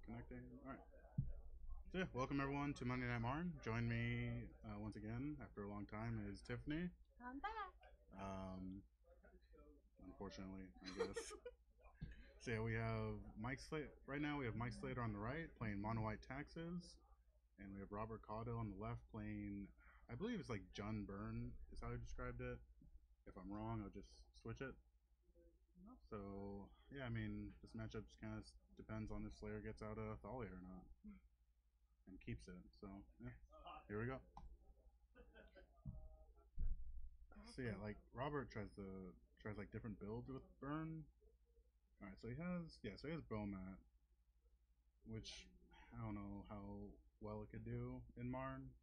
Connecting. All right. So yeah, welcome everyone to Monday Night Marn. Join me once again after a long time is Tiffany. I'm back. Um, unfortunately, I guess. So yeah, we have Mike Slater. Right now, we have Mike Slater on the right playing Mono White Taxes, and we have Robert Caudill on the left playing. I believe it's like John Byrne is how he described it. If I'm wrong, I'll just switch it. So yeah, I mean this matchup just kind of depends on if Slayer gets out of Thalia or not and keeps it. So yeah, here we go. So yeah, like Robert tries like different builds with Burn. All right, so he has Bomat, which I don't know how well it could do in Marn.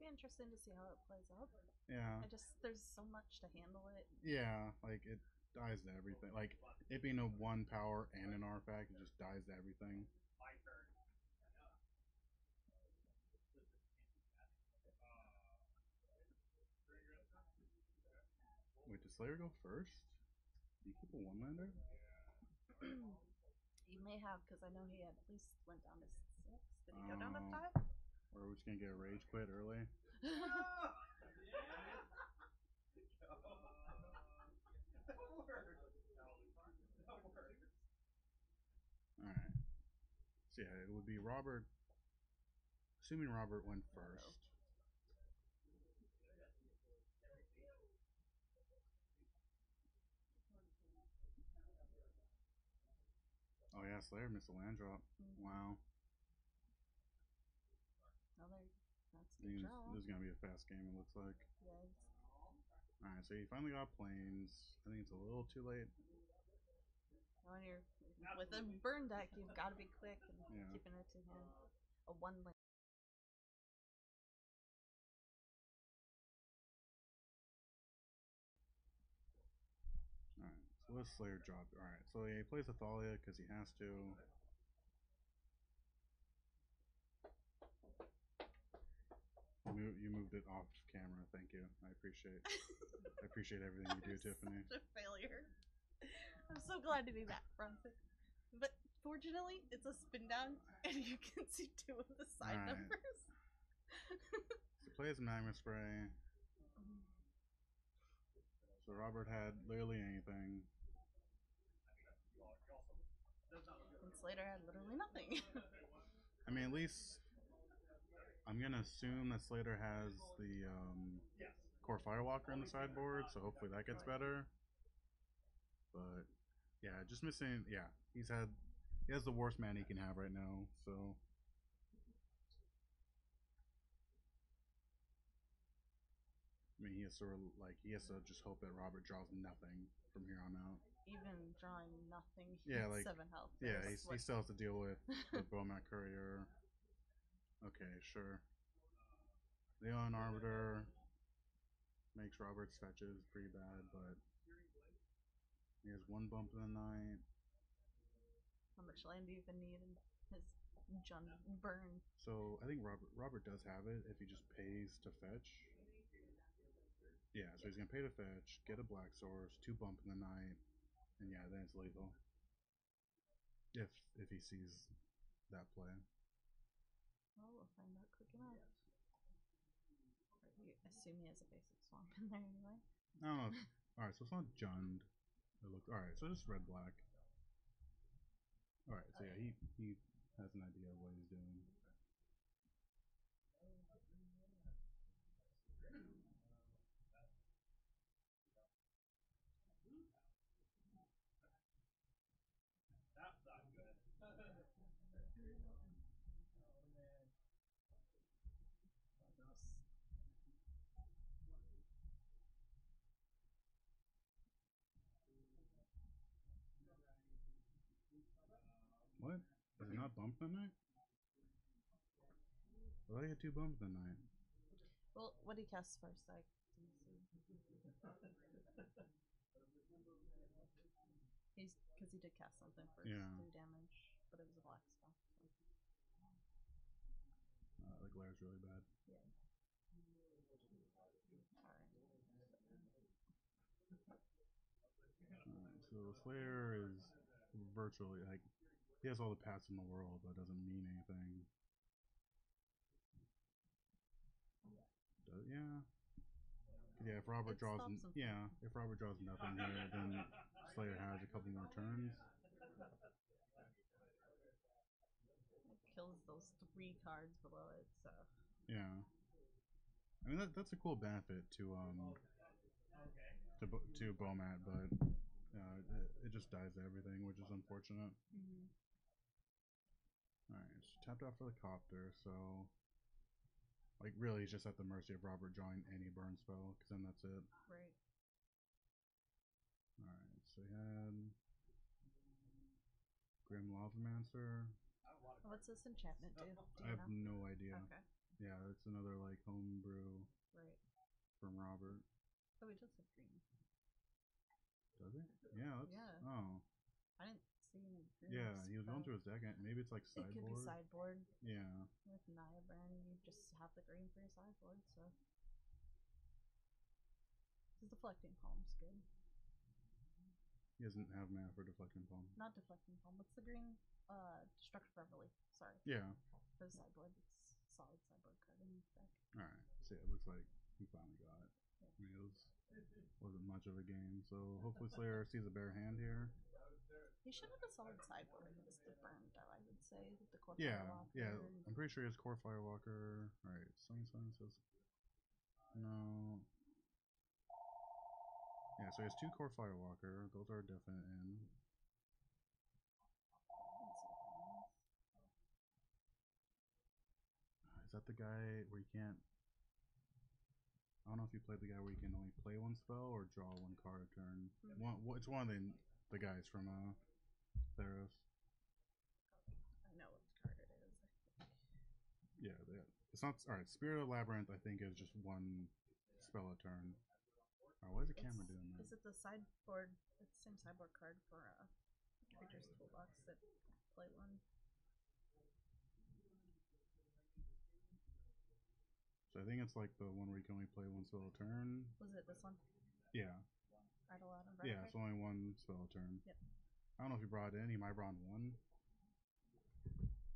Be interesting to see how it plays out. Yeah, There's so much to handle it. yeah, like it dies to everything. Like it being a one power and an artifact, it just dies to everything. Wait, does Slayer go first? Do you keep a one lander? He may have, because I know he at least went down to 6. Did he go down to Oh, 5? or are we just gonna get a rage quit early? All right. So yeah, it would be Robert. Assuming Robert went first. Oh yeah, Slayer missed a land drop. Wow. Oh, there. That's I mean, good this draw. is gonna be a fast game. It looks like. Yes. All right, so he finally got planes. I think it's a little too late. When you're with a burn deck, you've got to be quick and Yeah. keeping it to hand. A 1 lane. All right. So let's Slayer drop. All right. So yeah, he plays Athalia because he has to. You moved it off camera. Thank you. I appreciate. I appreciate everything you do, Tiffany. Such a failure. I'm so glad to be back, Bronson. But fortunately, it's a spin down, and you can see 2 of the side Alright. numbers. So he plays Magma Spray. So Robert had literally anything. And Slater had literally nothing. I mean, at least I'm gonna assume that Slater has the Core Firewalker in the sideboard, so hopefully that gets better. But yeah, just missing. Yeah, he has the worst man he can have right now. So I mean, he has to just hope that Robert draws nothing from here on out. Even drawing nothing, Yeah, like 7 health. yeah, he still has to deal with Bomat Courier. Okay, sure. Leon Arbiter makes Robert's fetches pretty bad, but he has one bump in the night. How much land do you even need in his John Burn? So I think Robert does have it if he just pays to fetch. Yeah, so he's gonna pay to fetch, get a black source, 2 bump in the night, and yeah, then it's lethal. If he sees that play. Oh, we'll find out quick enough. You assume he has a basic swamp in there anyway. I don't know. Alright, so it's not Jund. Alright, so just red black. Alright, so yeah, he has an idea of what he's doing. What? Is it not bump the night? I thought he had 2 bumps the night. Well, what he casts first, I didn't see. Because he did cast something first, Yeah. 3 damage, but it was a black spell. So. The glare's really bad. Yeah. So Slayer is virtually like He has all the paths in the world, but doesn't mean anything. Yeah. Yeah, if Robert It draws, stops him. if Robert draws nothing here, then Slayer has a couple more turns. It kills those 3 cards below it, so. Yeah, I mean that's a cool benefit to Bomat, but it just dies to everything, which is unfortunate. Mm-hmm. All right, so tapped out for the copter, so like really, he's just at the mercy of Robert drawing any burn spell, because then that's it. Right. All right, so he had Grim Lavamancer. What's this enchantment do? I have no idea. Okay. Yeah, it's another like homebrew Right. from Robert. Oh, he does have green. Does he? Yeah. Yeah. Oh. I didn't see any green. Yeah, he was going through his deck. Maybe it's like sideboard. It could be sideboard. Yeah. With Naya Brand, you just have the green for your sideboard, so. This deflecting palm's good. He doesn't have mana for deflecting palm. Not deflecting palm. What's the green? Destructive Reveille. Sorry. Yeah. For the sideboard, it's solid sideboard card in his deck. All right. So yeah, it looks like he finally got it. Yeah. I mean, wasn't much of a game, so hopefully Slayer sees a bare hand here. He should have a solid sideboard against the burn, though, I would say, with the core Firewalker. Yeah. I'm pretty sure he has core Firewalker. All right. Sunny Sun says no. Yeah, so he has 2 core Firewalker. Those are a definite in. Is that the guy where you can't? I don't know if you played the guy where you can only play 1 spell or draw 1 card a turn. It's one of the guys from Theros. I know what card it is. Yeah, it's not. All right, Spirit of Labyrinth I think is just 1 spell a turn. Oh, why is the camera doing that? Is it the sideboard? It's the same sideboard card for Creature's Toolbox that play 1. So I think it's like the one where you can only play 1 spell a turn. Was it this one? Yeah. Idle out and Yeah, it's only 1 spell a turn. Yep. I don't know if he brought it in. He might have brought 1.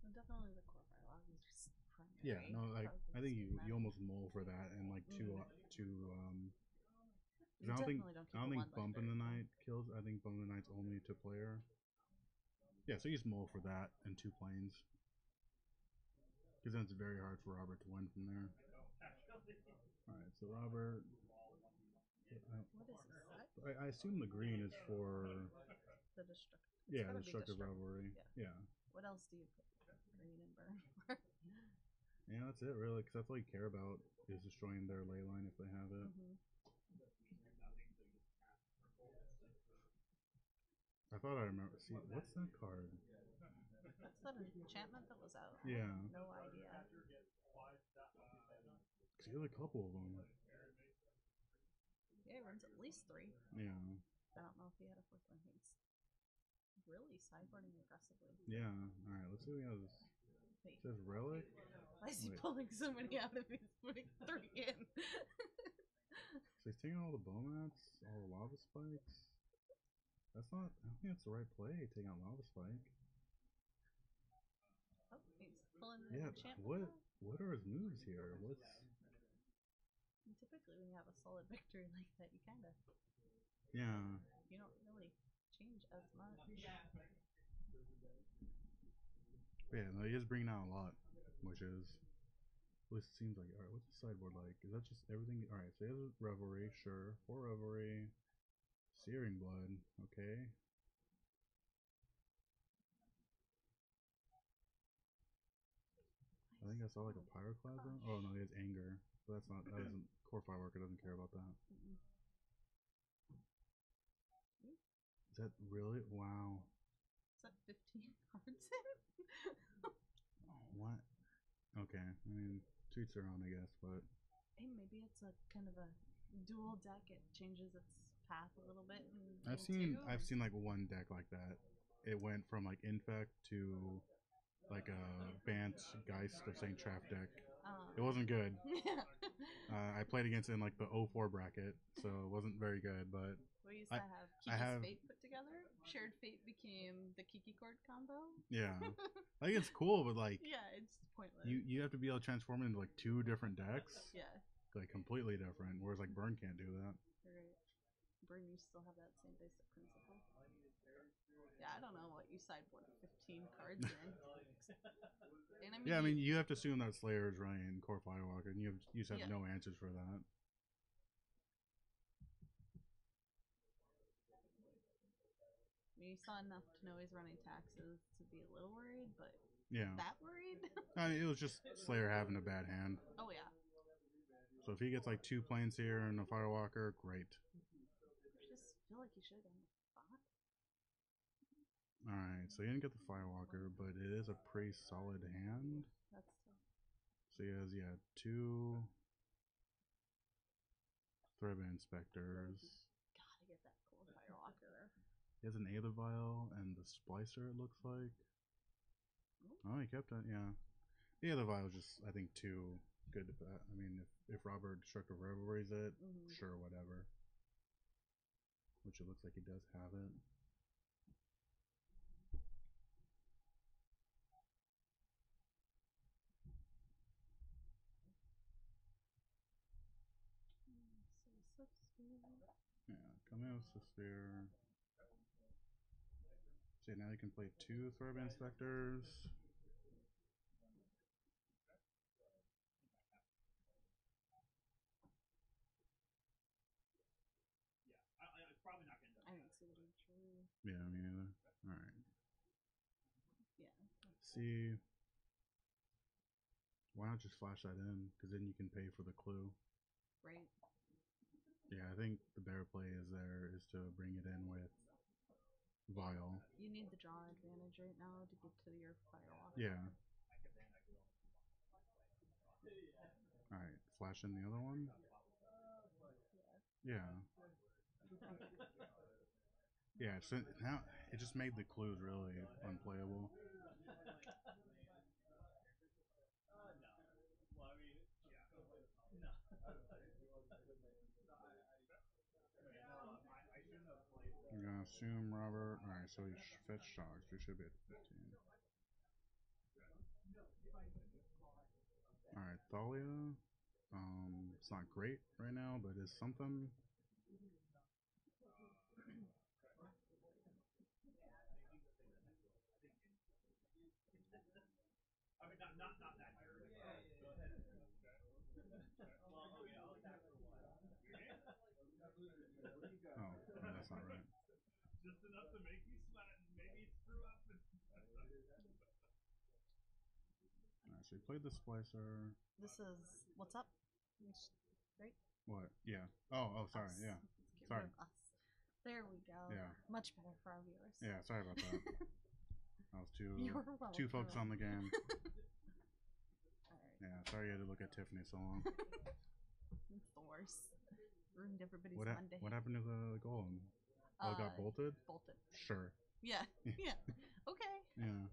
And definitely the core Firewalk is just primary. Yeah, no, like I think you almost mull for that and like two. I don't think Bump in the Night kills. I think Bump in the Night's only 2 player. Yeah, so you just mull for that and 2 planes. Because then it's very hard for Robert to win from there. Alright, so Robert. What is this? I assume the green is for the destructive. Yeah, destructive revelry. Yeah. What else do you put green and burn for? Yeah, that's it really, because that's all you care about is destroying their ley line if they have it. I thought I remember. See, what's that card? That's that enchantment that was out. Yeah. No idea. Because he has a couple of them. Yeah, he runs at least 3. Yeah. I don't know if he had a 4th one. He's really sideboarding aggressively. Yeah. Alright, let's see what he has. It says Relic. Why is he pulling so many out if he's putting 3 in? So he's taking all the Bomats, all the Lava Spikes. That's not. I don't think that's the right play. Taking out Lava Spike. Oh, he's pulling the enchantment. What are his moves here? Typically, when you have a solid victory like that, you kind of. Yeah. You don't really change as much. Yeah, no, he is bringing out a lot, which is. Well, it seems like. Alright, what's the sideboard like? Is that just everything? Alright, so he has Revelry, sure. 4 Revelry. Searing Blood, okay. I think I saw like a Pyroclasm. Oh no, he has Anger. But that's not. That doesn't. Core Fireworker doesn't care about that. Is that really? Wow. Is that 15 cards in? What? Okay, I mean, tweets their own, I guess, but. Hey, maybe it's a kind of a dual deck. It changes its path a little bit. I've seen like 1 deck like that. It went from like Infect to like a Bant Geist of saying Trap deck It wasn't good. Yeah. I played against it in like the 04 bracket, so it wasn't very good. But We used to have Kiki's Fate put together. Shared Fate became the Kiki Cord combo. yeah, like it's cool, but like Yeah, it's pointless. you have to be able to transform it into like 2 different decks, Yeah, like completely different. Whereas like Burn can't do that. right. Burn, you still have that same basic principle. Yeah, I don't know what you sideboard 15 cards in. And I mean, Yeah, I mean you have to assume that Slayer is running Core Firewalker, and you just have Yeah. no answers for that. you saw enough to know he's running taxes to be a little worried, but Yeah, that worried? I mean, it was just Slayer having a bad hand. Oh yeah. So if he gets like 2 planes here and a Firewalker, great. I just feel like he should have done a bot. Alright, so he didn't get the Firewalker, but it is a pretty solid hand. That's tough. So he has, 2 Threadband Inspectors. Gotta get that cool Firewalker. He has an Aether Vial and the Splicer, it looks like. Oh, he kept it, yeah. The Aether Vial is just, I think, too good to bet. I mean, if Robert Destructive Revelries it, sure, whatever. Which it looks like he does have it. Yeah, Kameo Sphere. So now you can play 2 Threadband Inspectors. I didn't see what he drew. Yeah, me neither. Alright. Yeah. See. Why not just flash that in? Because then you can pay for the clue. Right. Yeah, I think the better play is to bring it in with Vial. You need the draw advantage right now to get to your Firewalker. Yeah. Alright, flash in the other one? Yeah. Yeah, so now it just made the clues really unplayable. I'm gonna assume Robert. Alright, so he fetch shocks. We should be at 15. Alright, Thalia. It's not great right now, but it's something. Oh, no, that's not right. Just enough to make you sweat and maybe screw up. Alright, so he played the Splicer. This is what's up, right? What? Yeah. Oh, sorry. Us. Yeah. Let's get Sorry. rid of us. There we go. Yeah. Much better for our viewers. Yeah, sorry about that. I was too You're focused on the game. Alright. Yeah, sorry you had to look at Tiffany so long. It's the worst. Ruined everybody's What Monday. happened to the golem? Oh, it got bolted? Bolted. Sure. Yeah. Yeah. Okay. Yeah.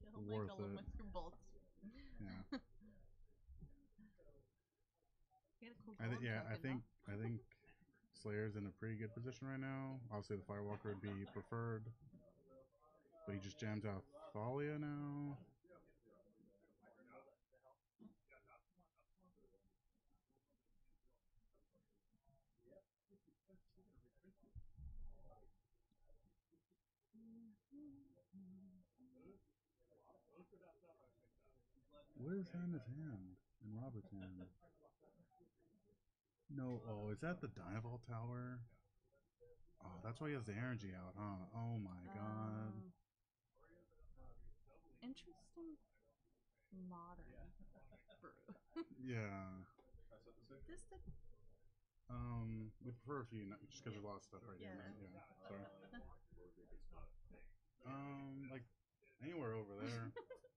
Kill my Worth golem it. with your bolts. Yeah. He had a cool I golem token, think Slayer's in a pretty good position right now. Obviously the Firewalker would be preferred. But he just jams out Thalia now. What is that in his hand? In Robert's hand? No, oh, is that the Dinevault Tower? Oh, that's why he has the energy out, huh? Oh my god. Interesting modern brew. Yeah. This did We prefer a few, just because there's a lot of stuff right here, man. Yeah, sorry. Like, anywhere over there.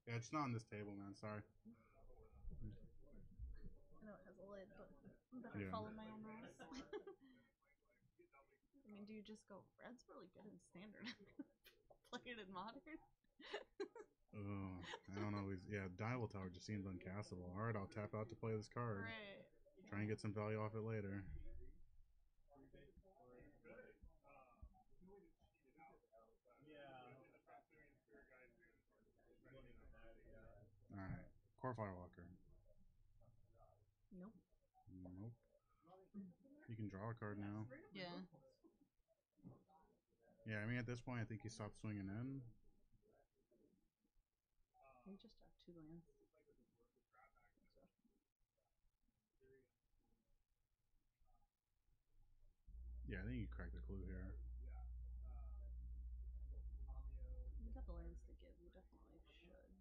Yeah, it's not on this table, man, sorry. I know it has a lid, but I'm better Yeah. follow my own rules. I mean, do you just go, red's really good in standard? Play it in modern? I don't know. Yeah, Dival Tower just seems uncastable. Alright, I'll tap out to play this card. Right. Try and get some value off it later. Alright. Core Firewalker. Nope. Nope. You can draw a card now. Yeah. Yeah, I mean, at this point, I think he stopped swinging in. We just have 2 lands. Yeah, I think you cracked the clue here. We got the lands to give. We definitely should.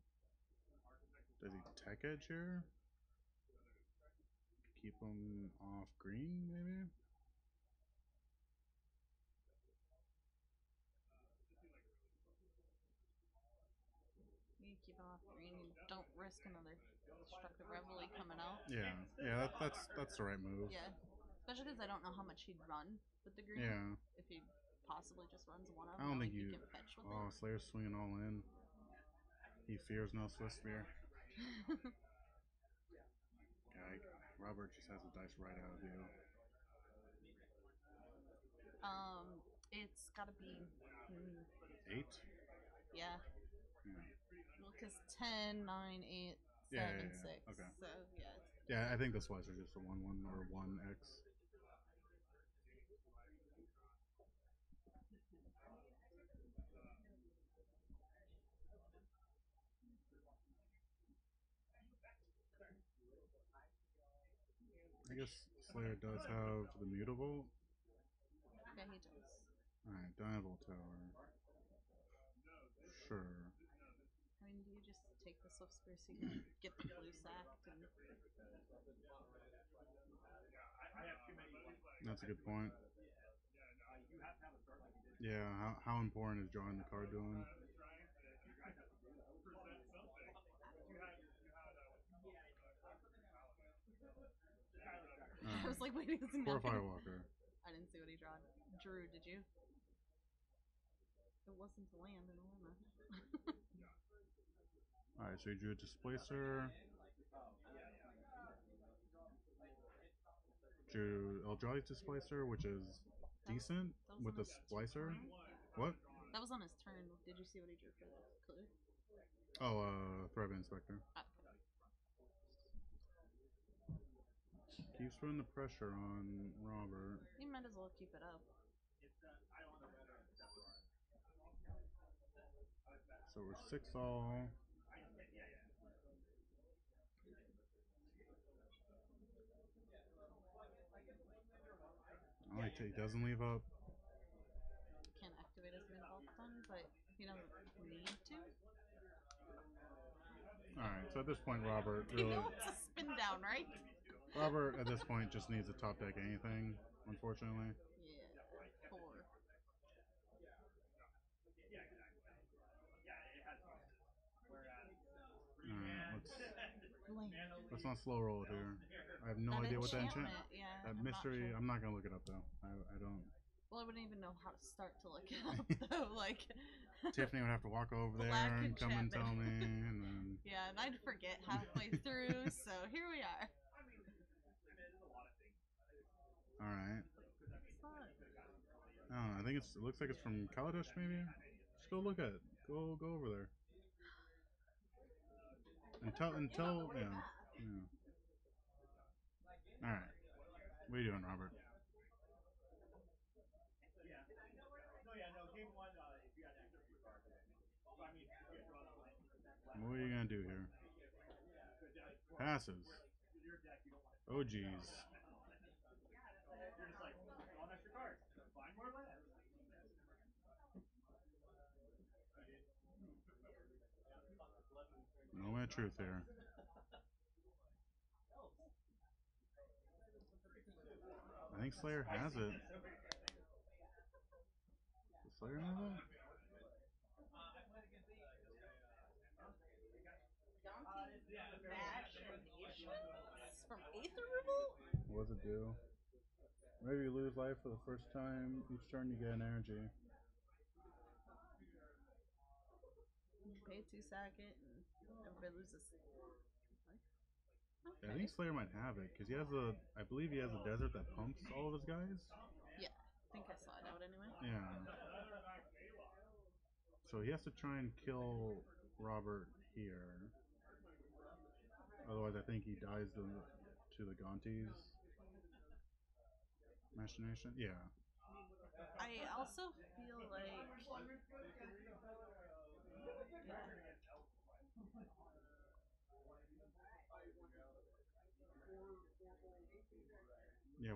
Does he tech edge here? Keep him off green, maybe? You keep it off green. You don't risk another Destructive Reveille coming out. Yeah, yeah, that's the right move. Yeah. Especially because I don't know how much he'd run with the green. Yeah. If he possibly just runs one of I them. don't think you you. can fetch with Oh, it. Slayer's swinging all in. He fears no Swiss Spear. Yeah, Robert just has a dice right out of you. It's gotta be 8? yeah. Yeah. Well, because 10, 9, 8, 7, Yeah, 6. Okay. So yeah. Yeah, I think the slides are just a 1-1 or 1x. I guess Slayer does have the mutable. Yeah, he does. Alright, Dival Tower. Sure. I mean, do you just take the Swift Spear so you can get the blue sacked? And... That's a good point. Yeah, how important is drawing the card doing? I was like, wait, is Core Firewalker. I didn't see what he drew, did you? It wasn't a land in Atlanta. Alright, so you drew a Displacer. Drew Eldrazi's Displacer, which is decent with the Splicer. What? That was on his turn. Did you see what he drew for the clue? Oh, Threat Inspector. Keeps putting the pressure on Robert. You might as well keep it up. So we're 6 all. Oh, he doesn't leave up. Can't activate his main vault fund, but he doesn't need to. Alright, so at this point, Robert He really. wants a spin down, right? Robert, at this point, just needs to top deck anything, unfortunately. Yeah, 4. Alright, let's not slow roll it here. I have no idea what that enchantment. Yeah, That I'm mystery, Not sure. I'm not gonna look it up though. I don't. Well, I wouldn't even know how to start to look it up though. Like Tiffany would have to walk over there Black and come and tell enchantment. me, and then. Yeah, and I'd forget halfway through. So here we are. All right. It's not. I don't know. I think it looks like it's from Kaladesh, maybe. Just go look at it. Go over there. Until yeah. All right. What are you doing, Robert? What are you gonna do here? Passes. Oh geez. Moment of truth here. I think Slayer has it. Does Slayer have it? From Aether Revolt? What does it do? Maybe you lose life for the first time. Each turn you get an energy. pay 2 second, and everybody loses life. I think Slayer might have it because he has a. I believe he has a desert that pumps all of his guys. Yeah, I think I saw it out anyway. Yeah. So he has to try and kill Robert here. Otherwise, I think he dies to the Gonti's machination. Yeah. I also feel like. Yeah.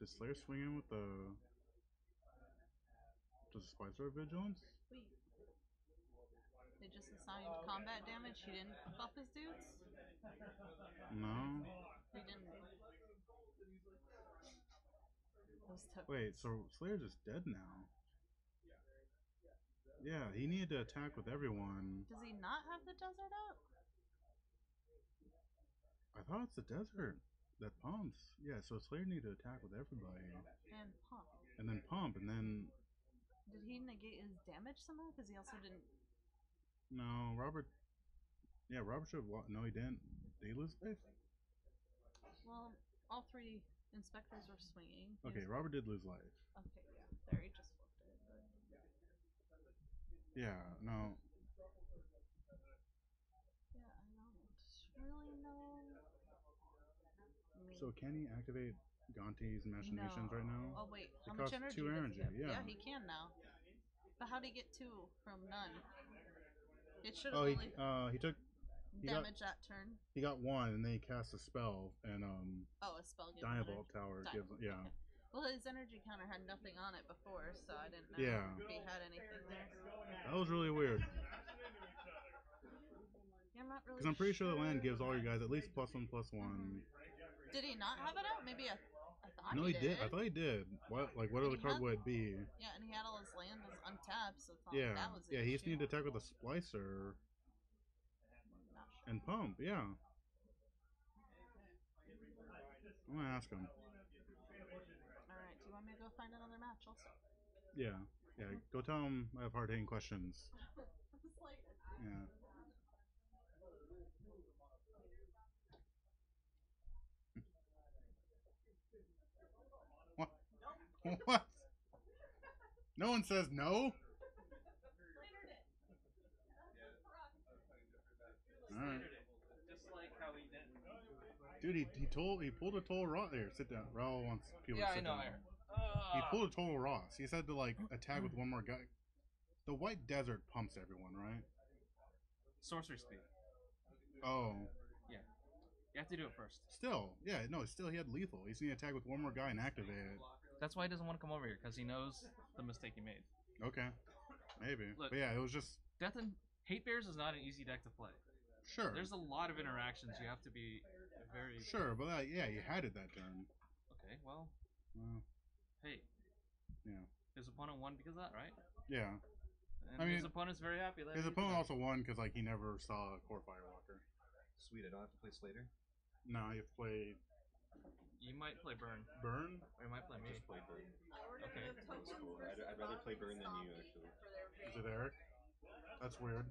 Does Slayer swing in with the? Does the Spicer have vigilance? Wait. They just assigned combat damage. He didn't buff his dudes. No. He didn't. Those tokens. Wait. So Slayer's just dead now. Yeah, he needed to attack with everyone. Does he not have the desert up? I thought it's the desert that pumps. Yeah, so Slayer needed to attack with everybody. And pump. And then pump, and then... Did he negate his damage somehow? Because he also didn't... No, Robert... Yeah, Robert should have... No, he didn't. Did he lose life? Well, all 3 inspectors were swinging. Okay, Robert did lose life. Okay, yeah. There, he just flipped it. But... Yeah, no. Yeah, I don't really know. So can he activate Gonti's machinations right now? Oh wait, how It much costs energy? 2 does he energy, have? yeah. Yeah, he can now. But how'd he get 2 from none? It should have Oh, only he took... damage that turn. He got 1, and then he cast a spell, and Oh, a spell gives Diabolt energy. Tower gives... Yeah. Okay. Well, his energy counter had nothing on it before, so I didn't know Yeah. if he had anything there. That was really weird. Yeah, I'm not really Because I'm pretty sure the land gives all you guys at least +1/+1. Did he not have it out? Maybe I thought No, he did. I thought he did. What other he card had- would it be? Yeah, and he had all his land as untapped, so it's not Yeah, like that was the yeah. He just issue. needed to attack with a splicer Not sure. and pump. Yeah. I'm gonna ask him. Alright, do you want me to go find another match also? Yeah, yeah. Go tell him I have hard-hitting questions. It's like, Yeah. What? What? No one says no. All right. Just like how he did. Dude, he pulled a total Ross. Here, sit down. Raul wants people to sit down. He pulled a total Ross. He said to like attack with one more guy. The White Desert pumps everyone, right? Sorcery speed. Oh, You have to do it first. still, yeah, no, still he had lethal. He's gonna attack with one more guy and activate it. That's why he doesn't want to come over here, because he knows the mistake he made. Okay, maybe. Look. But yeah, it was just Death and Hate Bears is not an easy deck to play. sure. There's a lot of interactions. You have to be very... Sure, but yeah, you had it that turn. Okay, well, Well, hey. Yeah. His opponent won because of that, right? yeah. And I mean, his opponent's very happy that His he did opponent that. also won because like he never saw Core Firewalker. Sweet, I don't have to play Slater. No, you have to play You might play Burn, Burn. or you might play me. Just play Burn. Okay. That's cool. I'd rather play Burn than you, actually. Is it Eric? That's weird.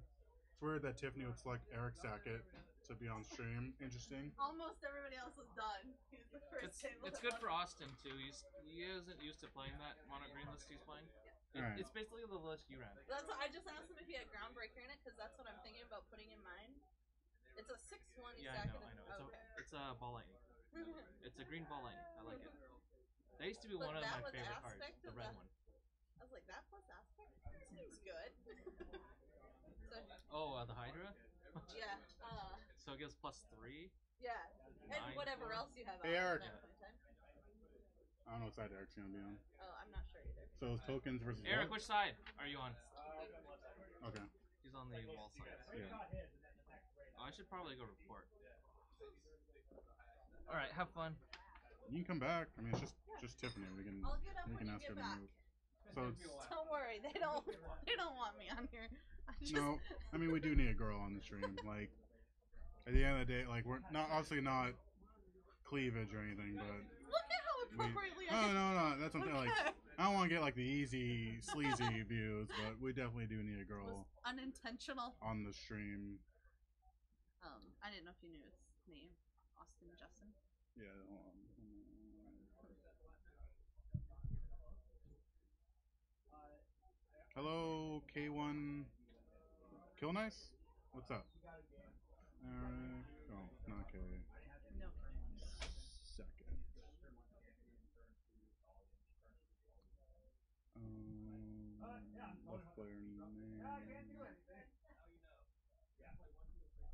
It's weird that Tiffany would select Eric Sackett to be on stream. Interesting. almost everybody else is done. He's the first table. It's good for Austin too. He isn't used to playing that mono green list he's playing. Alright. It's basically the list you ran. That's I just asked him if he had Groundbreaker in it because that's what I'm thinking about putting in mine. It's a 6/1. Yeah, I know. It's a ball lightning. It's a green ball lightning. I like it. That used to be But one of that my was favorite cards. Aspect The of red the- one. I was like, that plus aspect seems good. So Oh, the Hydra. yeah, So it gives +3. yeah, and 9, whatever 4. else you have. Hey, out Eric. at that point in time. I don't know what side Eric's gonna be on. Oh, I'm not sure either. So it's tokens versus Eric, what? which side are you on? Okay. He's on the wall side. Yeah. Oh, I should probably go report. All right, have fun. You can come back. I mean, it's just Tiffany. We can I'll get up when you ask her get to back. move. So it's Don't worry, they don't want me on here. I just, no. I mean, we do need a girl on the stream. Like at the end of the day, like we're not obviously not cleavage or anything, but Look at how appropriately I. no. That's something like I don't want to get like the easy, sleazy views, but we definitely do need a It was girl unintentional. on the stream. I didn't know if you knew his name. Austin Justin. Yeah, hold on. Hello, K1 Kill Nice? What's up? Oh, not K. No. Second. Left player name.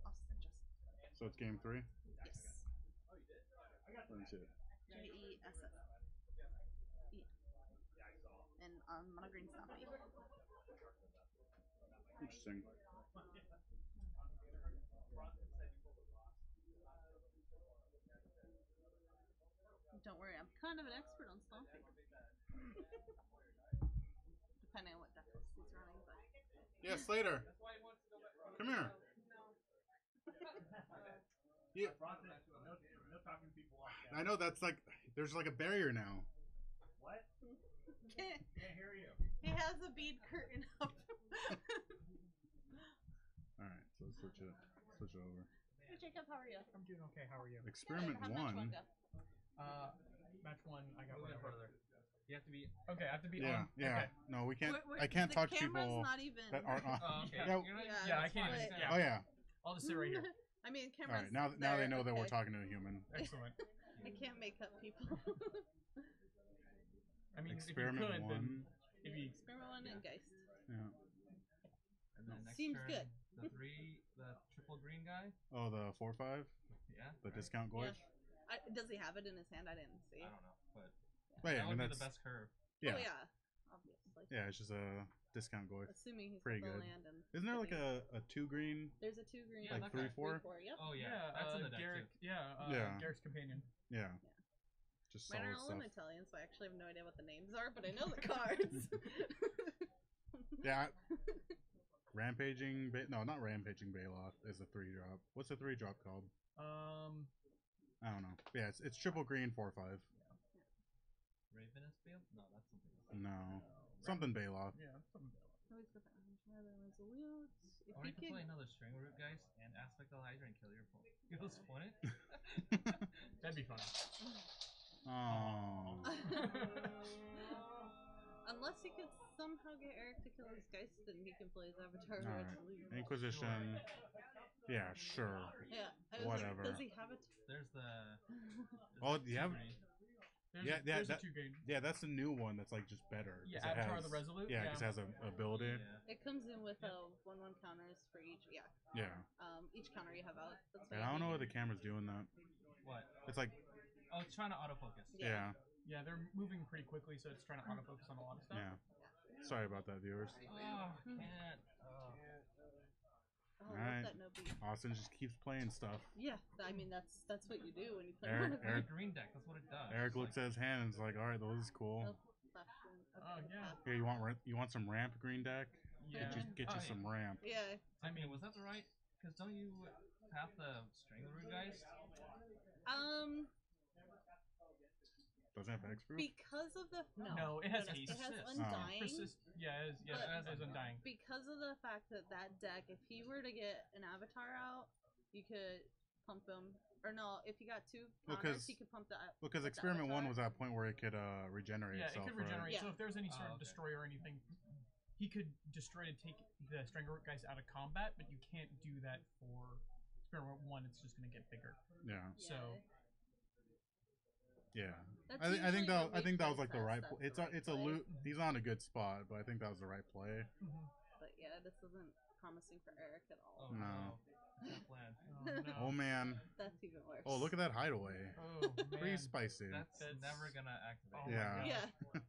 Austin Justin. So it's game 3? Yes. Let me see it. JESS. E. And mono green stompy. Interesting. Don't worry, I'm kind of an expert on stomping. Depending on what deck list he's running, but Yeah, Slater. Come here. Yeah, No talking to people like that. I know that's like there's like a barrier now. What? can't, Can't hear you. he has a bead curtain up. All right, so let's switch it over. Hey Jacob, how are you? I'm doing okay. How are you? Experiment Good. How'd match 1. go? Match 1. I got Move it whatever. further. You have to be. Okay, I have to be Yeah, on. yeah. Okay. No, we can't. We're- I can't the talk to camera's people not even. that aren't on. Oh, okay. Yeah. You're not- Yeah, I it's can't. split. Yeah. Oh yeah. I'll just sit right here. I mean, All cameras. right. Now they there, know that we're okay. talking to a human. Excellent. I can't make up people. I mean, Experiment if you could, 1. then if you Experiment 1 and Geist. Yeah. And then next Seems turn, good. the triple green guy. Oh, the 4/5, Yeah. the discount goy. Does he have it in his hand? I didn't see. I don't know, but But yeah, that I mean would be that's the best curve. yeah. Oh yeah. Obviously. Yeah, it's just a discount goy. Assuming he's Pretty got the good. land and. Isn't there like shipping. a 2 green? There's a 2 green. Yeah, Like that guy. 3/4? 3/4, yep. Oh yeah, that's in the deck Garrick. too. Yeah, Yeah. Garrick's companion. Yeah. Just Mine solid are all stuff. in Italian, so I actually have no idea what the names are, but I know the cards. Yeah. Rampaging, no, not Rampaging Bailoff is a 3-drop. What's a 3-drop called? I don't know. Yeah, it's triple green 4/5. Ravenous Bale? No, that's something else. No, something Bailoff. Yeah. Something Always got the Andrade Resolute. If Or he you can play could, another Strangle Root Geist and Aspect the Hydra and kill your opponent. You'll split it? That'd be fun. Oh. unless he could somehow get Eric to kill his Geist, then he can play his Avatar Alright. Resolute. Inquisition. Yeah, sure. Yeah, I was Whatever. like, does he have it? There's the. Oh, you have- There's Yeah, there's that- a 2 green. Yeah, that's a new one that's like just better. 'cause Yeah, it Avatar has, the Resolute. Yeah, because it has a ability. Yeah. It comes in with 1/1 counters for each. Yeah, Yeah. each counter you have out. That's And I don't know why the camera's doing that. What? It's like, Oh, it's trying to autofocus. yeah, Yeah, they're moving pretty quickly, so it's trying to autofocus on a lot of stuff. yeah. Sorry about that, viewers. Oh, can't. Oh. Oh, Alright. that no beat. Austin just keeps playing stuff. Yeah, I mean that's what you do when you play Eric- one of Eric- them. Green deck, that's what it does. Eric It's looks like, at his hand and is like, all right, this is cool. Oh, fashion. Oh, Okay, yeah. Here, you want some ramp green deck? Yeah. Get you Oh, yeah. some ramp. Yeah. I mean, was that the right? Because don't you have the Strangle Root Geist? Doesn't have X proof? Because of the No, it has it has persist. undying. Yeah, it But- has undying. Because of the fact that deck, if he were to get an avatar out, you could pump him. Or no, if you got 2 Well, counters, 'cause- he could pump the. Because the Experiment 1 Avatar. was at a point where it could regenerate Yeah, it itself. could regenerate. Right? Yeah. So if there's any sort Oh, of okay. destroyer or anything, he could destroy to take the Strangleroot guys out of combat, but you can't do that for Experiment 1. It's just going to get bigger. Yeah. So Yeah. That's I usually think the that weak was place like the test, right. that's It's the a right it's a play. loot. He's on a good spot, but I think that was the right play. But yeah, this isn't promising for Eric at all. Oh, No. Can't plan. no. Oh man. That's even worse. Oh, look at that hideaway. Oh, Pretty man. spicy. That's never gonna activate. Oh my Yeah. God. Yeah.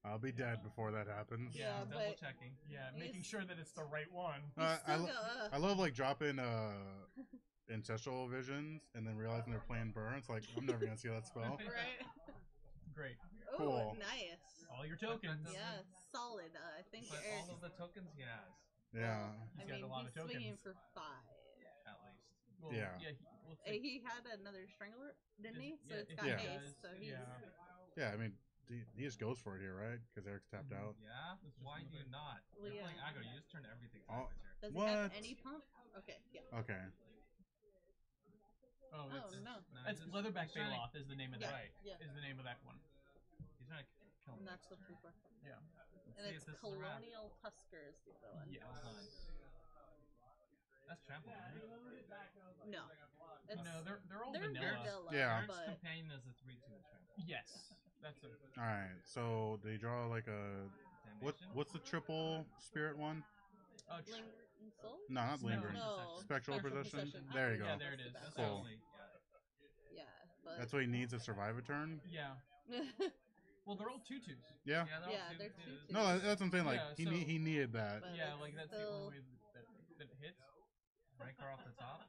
I'll be dead before that happens. Yeah, Double but- checking. Yeah, making He's- sure that it's the right one. You I, still lo- go, I love like dropping ancestral visions and then realizing they're playing burn. It's like I'm never gonna see that spell. right. Great. Oh, Cool. nice. All your tokens. Yeah, solid. I think But Eric. all of the tokens he has, Yeah. I He's got mean, a lot he's of swinging tokens. for 5. at least. Well, Yeah. Well, He had another strangler, didn't he? So yeah, it's got Yeah. haste. So he's yeah. Yeah. I mean, he just goes for it here, right? Because Eric's tapped out. Yeah? It's just Why do you another- not? Well, You're yeah. playing aggro. You just turn everything Oh. sideways here. Does he have What? any pump? Okay, yeah. Okay. Oh, Oh, it's, no. That's he's just- Leatherback he's trying to- Bailoff is the name of Yeah. that. Right. Yeah. Is the name of that one. He's trying to kill And me. that's the 3/4. Yeah. And See it's if this is a wrap. Colonial Tusker is the other one. Yes. Well done. That's trample, isn't it? No. It's, No, they're all they're vanilla. vanilla. Yeah. Eric's But companion is a 3/2 in trample. Yes. That's a. All right. So they draw like a Damnation? what's the triple spirit one? Lingering Soul? No, not No. lingering. No. Spectral possession. Possession. There you I go. Yeah, there it is. That's That's the Cool. only, Yeah, but That's what he needs to survive a turn. Yeah. Well, they're all 2/2s. Yeah. yeah, they're, Yeah, all they're 2/2s. two-two. No, that's what I'm saying. Like Yeah, he needed that. But Yeah, it's like that's the still- only way that it hits. Rancor off the top.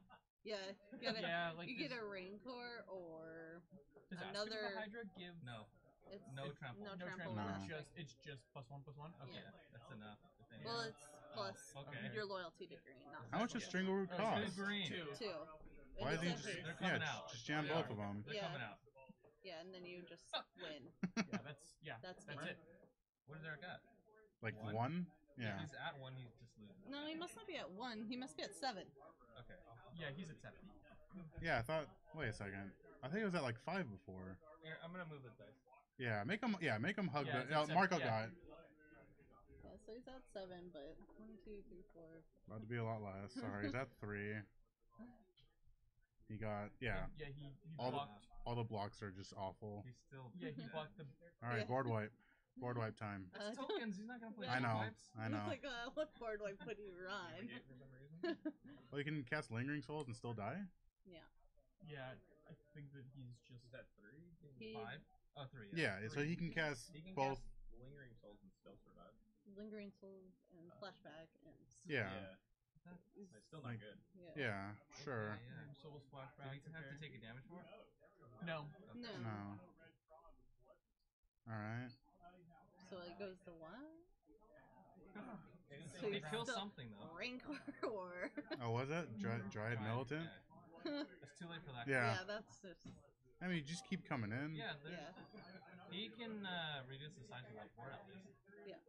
yeah, you get a, Yeah, like you this- get a Rancor or Does Aspect of another- the Hydra give No. it's No trample. No no trample. trample? No. It's just +1/+1. Okay. Yeah. That's enough. If anything. Well, it's plus Okay. your loyalty to green, not How much does Strangleroot Oh, cost? It's green. 2. 2. Why It's isn't he a just haste. They're coming out. just jam They both are. of them? They're Yeah. coming out. Yeah, and then you just win. Yeah, That's that's me. it. What does Eric got? Like One? one? If Yeah. he's at 1, he's just losing. No, he must not be at 1. He must be at 7. Okay. Yeah, he's at 7. Yeah, I thought. Wait a second. I think it was at like 5 before. Here, I'm gonna move the dice. Yeah, make him. Yeah, make him hug Yeah, the. it's at seven, Marco yeah. got it. Yeah, so he's at 7, but 1, 2, 3, 4. About to be a lot less. Sorry, he's at 3. He got yeah. Yeah, he All the blocked. all the blocks are just awful. He's still. Yeah, he blocked the. All right, Yeah. board wipe. Board wipe time. That's tokens. He's not gonna play. I know. Wipes. I know. It's like, what board do I put you on? For some reason. Well, you can cast Lingering Souls and still die. Yeah, I think that he's just Is that 3? He- 5? Oh, 3. Yeah, so he can cast He can both. cast Lingering Souls and still survive. Lingering Souls and Flashback and Yeah. It's still Like- not good. yeah. Yeah. Sure. Yeah. Souls Do flashback. we have to take a damage for it? No. No. No. All right. So it goes to what? It, So it he's kills still- something though. Rancor or Oh, was it Dryad Dryad, Militant? yeah. It's too late for that. Yeah. that's just I mean, you just keep coming in. Yeah, yeah. he can reduce the size of that board at least. Yeah.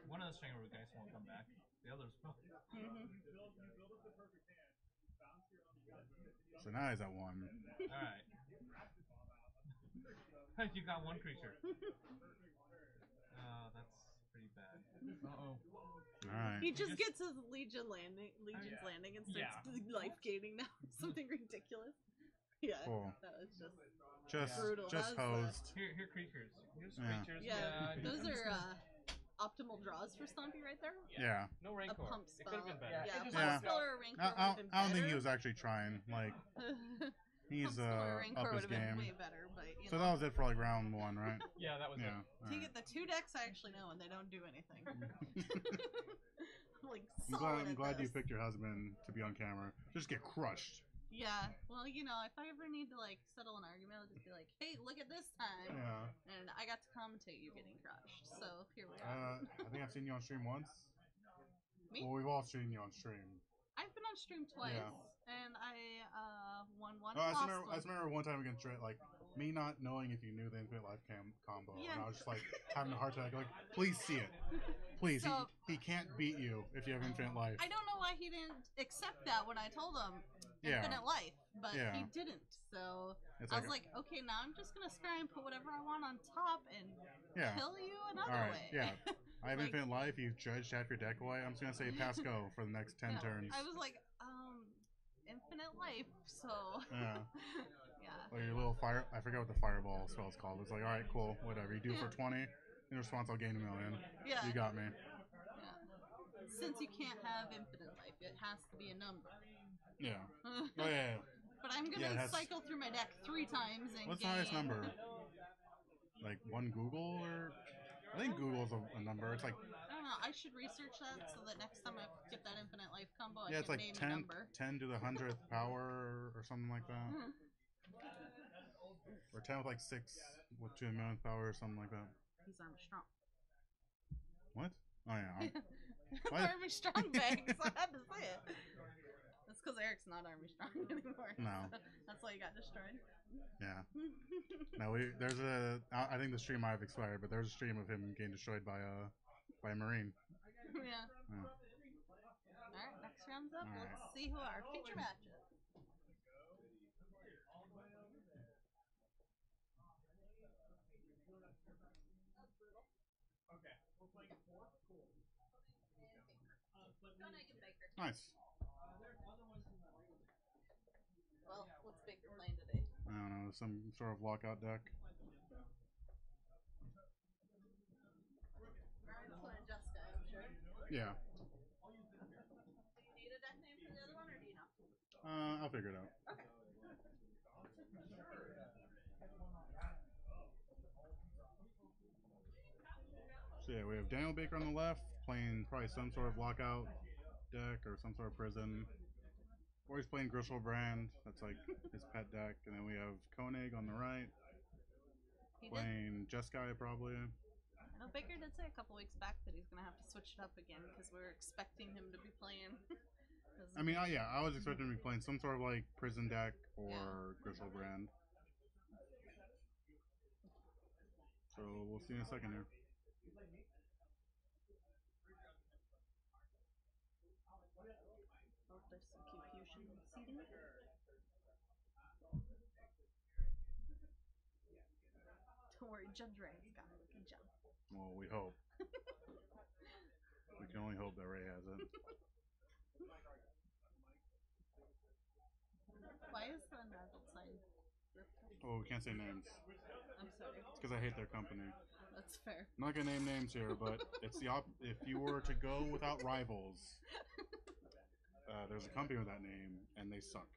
One of the Strangleroot guys won't come back. The others will. Mhm. So now he's at 1. Alright. You got 1 creature. That's pretty bad. Uh-oh. All right. He just just- gets his Legion's Landing and starts life gaining now. Something ridiculous. Yeah. Cool. That was just Just brutal. just That was, hosed. Here creatures. Here's Yeah. creatures. yeah. Yeah, Those I'm are just optimal draws for Stompy right there. Yeah. No A Rancor. pump It spell. could have been better. Yeah, It pump just- Yeah. spell or a Rancor I would have been don't think he better. was actually trying. Like he's Pump spell or up Rancor his would have been way game. better, but you So know. that was it for like round 1, right? Yeah, that was Yeah. it. all To right. get the 2 decks, I actually know, and they don't do anything. I'm like I'm solid glad at you this. picked your husband to be on camera. Just get crushed. Yeah, well, you know, if I ever need to like settle an argument, I'll just be like, "Hey, look at this time," Yeah. and I got to commentate you getting crushed. So here we are. I think I've seen you on stream once. Me? Well, we've all seen you on stream. I've been on stream twice, Yeah. and I won one. Oh, I and just lost remember, I one. just remember one time against Trey, like me not knowing if you knew the Infinite Life combo, Yeah. and I was just like having a heart attack. Like, please see it, please. So- he can't beat you if you have Infinite Life. I don't know why he didn't accept that when I told him Yeah. Infinite Life, but Yeah. he didn't. So It's I was like, okay, now I'm just gonna scry and put whatever I want on top and yeah. kill you another All right, way. yeah. I have Like- Infinite Life. You've judged half your deck away. I'm just gonna say pass go for the next 10 Yeah. turns. I was like, Infinite Life, so Yeah. yeah. Or your little fire. I forget what the fireball spell's called. It's like, all right, cool, whatever. You do it for Yeah. 20. In response, I'll gain a million. Yeah. You got me. Yeah. Since you can't have infinite life, it has to be a number. Yeah. Oh yeah. But I'm gonna Yeah, it has- cycle through my deck 3 times and What's the gain... highest number? Like one Google or? I think Google's a number. It's like I don't know. I should research that so that next time I get that infinite life combo, I yeah, it's can like name a 10, number. 10 to the 100th power or something like that. Mhm. Or 10 with like 6 with 2 millionth power or something like that. These arms strong. What? Oh yeah. Army strong bangs. I had to say it. That's because Eric's not army strong anymore. No. That's why he got destroyed. Yeah. No, there's a. I think the stream might have expired, but there's a stream of him getting destroyed by a Marine. Yeah. Yeah. Alright, next round's up. Alright. Let's see who our future match is. Okay, we're playing 4. Cool. Nice. Well, what's Baker playing today? I don't know, some sort of lockout deck. Ryan's playing Jessica, I'm sure. Yeah. Do you need a deck name for the other one, or do you know? I'll figure it out. Okay. So yeah, we have Daniel Baker on the left, playing probably some sort of lockout deck or some sort of prison. Or he's playing Griselbrand, that's like his pet deck. And then we have Koenig on the right, He did. playing Jeskai probably. I know Baker did say a couple weeks back that he's gonna have to switch it up again because we're expecting him to be playing. I mean, yeah, I was expecting him to be playing some sort of like prison deck or Griselbrand. So we'll see in a second here. Oh, there's some confusion in seating. Don't worry, Judge Ray's got it. Good job. Well, we hope. We can only hope that Ray has it. Why is the Nagel sign ripped up? Oh, we can't say names. I'm sorry. It's because I hate their company. That's fair. I'm not gonna name names here, but it's the if you were to go without rivals, there's a company with that name, and they suck.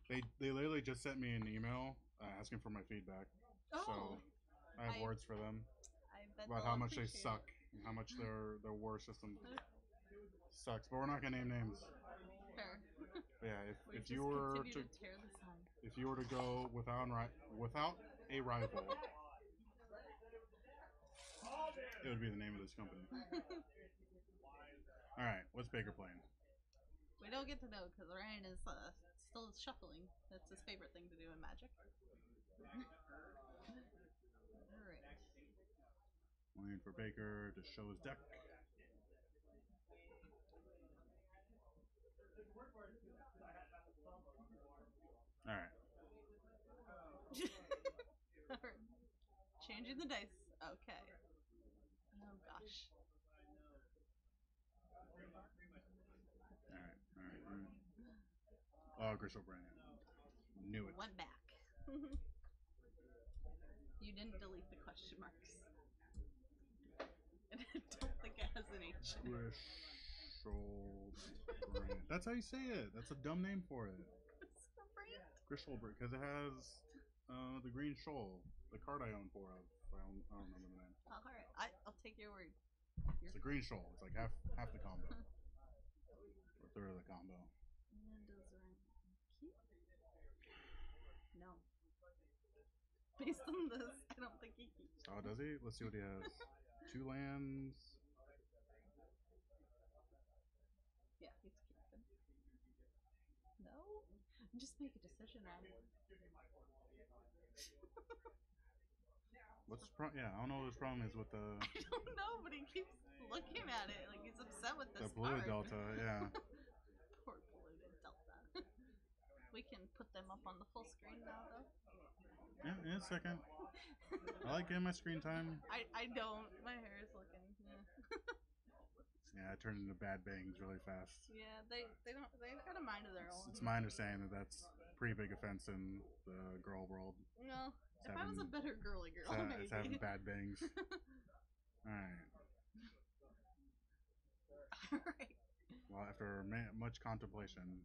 They literally just sent me an email asking for my feedback. Oh, So I have words for them I bet about they'll how much they appreciate suck, and how much their war system sucks. But we're not gonna name names. it. Fair. But yeah, We if just you were continue to tear the sign. if you were to go without a rival, it would be the name of this company. All right, what's Baker playing? We don't get to know because Ryan is still shuffling. That's his favorite thing to do in Magic. Alright. Waiting for Baker to show his deck. All right. Changing the dice. Okay. Oh gosh. All right. Oh, Griselbrand. Knew it. Went back. You didn't delete the question marks. And I don't think it has an H in it. Griselbrand. That's how you say it. That's a dumb name for it. It's the brand. Griselbrand, because it has the green shoal, the card I own four of. I don't remember the name. Oh, alright. I'll take your word. It's a green shoal. It's like half the combo. Or a third of the combo. And does Ryan keep? No. Based on this, I don't think he keeps. Oh, does he? Let's see what he has. 2 lands. Yeah, he's keeping. No? Just make a decision, Ryan. What's the problem? Yeah, I don't know what his problem is with the I don't know, but he keeps looking at it like he's upset with this polluted card. delta. Yeah. Poor polluted delta. We can put them up on the full screen now, though. Yeah, in a second. I like getting my screen time. I don't. My hair is looking. Yeah. Yeah, I turned into bad bangs really fast. Yeah, they've got a mind of their own. It's my understanding that that's pretty big offense in the girl world. No, It's if I was a having- better girly girl, maybe. It's having bad bangs. Alright. Alright. Well, after much contemplation,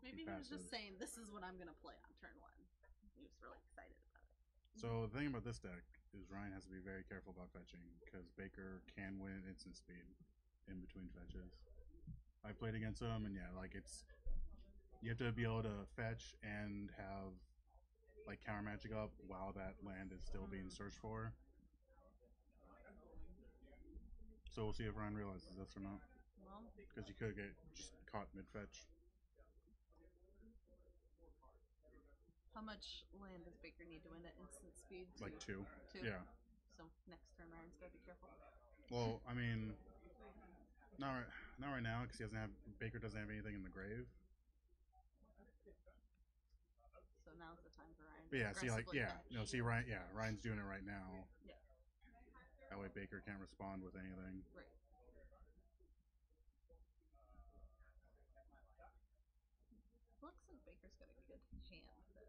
Maybe he was just passes. saying, this is what I'm going to play on turn 1. He was really excited about it. so the thing about this deck is Ryan has to be very careful about fetching because Baker can win instant speed in between fetches. I played against him, and yeah, like you have to be able to fetch and have like counter magic up while that land is still being searched for. So we'll see if Ryan realizes this or not, Well, because you could get just caught mid fetch. How much land does Baker need to win at instant speed? Like 2. Two. Yeah. So next turn, Ryan's gotta be careful. Well, I mean, not right now because Baker doesn't have anything in the grave. So now's the time for Ryan. But yeah, see, like, aggressively yeah, fetch. no, see, Ryan's doing it right now. Yeah. That way Baker can't respond with anything. Right. Looks like Baker's got a good hand though.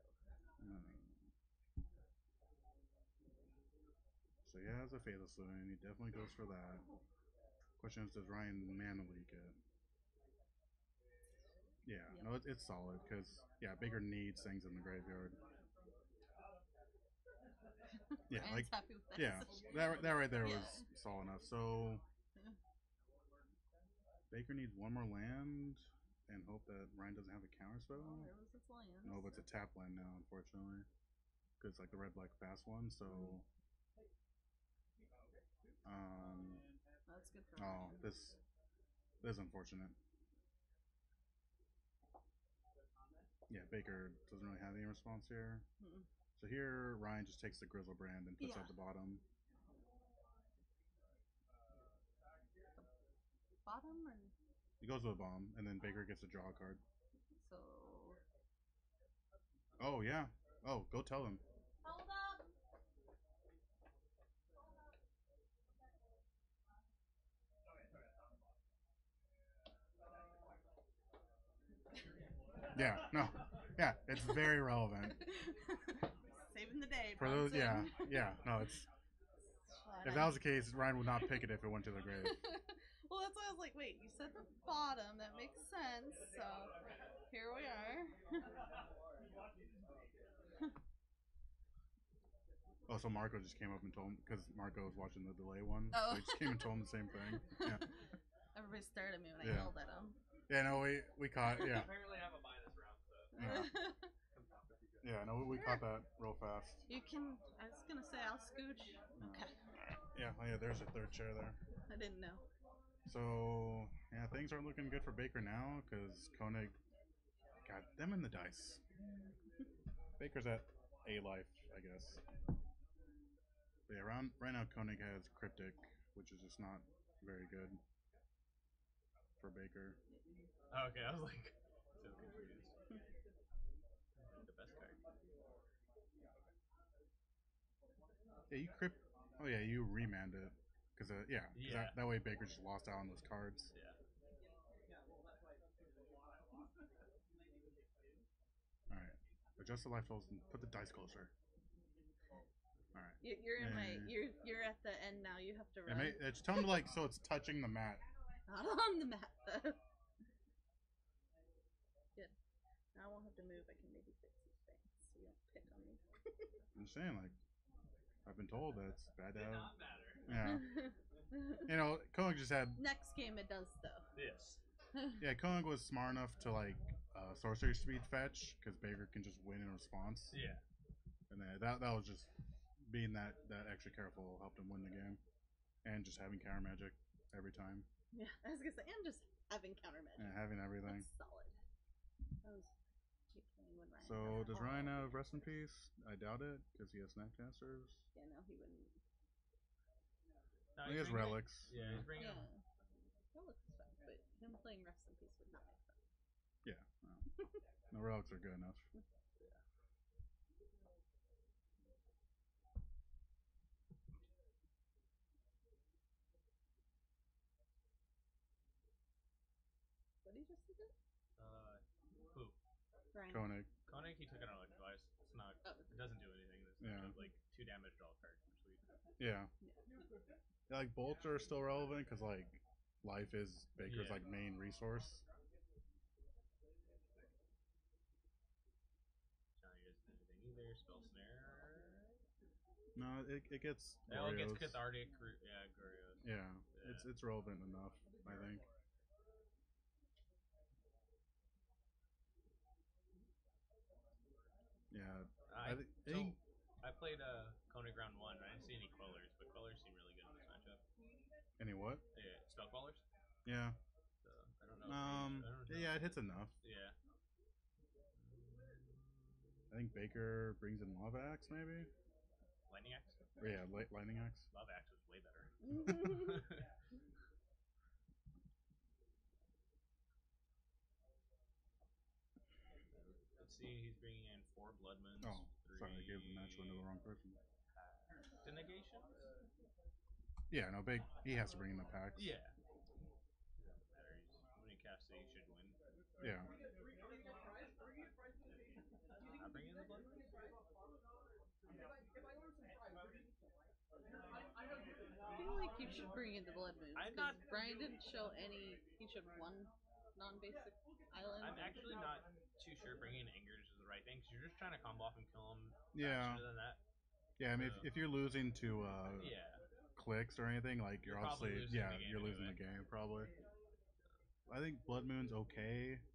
So he has a Faithless Loon. He definitely goes for that. Question is, does Ryan mana leak it? Yeah, Yep. no, it's solid because yeah, Baker needs things in the graveyard. Yeah, Ryan's like happy with that yeah, decision. that right there Yeah. was solid enough. So Yeah. Baker needs one more land and hope that Ryan doesn't have a counter spell. Oh, there was its land. No, but it's a tap land now, unfortunately, because like the red black fast one. So That's good for oh, Ryan. this is unfortunate. Yeah, Baker doesn't really have any response here. Mm-mm. So here, Ryan just takes the Grizzlebrand and puts Yeah. at the bottom. Bottom or He goes with a bomb, and then Baker gets to draw a card. so? Oh, yeah. Oh, go tell him. Hold up. Yeah, no. Yeah, it's very relevant. Saving the day. For those, Bronson. yeah, no, it's. Shut If up. that was the case, Ryan would not pick it if it went to the grave. Well, that's why I was like, wait, you said the bottom. That makes sense. So here we are. Oh, so Marco just came up and told him, because Marco was watching the delay one. Oh. So he just came and told him the same thing. Yeah, Everybody stared at me when I Yeah. yelled at him. yeah, no, we caught, yeah. Apparently, I have a minus round, so Yeah, no, we caught that real fast. You can. I was gonna say I'll scooch. Okay. Yeah, oh yeah, there's a third chair there. I didn't know. So, yeah, things aren't looking good for Baker now, because Koenig got them in the dice. Baker's at A life, I guess. But yeah, right now Koenig has Cryptic, which is just not very good for Baker. Okay, I was like, so confused. The best card. Yeah, you crypt. Oh yeah, you remand it, because yeah, 'cause Yeah. that way Baker just lost out on those cards. Yeah. All right, adjust the life totals and put the dice closer. All right. You're in my. Yeah. You're at the end now. You have to Yeah, run. it's tell him to like so it's touching the mat. Not on the map though. Good. Now I won't have to move. I can maybe fix these things so you don't pick on me. I'm just saying, like, I've been told that it's bad to did have. not matter. Yeah, you know, Koenig just had. Next game it does though. Yes. Yeah, Koenig was smart enough to like sorcery speed fetch because Baker can just win in response. Yeah. And then that was just being that extra careful helped him win the game, and just having counter magic every time Yeah, I was gonna say, and just having counter magic. and having everything. That's solid. That was playing when Ryan. So has does all- Ryan have Rest in Peace? I doubt it because he has Snapcasters. Yeah, no, he wouldn't. No, He has bringing- Relics. Yeah, he's bringing. Yeah. That looks fun, but him playing Rest in Peace would not make sense. Yeah, no Relics are good enough. What did you just say? Who? Ryan. Koenig. Koenig, he took it on like twice. It's not. Oh. It doesn't do anything. It's Yeah. like 2 damage draw card. Sweet. Yeah. Yeah. Yeah, like bolts are still relevant because like life is Baker's Yeah. like main resource. Johnny doesn't do anything either. Spell snare. No, it gets. Oh, it gets Glorios. cathartic. Yeah, Gurios. Yeah, it's relevant enough, I think. Yeah, I think I played Koenig round 1. I didn't see any Quellers, but Quellers seem really good in this matchup. any what? Yeah, spell Quellers. Yeah. So I don't know. I don't know. Yeah, it hits enough. Yeah. I think Baker brings in Lava Axe, maybe? Lightning Axe? Or yeah, Lightning Axe. Lava Axe was way better. Let's see, he's bringing in 4 Blood Moons. Oh, 3 sorry, I gave the natural to the wrong person. Denegations? Yeah, no, he has to bring in the packs. Yeah. Doesn't matter. When he casts it, he should win. Yeah. Not bring in the Blood Moons? I feel like you should bring in the Blood Moons. I'm 'cause not- Brian didn't show any. He showed one non-basic island. I'm actually not too sure bringing in Angers is the right thing, because you're just trying to combo off and kill him Yeah. faster than that. Yeah, I mean, So- if you're losing to Yeah. clicks or anything, like you're probably obviously losing the game you're losing the anyway. game probably. I think Blood Moon's okay. It's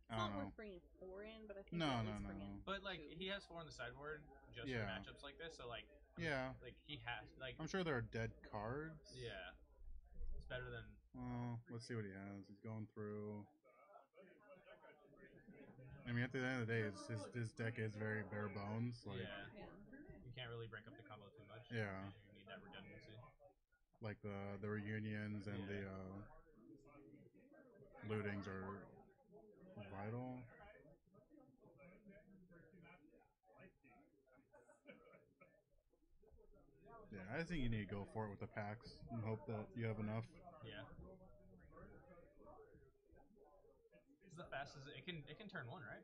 I not don't know. worth bringing 4 in, but I think No, at no, least no. bring in But like 2. he has 4 on the sideboard just Yeah. for matchups like this, so like Yeah, he has like I'm sure there are dead cards. yeah. It's better than Let's see what he has. He's going through. I mean, at the end of the day, his deck is very bare bones. Like, yeah. Yeah. You can't really break up the combo too much. Yeah. because You need that redundancy. like the reunions and Yeah. the lootings are vital. Yeah, I think you need to go for it with the packs and hope that you have enough. Yeah. This is the fastest it can turn 1, right?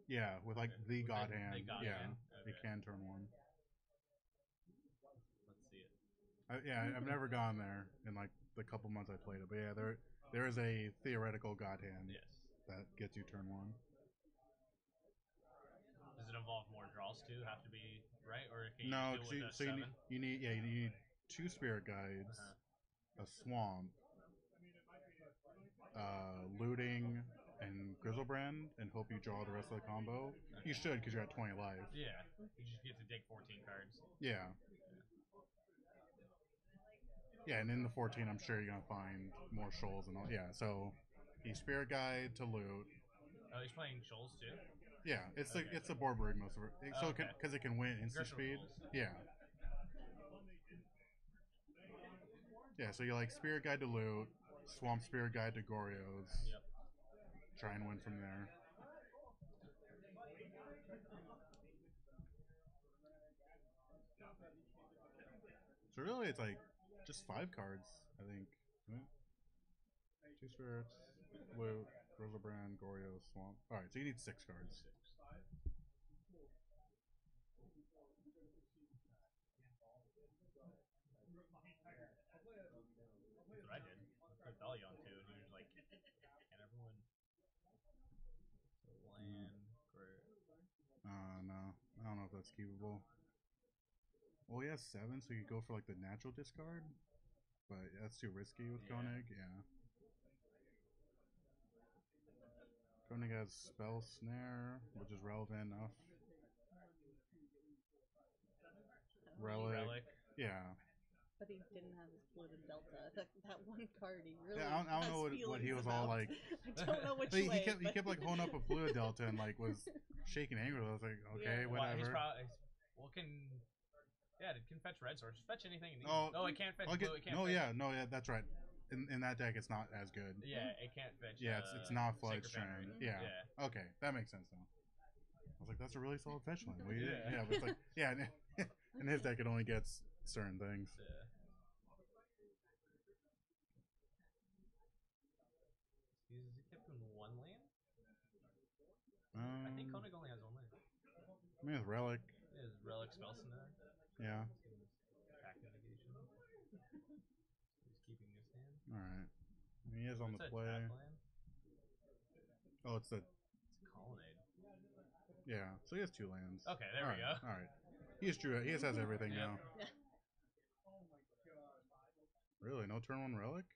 Yeah, with like Okay. the With God the Hand. God Yeah, Hand? it Okay. can turn 1. Let's see it. I've never gone there in like the couple months I played it, but yeah, there is a theoretical God Hand Yes. that gets you turn 1. Does it involve more draws too? Have to be right, or can you No, just do it with a so 7? you need 2 Spirit Guides, a Swamp, Looting, and Grizzlebrand, and hope you draw the rest of the combo. You should, because you're at 20 life. Yeah. You just get to dig 14 cards. Yeah. Yeah, and in the 14, I'm sure you're gonna find more shoals and all. Yeah, so he's Spirit Guide to loot. Oh, he's playing Shoals too. Yeah, it's Okay. it's a board break most of it. So Okay. because it can win instant Gresham speed. rules. Yeah. Yeah, so you like Spirit Guide to loot, Swamp Spirit Guide to Goryo's. Yep. Try and win from there. So really, it's like just 5 cards, I think. Right? 2 spirits, loot, Grizzlebrand, Goryo, Swamp. All right, so you need 6 cards. 6. That's what I did. I put Dahlia on 2, and he was like, "Can everyone?" So land, great. No, I don't know if that's keepable. Well, he has 7, so you go for like the natural discard, but that's too risky with Yeah. Koenig. Yeah. Koenig has Spell Snare, which is relevant enough. Relic. Yeah. But he didn't have his Bloated Delta. That one card he really Yeah, I don't has know what he feelings was all about. like. I don't know which He way. kept but- like holding up a Fluid Delta and like was shaking angrily. I was like, okay, Yeah. Well, whatever. he's probably well can. Yeah, it can fetch red source. Fetch anything it needs. Oh, no, it can't fetch Okay, blue. It can't no, fetch, yeah, that's right. In that deck, it's not as good. Yeah, it can't fetch. Yeah, it's not Flood Sacred Strand. Memory. Yeah. Yeah. Okay, that makes sense now. I was like, that's a really solid fetch line. Well, Yeah. yeah, but it's like, yeah, in his deck, it only gets certain things. Yeah. He kept him 1 land. I think Koenig only has 1 land. I mean, with Relic, His relic spells in there. yeah. Pack negation. He's keeping his hand. All right. I mean, he is on What's the a play. tap land? Oh, it's the It's a colonnade. yeah. So he has 2 lands. Okay, there we go. All right. He just drew it. He just has everything Yep. now. Yeah. Really, no turn 1 Relic?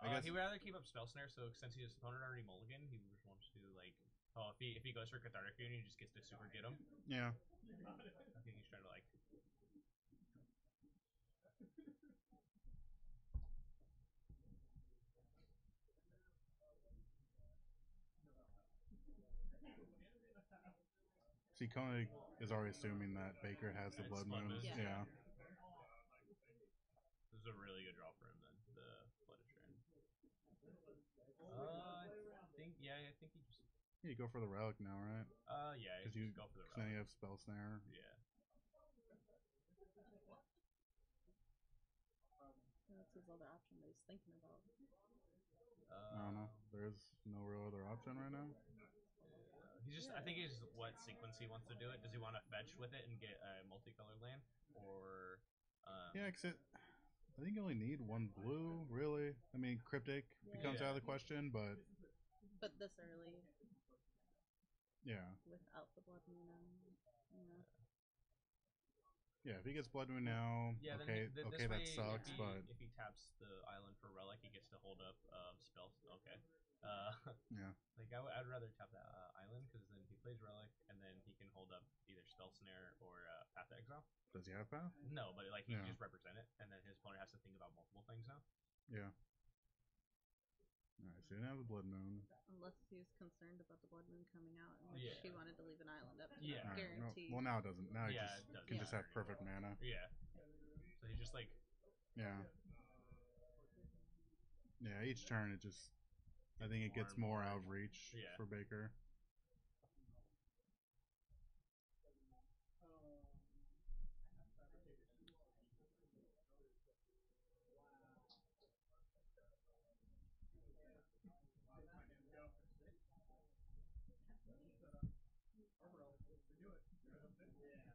I guess He would rather keep up Spell Snare, so since his opponent already mulligan, he just wants to like. Oh, if he goes for Cathartic Fury, he just gets to super get him. Yeah. I think he's trying to like. See, Koenig is already assuming that Baker has the It's Blood Blood Moon. Moon. Yeah. This is a really good draw for him then. The Flooded Strand. I think he just. You go for the relic now, right? Yeah. Because You you just go for the Cause then you relic. have Spell Snare. Yeah. That's his other option that he's thinking about. I don't know. There's no real other option right now. He's just. I think he's what sequence he wants to do it. Does he want to fetch with it and get a multicolored land, or? Yeah, I think you only need one blue, really. I mean, Cryptic becomes Yeah. out of the question, but But this early, yeah. without the blood moon, Yeah, if he gets Blood Moon now, Yeah. okay, Then okay, that way, sucks, but if he taps the island for relic, he gets to hold up spells. Okay. yeah, Like I'd rather tap that island because then he plays relic and then he can hold up either spell snare or path to exile. does he have Path? No, but like he can Yeah. just represent it, and then his opponent has to think about multiple things now. Yeah. Alright, so you didn't have the Blood Moon. unless he was concerned about the blood moon coming out, and Yeah. she wanted to leave an island up to Yeah. him, Alright, no, guaranteed. well, now it doesn't. Now he Yeah, just it doesn't can just have matter perfect mana. Yeah. So he's just like, Yeah. Yeah, each turn it just. I think it More gets and more more. out of reach Yeah. for Baker.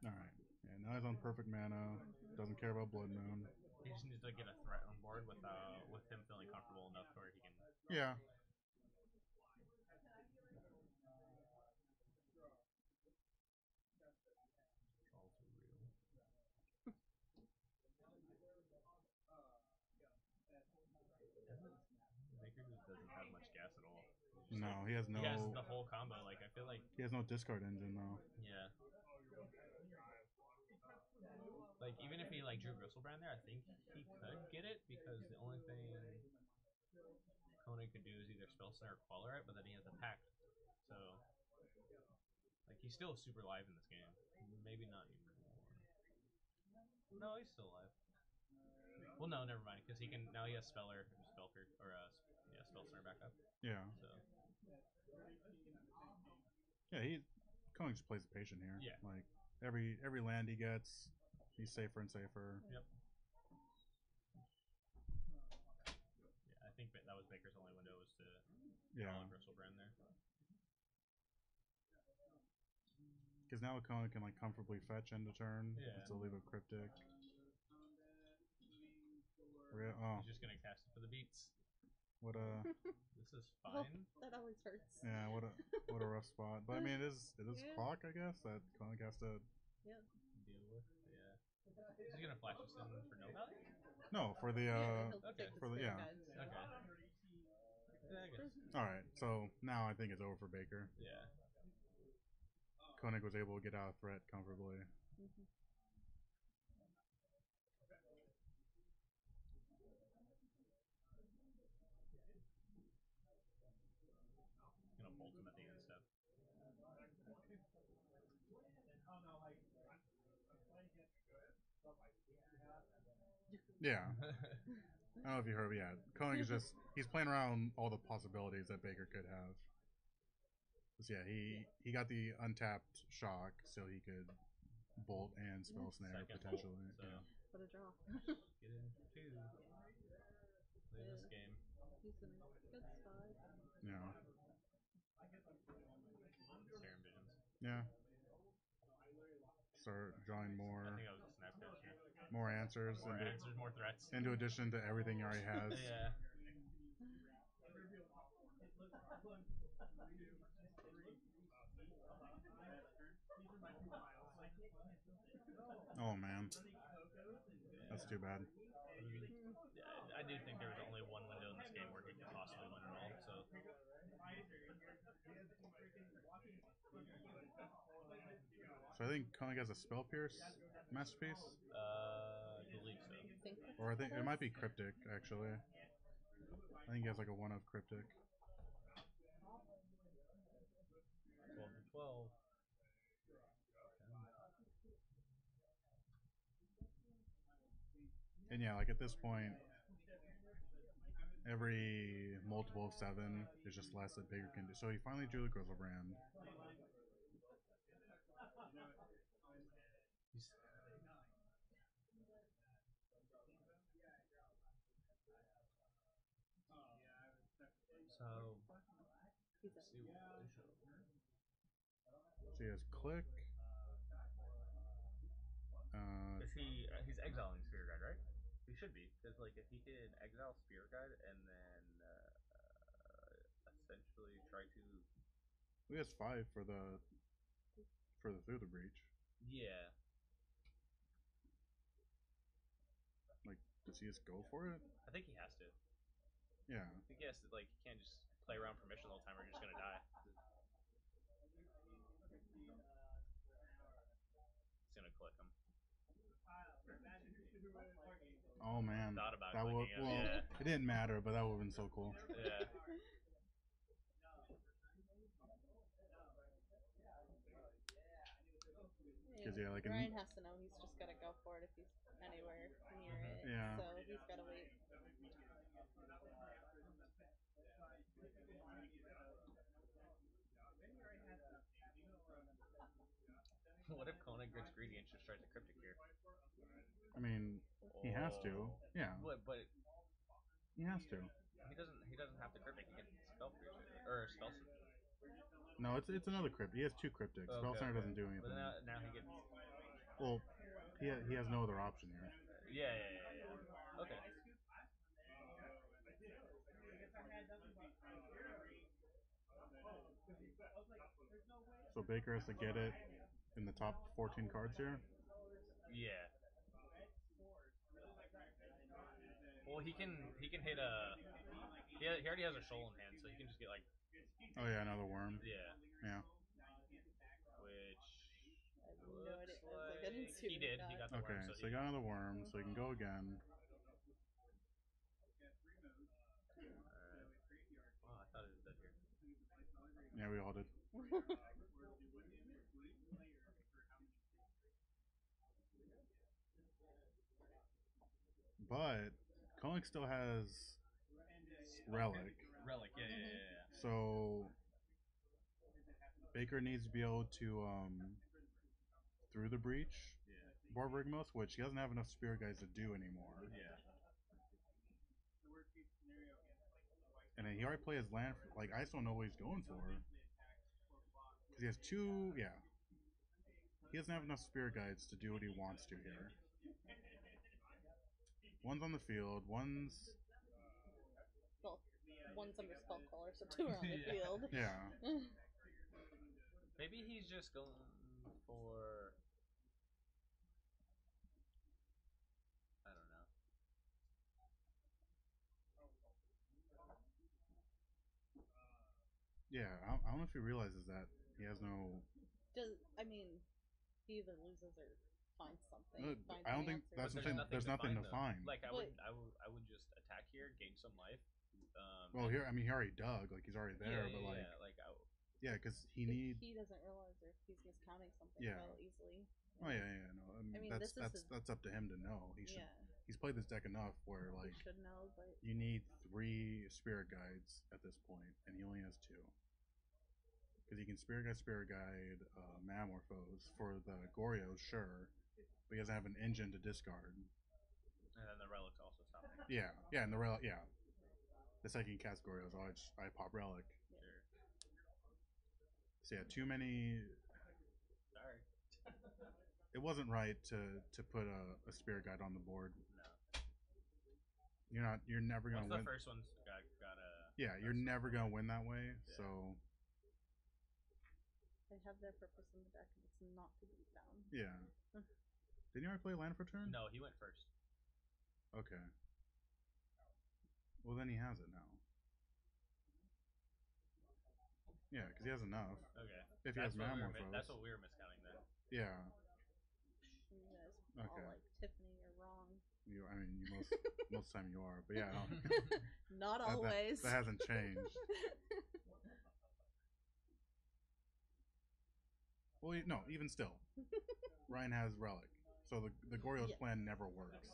Alright. Yeah, now he's on perfect mana. Doesn't care about Blood Moon. he just needs to get a threat on board with him feeling comfortable enough where he can. Yeah. Also real. Baker just doesn't have much gas at all. He's just No, like- he has no. He has the whole combo. Like I feel like, He has no discard engine though. yeah. Like even if he like drew Gristlebrand there, I think he could get it because the only thing Conan could do is either Spell Snare or Queller it, but then he has the Pact. So like he's still super live in this game. Maybe not anymore. No, he's still alive. Well, no, never mind, because he can now. He has Speller, Spellper, or Spell Snare back up. Yeah. So Yeah, Koenig just plays the patient here. Yeah. Like every land he gets, he's safer and safer. yep. Yeah, I think that was Baker's only window was to Yeah. draw Gristlebrand there. Because now Koenig can like comfortably fetch end of turn. Yeah. So leave a Cryptic. Oh, He's just gonna cast it for the beats. what a This is Oh, fine. that always hurts. yeah, what a rough spot. But I mean, it is Yeah. clock, I guess, that Koenig has to. Yeah. Deal with. Yeah. Is he gonna flash this in for no value? No, for the He'll okay. take the for the- spirit yeah. guides. Okay. Yeah, I guess. All right. So now I think it's over for Baker. Yeah. Koenig was able to get out of threat comfortably. Mhm. Gonna bolt him at the end step. Yeah. I don't know if you heard, but yeah, Koenig is just he's playing around all the possibilities that Baker could have. 'Cause yeah, he got the untapped shock, so he could bolt and spell snare Second potentially. bolt, so. Yeah. What a draw. Get in two. Play this Yeah. game. He's in a good spot. Yeah. Serum Visions. Yeah. Start drawing I more think I was a Snapcaster. more answers More answers, more threats. into addition to everything he already has. Yeah. Oh man. That's too bad. I do think there was only one window in this game where he could possibly win it all. So So I think Koenig has a Spell Pierce masterpiece. I believe so. Think Or I think it might be Cryptic, actually. I think he has like a 1 of Cryptic. 12 to 12. And yeah, like at this point, every multiple of 7 is just less that Baker can do. So he finally drew the Grizzlebrand. So, He's let's see what they show. So he has Click. Is he? He's exiling Spear Guide, right? He should be, because like if he can exile Spear Guide and then essentially try to. He has 5 for the Through the Breach. Yeah. Like, does he just go for it? I think he has to. Yeah. I think he has to. Like, he can't just play around permission the whole time. Or you're just gonna die. It's gonna click him. Oh man, Thought about that would clicking him, yeah. it didn't matter, but that would have been so cool. Yeah. Because yeah, like Ryan has to know he's just gotta go for it if he's anywhere near it. Yeah. So he's gotta wait. What if Koenig gets greedy and just tries to cryptic here? I mean, he has to. Yeah, But he has to. he doesn't. He doesn't have to cryptic. He can spell pierce or spell. No, it's another crypt. He has 2 cryptics. Spell Center doesn't do anything. But now he gets. Well, he has no other option here. Yeah. Okay. So Baker has to get it in the top 14 cards here. Yeah. Well, he can hit a. He already has a shoal in hand, so he can just get like. Oh yeah, another worm. Yeah. Yeah. Which. No idea. I was like, I didn't see He what did. got. He got the Okay, worm. so he got another worm, so he can go again. Oh, I thought it was dead here. Yeah, we all did. But Koenig still has Relic. Relic. Yeah. So Baker needs to be able to Through the Breach Borborygmos, which he doesn't have enough Spirit Guides to do anymore. Yeah. And then he already played his land. Like, I just don't know what he's going for. Because he has 2. Yeah. He doesn't have enough Spirit Guides to do what he wants to here. One's on the field. One's. Well, one's under spell caller, so 2 are on the field. Yeah. Maybe he's just going for. I don't know. Yeah, I don't know if he realizes that he has no. I mean, he either loses or finds something. No, finds I don't an think answer. that's But the thing. There's nothing to though. find. Like I But- would just attack here, gain some life. Well, here, I mean, he already dug. Like, he's already there, but like, yeah, because he If needs. He doesn't realize or if he's miscounting something Yeah. real easily. Oh yeah. No, I mean, this is that's up to him to know. He should. Yeah, He's played this deck enough where he like should know, but you need 3 Spirit Guides at this point, and he only has 2. Because he can Spirit Guide Mamorphose for the Gorios, sure, but he doesn't have an engine to discard. And then the relics also stop me. Yeah, and the relic, yeah. The second cast Gorios, I pop relic. Sure. So yeah, too many. Sorry. It wasn't right to put a Spirit Guide on the board. No. You're never gonna Once win. the first one's got a. Yeah, you're never gonna win that way. Yeah. So they have their purpose in the deck, and it's not to beat down. yeah. Didn't you already play land for turn? No, he went first. Okay. Well, then he has it now. Yeah, because he has enough. Okay. If he has Mamorphose. That's what we were miscounting then. Yeah. You guys Okay. all like Tiffany, you're wrong. I mean, you most most of the time you are, but yeah, no. Not That- always. that hasn't changed. Well, no, even still, Ryan has Relic, so the Gorios Yeah. plan never works.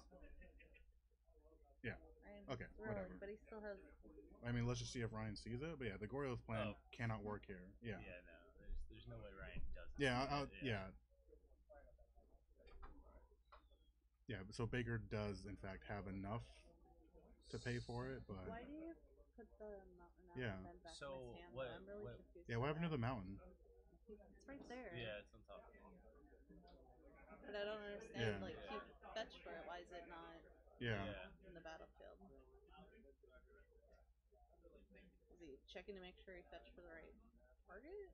Yeah. Ryan's Okay, throwing, whatever. but he still has. I mean, let's just see if Ryan sees it. But yeah, the Goryo's plan Oh. cannot work here. Yeah. Yeah, no. There's no way Ryan does it. Yeah. Yeah. So Baker does in fact have enough to pay for it, but Why do you put the mountain out Yeah. and then back So, in his hand? what- I'm really what- confused. yeah. What happened to the mountain? It's right there. Yeah, it's on top. But I don't understand. Yeah. Like he fetched for it. Why is it not Yeah. in the battlefield? Is he checking to make sure he fetched for the right target?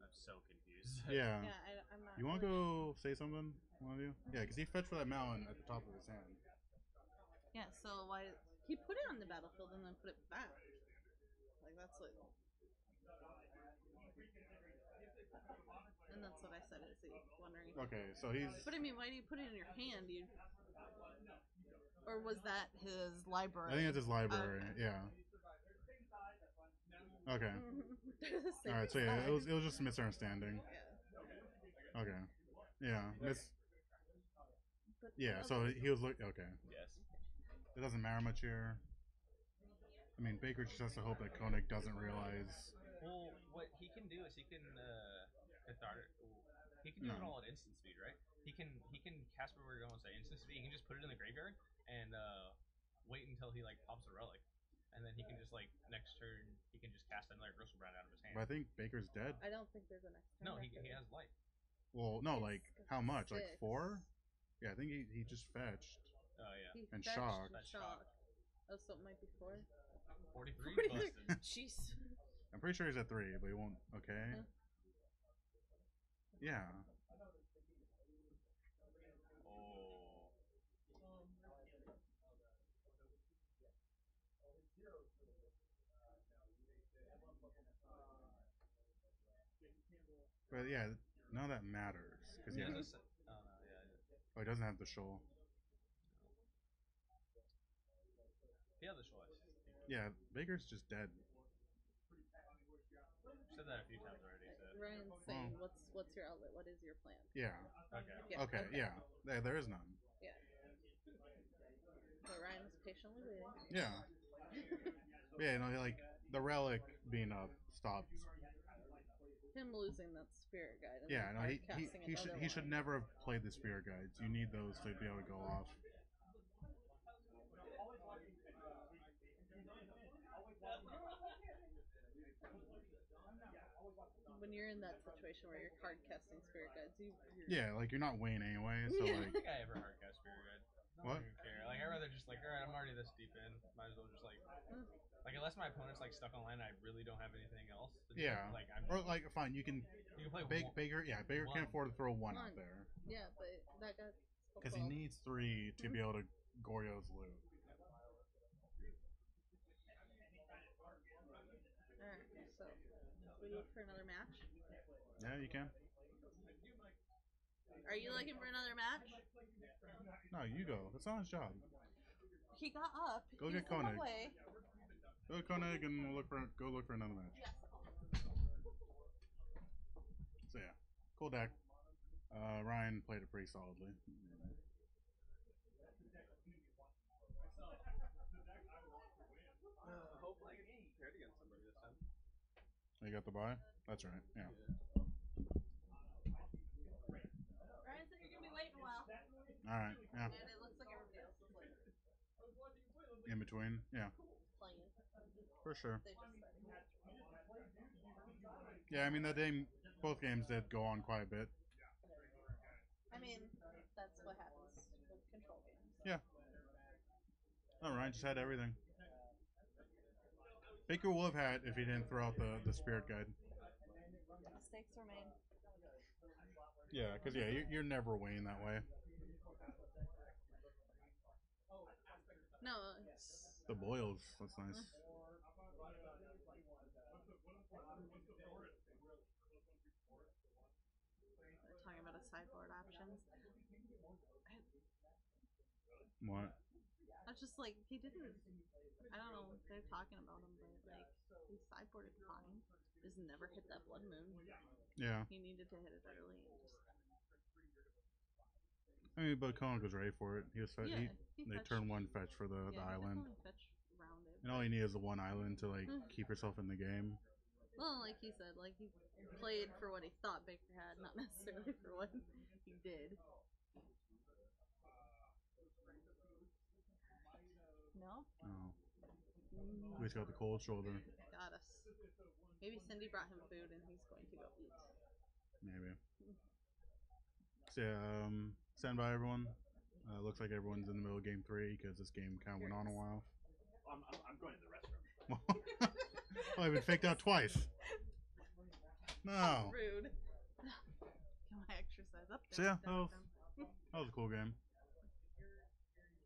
I'm so confused. Yeah. Yeah, I'm not. You want to really go say something, one of you? Yeah, because he fetched for that mountain at the top of his hand. Yeah, so why he put it on the battlefield and then put it back? Like that's what. And that's what I said. Is he wondering? If Okay, so he's But I mean, why do you put it in your hand? You. Or was that his library? I think it's his library. Okay. Yeah. Okay. They're the same All right. So yeah, size. it was just a misunderstanding. Yeah. Okay. Yeah. But Yeah. the So other- he was like, okay. Yes. It doesn't matter much here. I mean, Baker just has to hope that Koenig doesn't realize. Well, what he can do is he can cathartic. He can do it No. all at instant speed, right? He can cast whatever you're going to say instant speed. He can just put it in the graveyard and wait until he like pops a relic, and then he can just like next turn he can just cast another Gristlebrand out of his hand. But I think Baker's dead. I don't think there's a next turn. No, he after has this. life. Well, no, Yes, like 'cause how it's much? Like 6. 4? Yeah, I think he just fetched. Oh yeah, He And fetched shock. the shock. Oh, so it might be 4. 43 43. busted. Jeez. I'm pretty sure he's at 3, but he won't. Okay. Yeah. Oh, But yeah, none of that matters because he yeah, has a oh no, yeah. oh, he doesn't have the shoal. He has a choice. Yeah, Baker's just dead. Said that a few times already. So. Ryan's saying, "What's your outlet? What is your plan?" Yeah. Okay. Yeah, Okay. Yeah. There is none. Yeah. So Ryan is patiently waiting. Yeah. Yeah. No, like the relic being up stops. Him losing that spirit guide. And Yeah. then No, hard casting another he should one. never have played the spirit guides. You need those to be able to go off. When you're in that situation where you're hard casting spirit guides, you're Yeah, like you're not Wayne anyway, so Yeah. I like don't think I ever hardcast Spirit Guide. I What? don't even care. Like I'd rather just like, alright, I'm already this deep in. Might as well just like unless my opponent's like stuck on land and I really don't have anything else to do. Yeah. Like I'm or like fine, you can you can play Baker. Yeah, Baker one. can't afford to throw one out One. there yeah, but that got because he needs 3 to be able to Goryo's loot. Alright, so we look for another match. Yeah, you can. Are you looking for another match? No, you go. That's not his job. He got up. Go he's get in the Koenig. way. Go to Koenig and we'll go look for another match. Yes. So yeah, cool deck. Ryan played it pretty solidly. hopefully I can get prepared against somebody this time. You got the buy? That's right. Yeah. Ryan said you're gonna be waiting a while. All right. Yeah. And it looks like everybody else is like In between. Yeah. playing. For sure. They just started. Yeah. I mean that game. Both games did go on quite a bit. I mean, that's what happens with control games. Yeah. Oh, Ryan just had everything. Baker will have had if he didn't throw out the spirit guide. Mistakes were made. Yeah, because yeah, you're never Wayne that way. No, it's The boils. That's nice. they're talking about a sideboard options. What? I was just like, he didn't. I don't know. They're talking about him, but like, he sideboarded fine. Just never hit that blood moon. Yeah. He needed to hit it early. And just, I I mean, but Koenig was ready for it. He was Yeah, they fetched. turned one fetch for the Yeah, he island, definitely fetched around it. and all you need is the one island to like keep yourself in the game. Well, like he said, like he played for what he thought Baker had, not necessarily for what he did. No? Oh, we just got the cold shoulder, Got us. Maybe Cindy brought him food and he's going to go eat. maybe. So yeah, stand by everyone. Looks like everyone's in the middle of game 3 because this game kind of went on a while. I'm going to the restroom. Oh, I've been faked out twice. No. Rude. Get my exercise up So there. yeah, that was a cool game.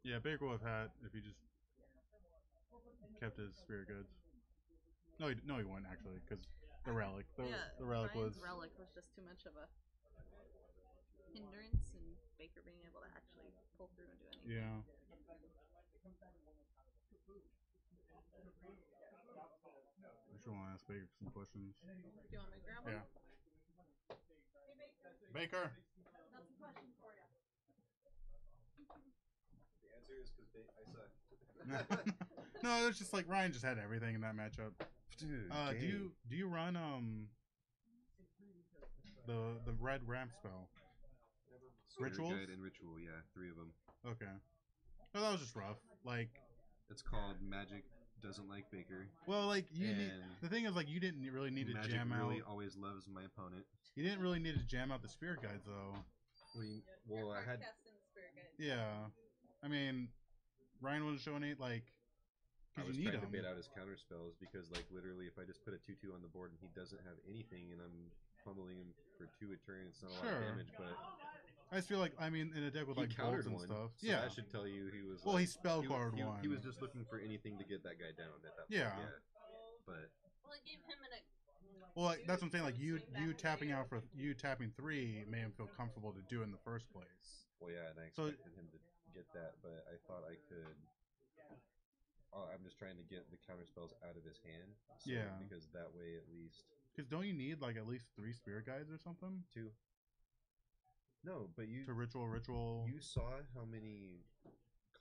Yeah, Baker would have had if he just kept his spirit goods. No, he wouldn't actually, because the relic. The relic Ryan's was. relic was just too much of a hindrance, and Baker being able to actually pull through and do anything. Yeah. I should want to ask Baker some questions. Do you want me to grab one? Yeah. Baker. Got some questions for you. The answer is because I suck. No, it's just like Ryan just had everything in that matchup. Dude, do you run the red ramp spell? Rituals? Guide and ritual, yeah, 3 of them. Okay. No, that was just rough. Like, It's called Magic Doesn't Like Baker. well, like you need, And the thing is like you didn't really need to Magic jam really out. always loves my opponent. You didn't really need to jam out the spirit guides though. Well, I had Yeah. I mean, Ryan wasn't showing it like I because was you need trying to them. bait out his counter spells because, like, literally, if I just put a 2/2 on the board and he doesn't have anything, and I'm pummeling him for 2 a turn, it's not a lot Sure. of damage. But I just feel like I mean in a deck with he like countered bolts and one, stuff. so Yeah. that should tell you he was. Well, like, he spell card one. He was just looking for anything to get that guy down at that point. Yeah. But Well, it gave him an. Well, like, that's what I'm saying. Like you tapping out for you tapping 3 made him feel comfortable to do it in the first place. well, yeah, and I So- expected him to get that, but I thought I could. I'm just trying to get the counter spells out of his hand. So, Yeah. Because that way, at least Because don't you need like at least 3 spirit guides or something 2. No, but to ritual? You saw how many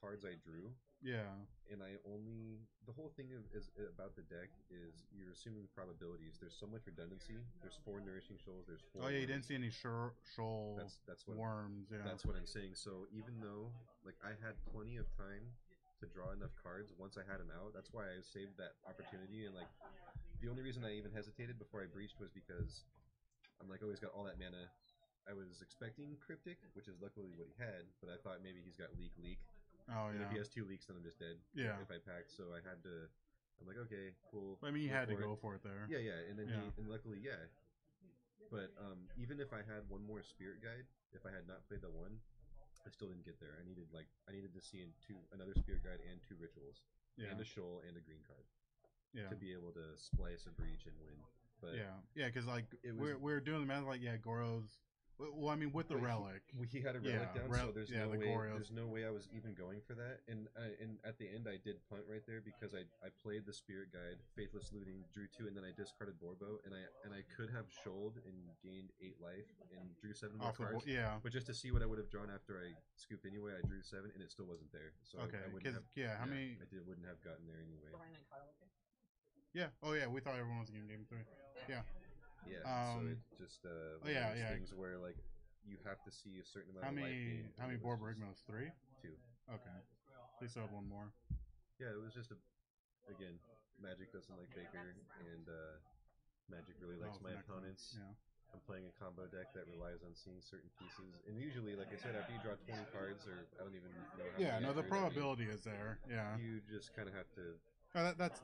cards I drew, Yeah. and the whole thing is about the deck is you're assuming probabilities. There's so much redundancy. There's 4 nourishing shoals. There's 4. Oh yeah, you worms. didn't see any shoal That's what worms. Yeah. That's what I'm saying. So even though like I had plenty of time to draw enough cards once I had them out, that's why I saved that opportunity. And like the only reason I even hesitated before I breached was because I'm like, oh, he's got all that mana. I was expecting Cryptic, which is luckily what he had, but I thought maybe he's got leak. Oh And yeah. if he has 2 leaks, then I'm just dead. Yeah. If I packed, so I had to. I'm like, okay, cool. But, I mean, you go had to for it. go for it there. Yeah, yeah, and then Yeah. and luckily, yeah. But even if I had one more spirit guide, if I had not played the one, I still didn't get there. I needed to see another spirit guide and 2 rituals, Yeah. and a shoal and a green card Yeah. to be able to splice a breach and win. But Yeah, because like It was- we're doing the math like Goro's. Well, I mean with the But relic. he had a relic Yeah, down, rel- so there's yeah, no the way. Gorios. There's no way I was even going for that. And at the end, I did punt right there because I played the spirit guide, faithless looting, drew 2, and then I discarded Borbo, and I could have shoaled and gained 8 life and drew 7 more Off the cards. yeah. But just to see what I would have drawn after I scooped anyway, I drew 7, and it still wasn't there. So Okay, I wouldn't because have. how many? Wouldn't have gotten there anyway. Brian and Kyle, okay? Yeah. Oh yeah, we thought everyone was in game 3. Yeah. Yeah. So it's just one yeah, of those yeah. things where like you have to see a certain amount How of life many? gained, How and many it was Borborigmos? 3. just 2. Okay. Please still have one more. Yeah, it was just again, Magic doesn't like Baker, and Magic really likes Oh, my next one. opponents. Yeah. I'm playing a combo deck that relies on seeing certain pieces, and usually, like I said, after you draw 20 cards, or I don't even know how Yeah. many No, I the drew that game, probability is there. Yeah. you just kind of have to.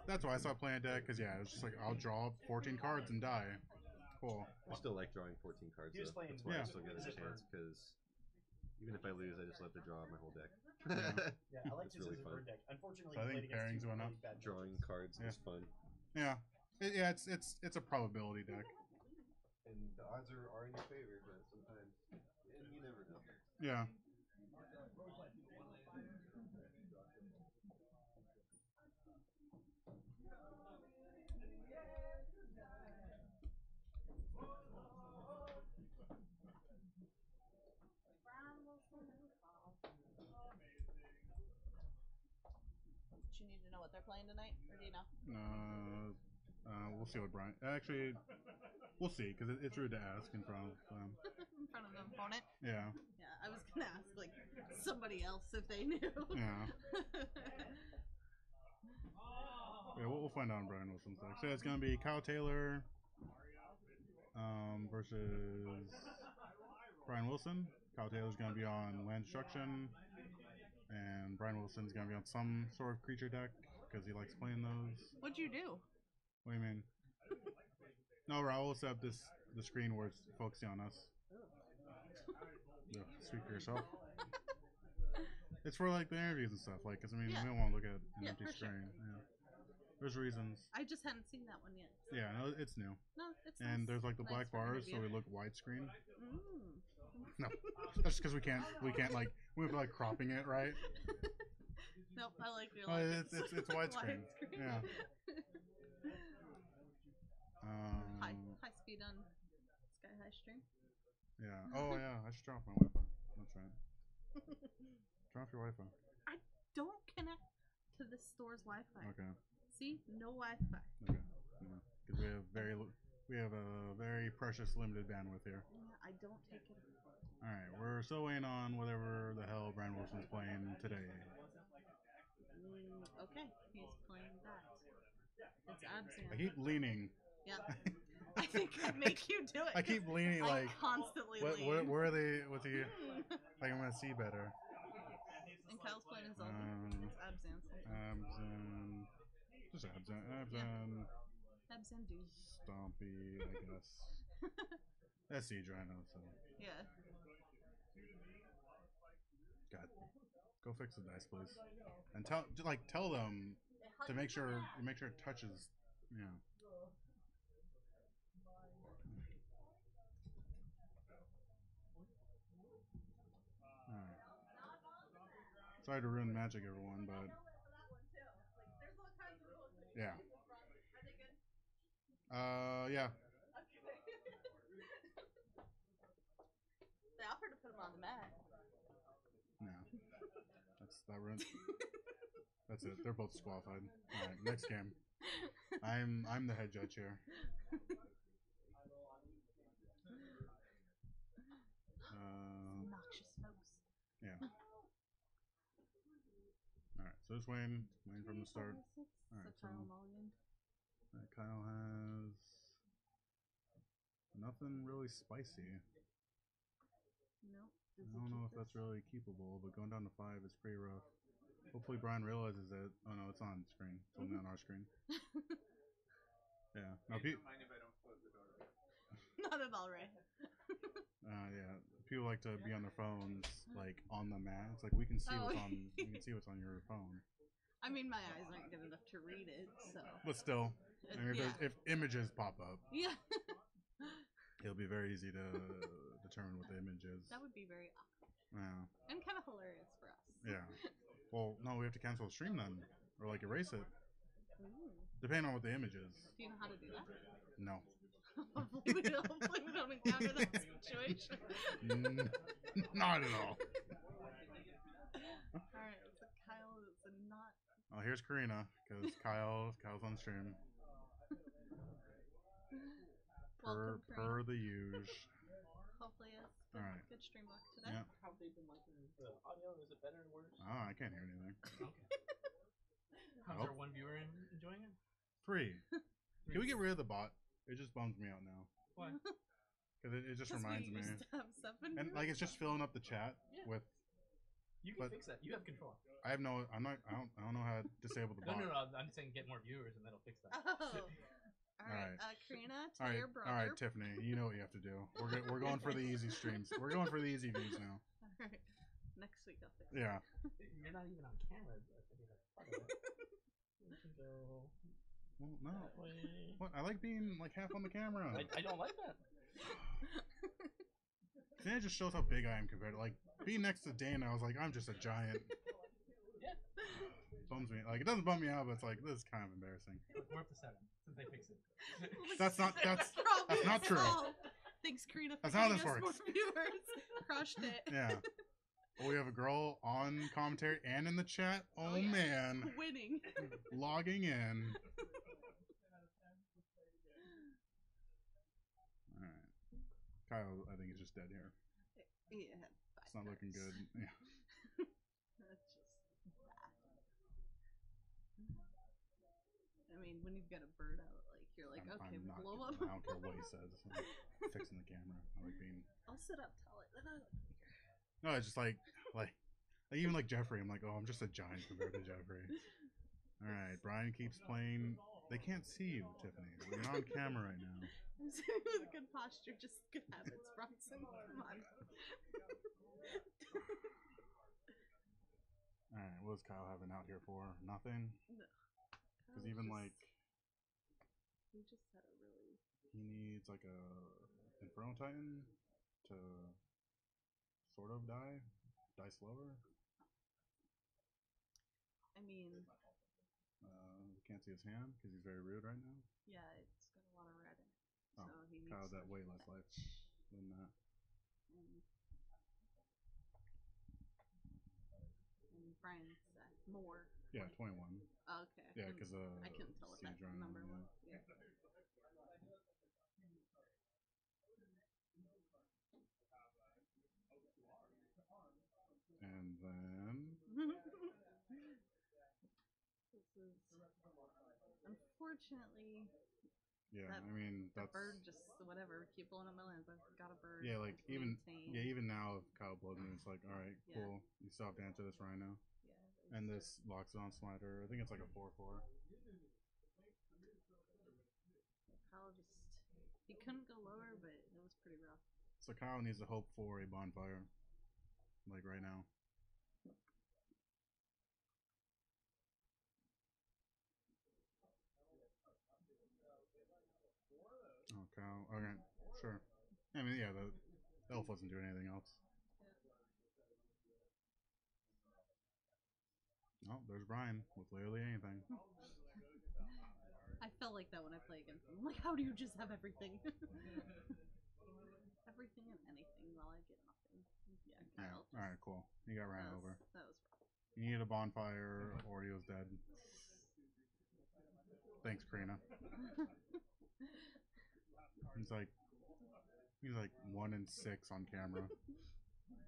That's why I stopped playing a deck because yeah, it was just like I'll draw 14 cards and die. Cool. I still like drawing 14 cards, He was though. playing- That's why Yeah. I still get a chance, because even if I lose, I just love to draw my whole deck. Yeah, I like It's this really as a fun. bird deck. Unfortunately, So I he think played against pairings two went really up. bad Drawing matchups. cards Yeah. is fun, Yeah. It's a probability deck. and the odds are in your favor, but sometimes, and you never know. Yeah. you need to know what they're playing tonight, or do you know? We'll see what Brian. Actually, we'll see because it's rude to ask in front of them. In front of the opponent. Yeah. Yeah, I was gonna ask like somebody else if they knew. Yeah. Yeah, we'll find out on Brian Wilson's deck. So it's gonna be Kyle Taylor versus Brian Wilson. Kyle Taylor's gonna be on Land Destruction, and Brian Wilson's gonna be on some sort of creature deck because he likes playing those. What'd you do? What do you mean? No, Raul set up the screen where it's focusing on us. Yeah, speak for yourself. It's for like the interviews and stuff. Like, 'cause I mean, Yeah. we don't want to look at an Yeah, empty for sure. screen. Yeah. There's reasons. I just hadn't seen that one yet. Yeah, no, it's new. No, it's And nice. there's like the Nice black for an bars, so interview. we look widescreen. Mm. No, that's because we can't like we're like cropping it right. Nope, I like your Oh, like it's widescreen. Yeah. High speed on Sky High stream. Yeah. Oh yeah, I should turn off my Wi-Fi. That's right. Turn off your Wi-Fi. Don't connect to the store's Wi-Fi. Okay. See, no Wi-Fi. Okay. Because we have a very precious limited bandwidth here. Yeah, I don't take it. All right, we're still waiting on whatever the hell Brian Wilson's playing today. Okay, he's playing that. It's Abzan. I keep leaning. Yeah. I think I make you do it. I keep leaning I like. constantly What, lean. where are they? What's he? Like I'm gonna see better. And Kyle's playing his Zelda. It's Abzan. Abzan. Just Abzan. Abzan. Abzan dude. Stompy, I guess. That's Siege right now, so. Yeah. God. Go fix the dice, please. And tell them to make sure it touches. Yeah. Alright. Sorry to ruin magic, everyone, but yeah. Yeah. They offered to put him on the mat. No. That ruined. That's it. They're both disqualified. All right, next game. I'm the head judge here. Noxious folks. Yeah. All right. So just waiting from the start. Alright, So so- Kyle Mulligan. Kyle has nothing really spicy. Nope. I don't know if that's really keepable, but going down to 5 is pretty rough. Hopefully Brian realizes that. Oh no, it's on screen. It's only on our screen. Yeah. Now, Not at all, right? yeah. People like to be on their phones, like on the mat. It's like we can see Oh. what's on. We can see what's on your phone. I mean, my eyes aren't good enough to read it, so. But still, I mean, Yeah. if images pop up, Yeah. it'll be very easy to determine what the image is. That would be very awkward. Yeah. And kind of hilarious for us. Yeah. Well, no, we have to cancel the stream then, or like erase it, Ooh. depending on what the image is. Do you know how to do that? No. Hopefully we don't encounter that situation. Not at all. Alright, so Kyle is not. Oh, here's Karina, because Kyle's on stream. Welcome, Per the usual. Hopefully it's good, Alright. good stream luck today. Yeah. How have they been liking the audio? Is it better or worse? Oh, I can't hear anything. How's Nope. our one viewer enjoying it? 3. Can we get rid of the bot? It just bums me out now. Why? Because it just 'Cause reminds we me. used to have 7 And like it's just filling up the chat Yeah. with. You can But- fix that. You have control. I have no. I don't know how to disable the No, bot. no, no. I'm saying get more viewers and that'll fix that. Oh. Alright, Alright. Karina, All tell right, your brother. all right, Tiffany. You know what you have to do. We're going for the easy streams. We're going for the easy views now. Alright. Next week I'll fix it. Yeah. You're not even on camera. I think that's part of it. You can go Well, no. that way. What? I like being like half on the camera. I don't like that. Then it just shows how big I am compared to like being next to Dana. I was like, I'm just a giant. Yeah. Bums me. Like it doesn't bum me out, but it's like this is kind of embarrassing. Look, we're up to 7 since they fixed it. That's not. That's Problem not true. solved. Thanks, Karina. For That's not how getting this us works. More viewers. Crushed it. yeah. Oh, we have a girl on commentary and in the chat. Oh, yeah. man. Winning. Logging in. Alright. Kyle, I think, is just dead here. Yeah. It's not looking good. Yeah. That's just bad. I mean, when you've got a bird out, like, you're like, okay, I'm not, blow up. I don't care what he says. I'm fixing the camera. I like being. I'll sit up taller. Then I look bigger. No, it's just like even like Jeffrey. I'm like, oh, I'm just a giant compared to Jeffrey. All right, Brian keeps playing. They can't see you, Tiffany. You're not on camera right now. I'm sitting with good posture, just good habits, Bronson. Come on. All right, what is Kyle having out here for? Nothing. No. Because even like We just had a really. he needs like a Inferno Titan to sort of die slower. I mean, We can't see his hand because he's very rude right now. yeah, it's got a lot of red in it. Oh, So he needs Kyle's to at way less life than that. And Brian's at more. Yeah, 21. Oh, okay. Yeah, because I couldn't tell what that Siege Rhino, number yeah. was. Yeah. And then This is unfortunately yeah, That- I mean the that's bird just whatever. Keep blowing up my lands. I've got a bird. yeah, like let's maintain. even now if Kyle blows me, it's like all right, Yeah. cool. You still have to answer this Rhino, Yeah, and it's- this locks it on Slider. I think it's like a 4/4. Kyle just he couldn't go lower, but it was pretty rough. So Kyle needs to hope for a bonfire, like right now. Oh, Kyle. Okay, sure. I mean, yeah, the elf wasn't doing anything else. Oh, there's Brian with literally anything. I felt like that when I play against him. I'm like, how do you just have everything? Everything and anything while I get nothing. Yeah, Yeah. Kyle. All right, cool. You got ran over. That was rough. You needed a bonfire, or he was dead. Thanks, Karina. He's like 1 in 6 on camera.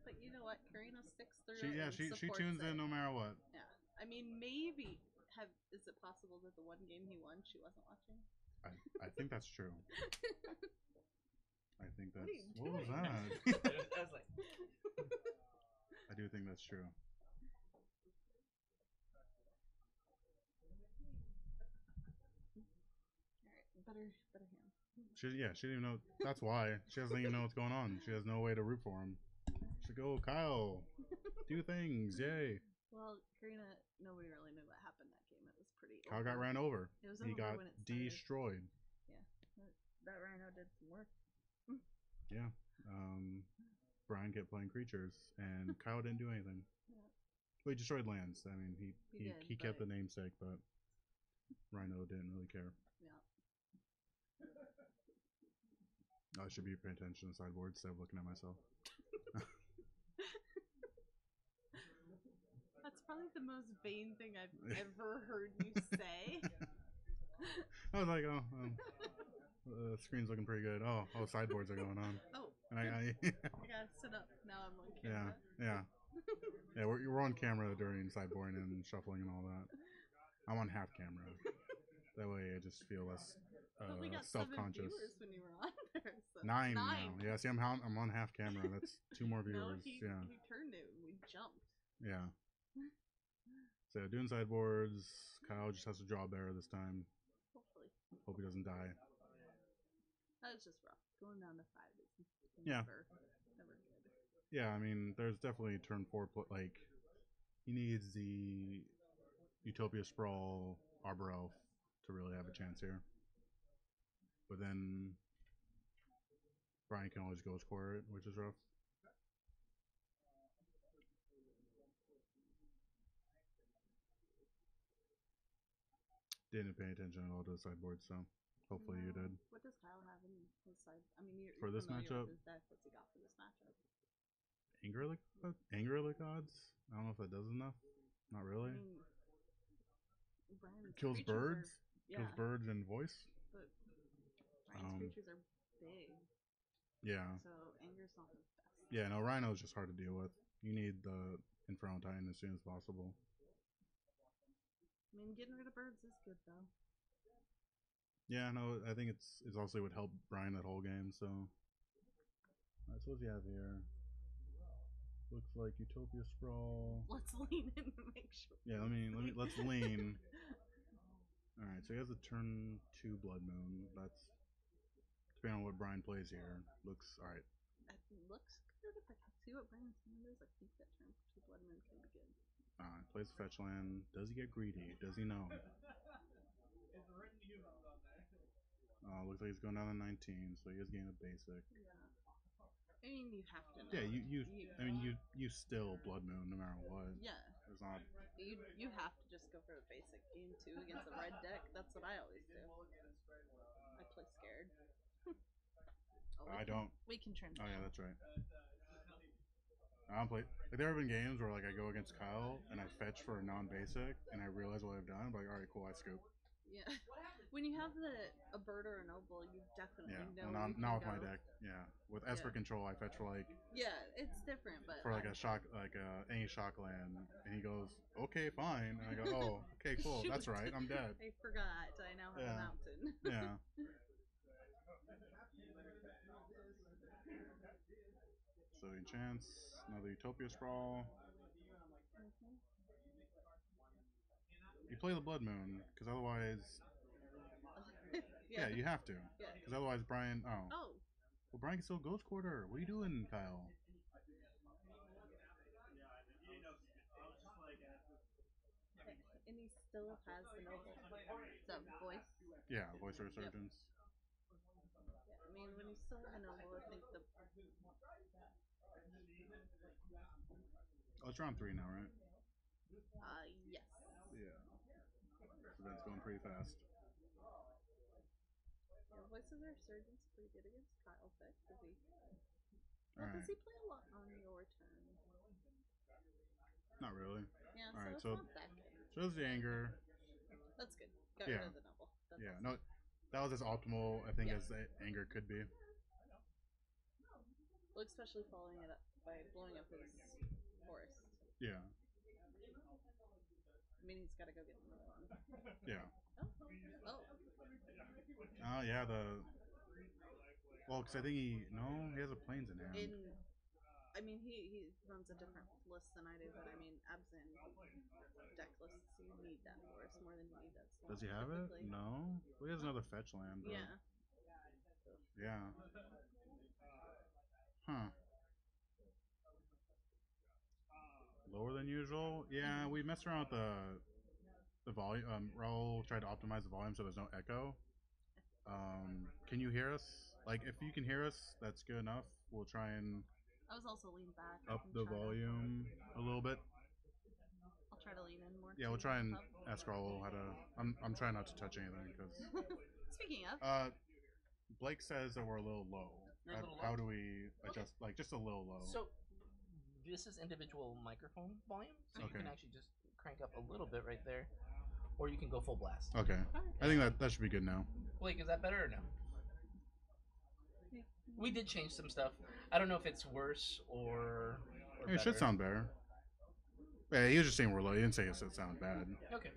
But you know what? Karina sticks through. She and she tunes supports in it. no matter what. Yeah, I mean, maybe is it possible that the one game he won she wasn't watching? I think that's true. I think What are that's you what was doing? that? I was like, I do think that's true. All right, better hand. She didn't even know. That's why she doesn't even know what's going on. She has no way to root for him. She go, Kyle, do things, yay! Well, Karina, nobody really knew what happened that game. It was pretty. Kyle got over. ran over. It was He over got when it started. destroyed. That Rhino did some work. Yeah. Brian kept playing creatures, and Kyle didn't do anything. Yeah. Well, he destroyed lands. I mean, he did, kept the but- namesake, but Rhino didn't really care. Yeah. I should be paying attention to the sideboard instead of looking at myself. That's probably the most vain thing I've ever heard you say. I was like, oh, the screen's looking pretty good. Oh, sideboards are going on. Oh, And I I gotta sit up. Now I'm on yeah, camera. yeah, we're on camera during sideboarding and shuffling and all that. I'm on half camera. That way I just feel less But we got 7 self-conscious. viewers when you were on there. So 9 now. Yeah, see, I'm on half camera. That's 2 more No, viewers. he turned it and we jumped. Yeah. So doing sideboards. Kyle just has to draw a bear this time. Hopefully. Hope he doesn't die. That was just rough. Going down to 5 is Yeah. never good. Yeah, I mean, there's definitely turn 4 like he needs the Utopia Sprawl Arbor Elf to really have a chance here. But then Brian can always go score it, which is rough. Didn't pay attention at all to the sideboard, so hopefully you did. What does Kyle have in his side? I mean, you're For this familiar matchup? with his deck. What's he got for this matchup? Anger of the Gods. I don't know if that does enough. Not really. I mean, Brian's Kills creatures birds. Are, Kills yeah, birds and voice. but Brian's creatures are big, Yeah. so anger's not the best. Yeah, no, Rhino's just hard to deal with. You need the Infernal Titan as soon as possible. I mean, getting rid of birds is good though. Yeah, no, I think it's also would help Brian that whole game, so. Alright, so what do you have here? Looks like Utopia Sprawl. Let's lean in to make sure. Yeah, let's lean. Alright, so he has a turn 2 Blood Moon. That's depending on what Brian plays here. Looks alright. It looks good. If I can see what Brian's hand is, I think that turn 2 Blood Moon can be good. Alright, plays fetch land. Does he get greedy? Does he know? Looks like he's going down to 19, so he is getting a basic. Yeah. I mean, you have to know. Yeah, you still Blood Moon no matter what. Yeah. There's not. You have to just go for the basic game 2 against a red deck. That's what I always do. I play scared. I don't. We can trim. Oh yeah, that's right. I don't play. Like there have been games where like I go against Kyle and I fetch for a non-basic and I realize what I've done. I'm like, all right, cool, I scoop. Yeah. When you have a bird or a noble, you definitely know. Well, you not can with my go. deck. Yeah, with Esper Control, I fetch for like Yeah, it's different, but for like a shock, like any shock land, and he goes, okay, fine, and I go, oh, okay, cool, that's Shoot. right, I'm dead. I forgot. I now have Yeah. a mountain. Yeah. So enchants another Utopia Sprawl. Mhm. You play the Blood Moon because otherwise, yeah, you have to. Yeah. Because otherwise, Brian. Oh. Oh. Well, Brian can still Ghost Quarter. What are you doing, Kyle? And he still has the noble. The voice. Yeah, Voice of Resurgence. Yeah, I mean, when he's still a noble, I think the. Oh, it's round 3 now, right? Yes. Yeah. This event's going pretty fast. Yeah, Voice of Resurgence is pretty good against Kyle Tech. Does he? Well, Alright. does he play a lot on your turn? Not really. Yeah, Alright, so so it's not that good. shows the anger. That's good. Got Yeah. rid of the noble. That's Yeah, awesome. no, that was as optimal, I think, Yeah. as the anger could be. Well, especially following it up by blowing up his forest. Yeah, I mean, he's got to go get another one. yeah. Oh. Oh, yeah, well, because I think he has a planes in hand. I mean, he runs a different list than I do, but I mean, Abzan deck lists, you need that forest more than you need that swamp. Does he have it? typically. No. Well, he has another fetch land. But Yeah. Yeah. Huh. Lower than usual? Yeah, we messed around with the volume. Raul tried to optimize the volume so there's no echo. Can you hear us? Like, if you can hear us, that's good enough. We'll try and I was also lean back. up and the try to- volume a little bit. I'll try to lean in more. Yeah, we'll too, try and up. ask Raul how to. I'm trying not to touch anything because. Speaking of, Blake says that we're a little low. You're a little How low? do we adjust? Like just a little low. So this is individual microphone volume, so you Okay. can actually just crank up a little bit right there, or you can go full blast. Okay, I think that should be good now. Blake, is that better or no? We did change some stuff. I don't know if it's worse or It should better. sound better. Yeah, he was just saying we're low. He didn't say it sounded bad. Okay.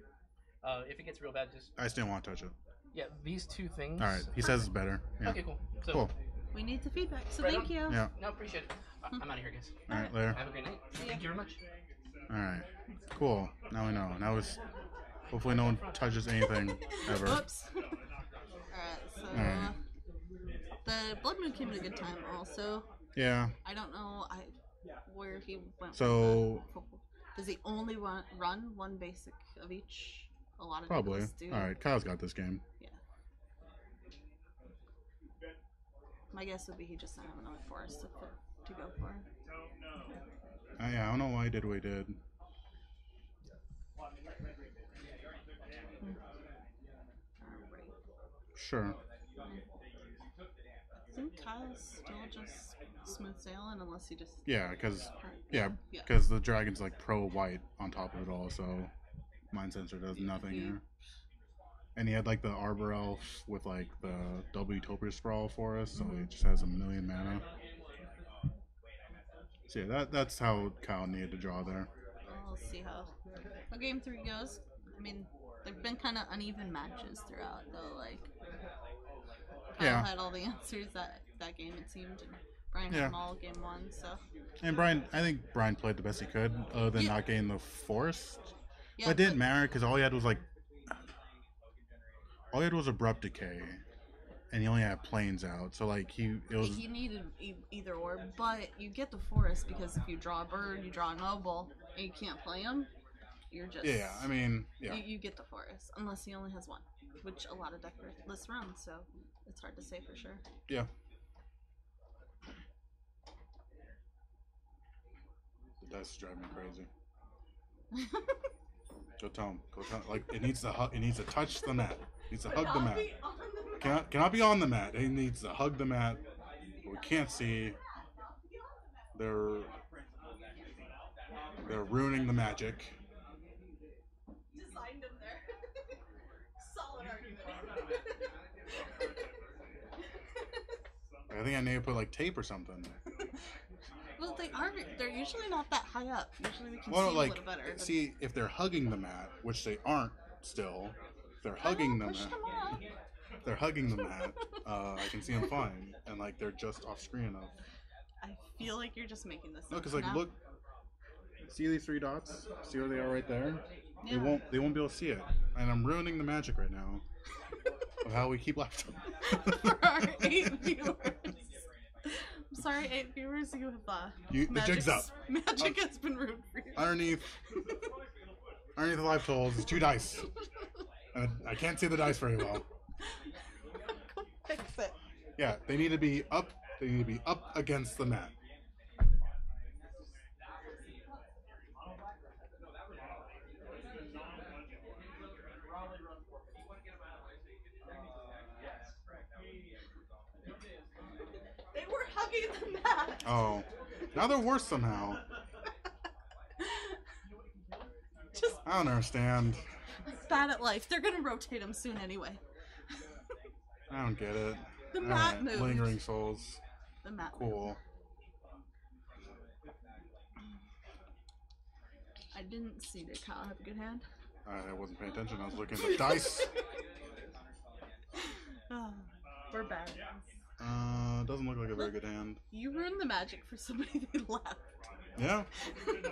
If it gets real bad, just I just didn't want to touch it. yeah, these two things. All right, he says it's better. Yeah. Okay, cool. So, Cool. we need the feedback, so Right thank on. you. Yeah. No, appreciate it. I'm out of here, guys. All right, later. Have a great night. Thank you very much. All right. Cool. Now we know. Now it's hopefully no one touches anything ever. Oops. Alright, so Alright. the Blood Moon came at a good time also. Yeah. I don't know where he went. So- with the- does he only run one basic of each? A lot of Probably. decklists do. All right. Kyle's got this game. Yeah. My guess would be he just didn't have enough forest to go for. Yeah. I don't know why he did what he did. Alright. Sure. think Kyle's still just smooth sailing unless he just. Yeah, because Yeah. the dragon's like pro white on top of it all, so Mind Sensor does nothing here. And he had like the Arbor Elf with like the Wtopia Sprawl for us, so he just has a million mana. So yeah, that's how Kyle needed to draw there. We'll see how game 3 goes. I mean, there've been kind of uneven matches throughout, though. Like, Kyle Yeah. had all the answers that game, it seemed, and Brian had Yeah. them all game 1. So And I think Brian played the best he could, other than Yeah. not getting the forest. yeah, But it didn't matter because all he had was Abrupt Decay, and he only had Plains out. So like he needed either or, but you get the forest because if you draw a bird, you draw a noble, and you can't play him. You're just I mean You get the forest unless he only has one, which a lot of deck lists run. So it's hard to say for sure. yeah. The dice is driving me crazy. Go tell him. Like it needs to hug. It needs to touch the mat. It needs to hug the mat. Cannot be on the mat. It needs to hug the mat. We can't see. They're ruining the magic. Designed him there. Solid argument. I think I need to put like tape or something. Well, they're usually not that high up. Usually we can Well, see like a little better. than- see if they're hugging the mat, which they aren't still. If they're hugging the push mat. them up. If they're hugging the mat. I can see them fine, and like they're just off screen enough. I feel like you're just making this No, up because like now. look, see these 3 dots? See where they are right there? Yeah. They won't be able to see it, and I'm ruining the magic right now of how we keep left. For our 8 viewers. I'm sorry, 8 viewers, you have The jig's up. Magic has been ruined for you. Underneath the live totals is 2 dice, and I can't see the dice very well. Go fix it. Yeah, they need to be up. They need to be up against the mat. They were hugging the mat. Oh, now they're worse somehow. Just I don't understand. bad at life. They're gonna rotate them soon anyway. I don't get it. The All mat right, moved. Lingering Souls. The mat. Cool. I didn't see that Kyle have a good hand. I wasn't paying attention. I was looking at the dice. Oh, we're bad. Doesn't look like a very good hand. You ruined the magic for somebody they left. Yeah.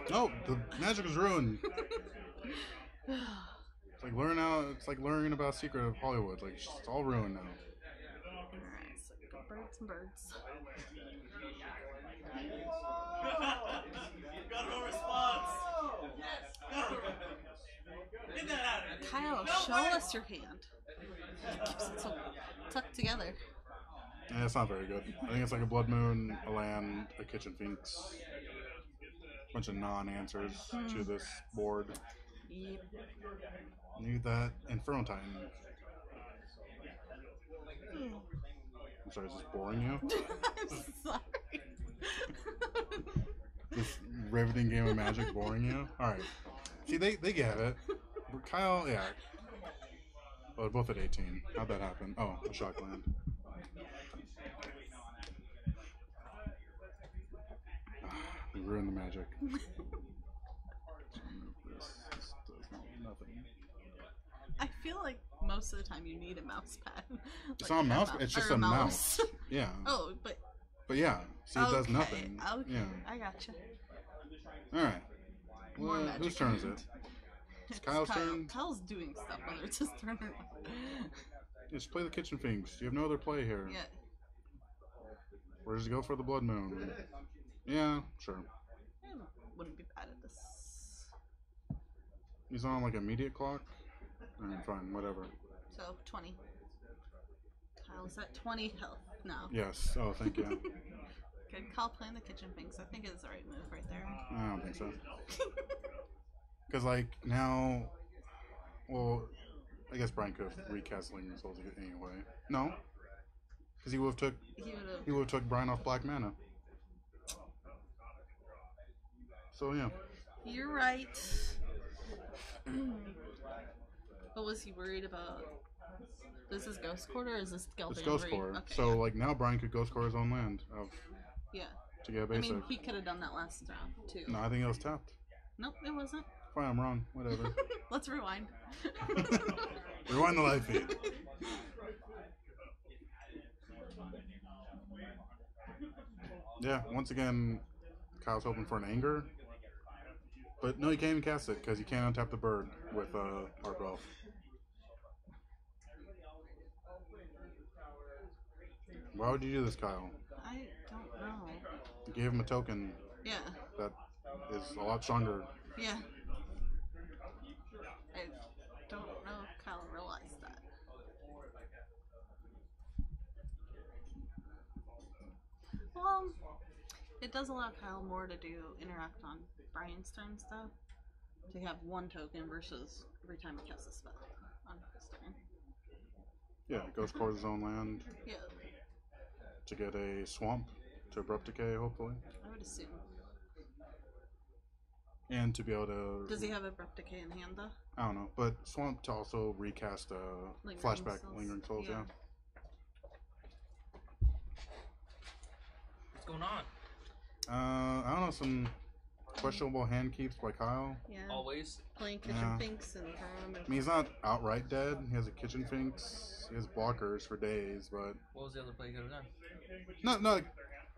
No, the magic is ruined. It's like learning about Secret of Hollywood. Like it's all ruined now. Alright, so go birds and birds. Got no response. Get that out of here. Kyle, show us your hand. It keeps it so tucked together. Yeah, it's not very good. I think it's like a Blood Moon, a land, a Kitchen Finks. Bunch of non-answers to this board. Yep. Need that Infernal Titan. I'm sorry, is this boring you? I'm sorry. This riveting game of Magic boring you? Alright. See, they get it. Kyle, yeah. Oh, they're both at 18. How'd that happen? Oh, a shock land. We ruined the magic. This does nothing. I feel like most of the time you need a mouse pad. It's Like not a mouse, mou- it's just or a mouse. Yeah. Oh, but But yeah, see, it does okay, nothing. Okay, Yeah. I gotcha. Alright. More Well, magic. whose turn is it? It's Kyle's turn. Kyle's doing stuff, whether it's his turn or not. Just play the Kitchen Finks. You have no other play here. Yeah. Or just go for the Blood Moon. Yeah, sure. I wouldn't be bad at this. He's on like immediate clock. Alright, fine, whatever. So 20. Kyle's at 20 health now. Yes. Oh, thank you. Good. Kyle playing the kitchen things. I think it's the right move right there. I don't think so. Because like now, well, I guess Brian could have recast Lingering Souls anyway. No. Because he would have took Brian off Black Mana. So yeah. You're right. But was he worried about? This is Ghost Court or is this Galbanian? It's Ghost Breed? Core. Okay, So yeah. like now Brian could Ghost Core his own land Yeah. to get a I basic. mean, he could have done that last round too. No, I think it was tapped. Nope, it wasn't. Fine, I'm wrong. Whatever. Let's rewind. Rewind the live feed. Yeah, once again, Kyle's hoping for an anger. But no, you can't even cast it because you can't untap the bird with Harp Elf. Why would you do this, Kyle? I don't know. You gave him a token Yeah. that is a lot stronger. Yeah. I don't know if Kyle realized that. Well, it does allow Kyle more to do interact on Brian's turn stuff. To have one token versus every time he casts a spell on his turn. Yeah, Ghost Core's his own land Yeah, to get a swamp to Abrupt Decay, hopefully. I would assume. And to be able to... Does he have Abrupt Decay in hand though? I don't know, but swamp to also recast Lingering flashback Souls. Lingering Souls, yeah. What's going on? I don't know, some questionable hand keeps by Kyle. Yeah. Always. Playing Kitchen Yeah. Finks and throwing I mean, he's not outright dead. He has a Kitchen Finks. He has blockers for days, but What was the other play you could have done? no,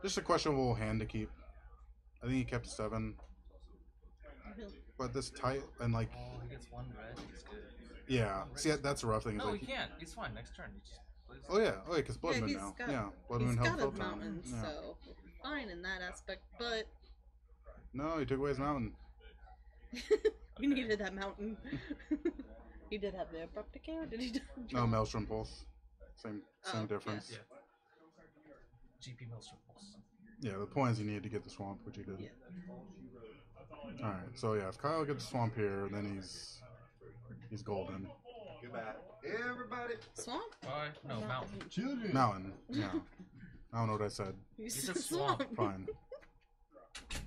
just a questionable hand to keep. I think he kept a 7, but this tight and like, Oh, he gets one red. He's good. yeah. See, that's the rough thing. Is No, like, he can't. He's fine. Next turn. He just plays. oh yeah, because Blood Moon he's now. got- Yeah, Blood He's Moon got helped a Filter. mountain, Yeah. so fine in that aspect, but No, he took away his mountain. we needed that mountain. He did have the Abrupt Decay, or did he? No, Maelstrom Pulse. Same Oh, difference. yeah. GP Maelstrom Pulse. Yeah, the point is he needed to get the swamp, which he did. Yeah. Alright, so yeah, if Kyle gets the swamp here, then he's golden. Goodbye, everybody. Swamp? Why? No, mountain. Children. Mountain, yeah. I don't know what I said. You said said swamp. Fine.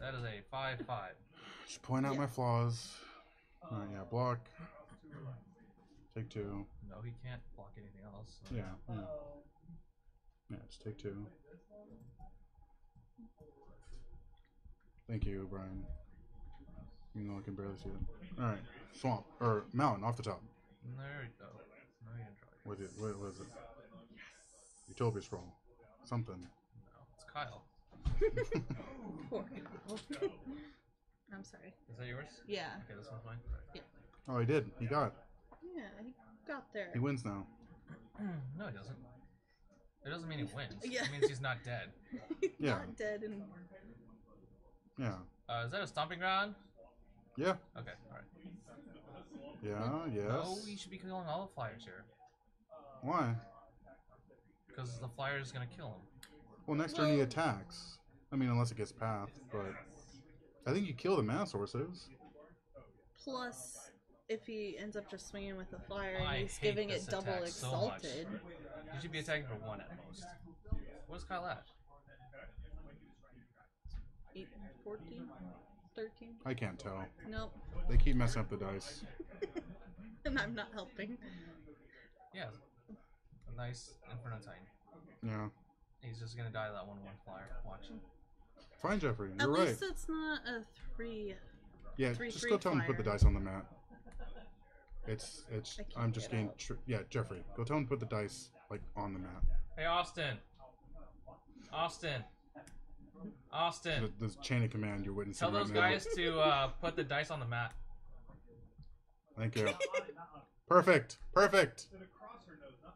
That is a 5/5. Just point out Yeah. my flaws. Alright, yeah, block. Take 2. No, he can't block anything else. So. Yeah, yeah. Yeah, just take 2. Thank you, Brian. Even though I can barely see it. Alright, swamp. Or mountain, off the top. There you go. No, you didn't try. What was it? Utopia Scroll. Something. No, it's Kyle. Poor Kyle. I'm sorry. Is that yours? Yeah. Okay, this one's mine. Oh, he did. He got. Yeah, he got there. He wins now. No, he doesn't. It doesn't mean he wins. Yeah. It means he's not dead. He's Yeah. not dead and Yeah. Is that a stomping ground? Yeah. Okay, alright. Yeah, yes. No, we should be killing all the flyers here. Why? Because the flyer is going to kill him. Well, next turn he attacks. I mean, unless it gets path, but I think you kill the mana sources. plus if he ends up just swinging with the flyer I and he's hate giving this it double attack so much. exalted. You should be attacking for 1 at most. What is Kyle at? 8, 14, 13. I can't tell. Nope. They keep messing up the dice. And I'm not helping. Yeah. A nice Inferno Titan. Yeah. He's just going to die to that 1/1 flyer. Watch. Fine, Jeffrey. At You're right. least it's not a 3. Yeah, 3/3 just go tell him to put the flyer. dice on the mat. It's. I can't I'm just get getting. out. Yeah, Jeffrey, go tell him to put the dice like on the mat. Hey, Austin. Austin. Austin. The chain of command you're witnessing Tell those right now. guys to put the dice on the mat. Thank you. Perfect. Perfect.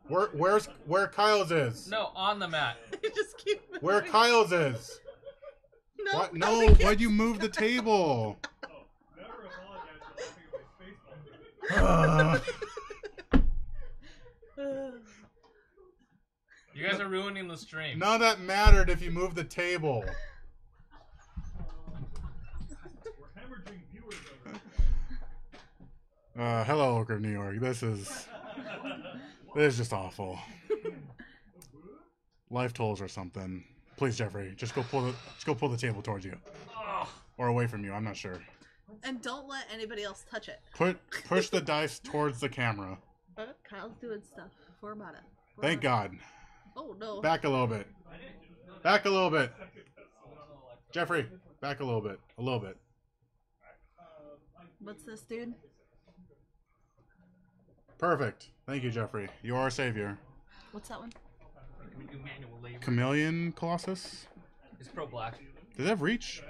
Where Kyle's is? No, on the mat. Just keep moving. Where Kyle's is? No, What? I'm No, against why'd you move the table? Never apologize for laughing at my face. You guys are ruining the stream. None of that mattered if you moved the table. We're hemorrhaging viewers over Hello, Oak of New York. This is just awful. life tolls or something. Please, Jeffrey, just go pull the table towards you, or away from you. I'm not sure. And don't let anybody else touch it. Push the dice towards the camera. Kyle's doing stuff. We're about it. Thank God. Oh no. Back a little bit. Back a little bit. Jeffrey, back a little bit. A little bit. What's this, dude? Perfect. Thank you, Jeffrey. You are our savior. What's that one? We do manual labor. Chameleon Colossus. It's pro black. Does it have reach?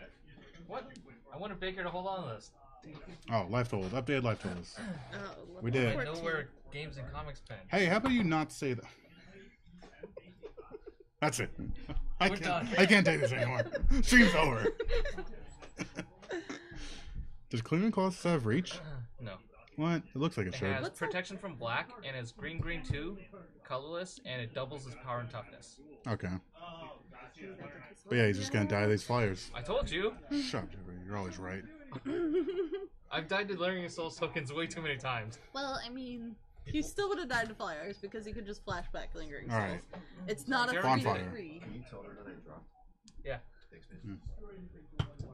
What? I wanted Baker to hold on to this. Oh, life tolls. Updated life tolls. Oh, We did. I know where games and comics pen. Hey, how about you not say that? That's it. I We're done. can't take this anymore. Stream's over. Does Chameleon Colossus have reach? No. What? It looks like it It should. has protection from black, and it's green 2, colorless, and it doubles its power and toughness. Okay. But yeah, he's just gonna die to these flyers. I told you. Shut up, Jeffrey. You're always right. I've died to Learning Souls tokens way too many times. Well, I mean, he still would have died to flyers because he could just flash back Lingering Souls. Alright. It's not a Bonfire. 3-3. Can you tell her that I dropped? Yeah. Thanks, man.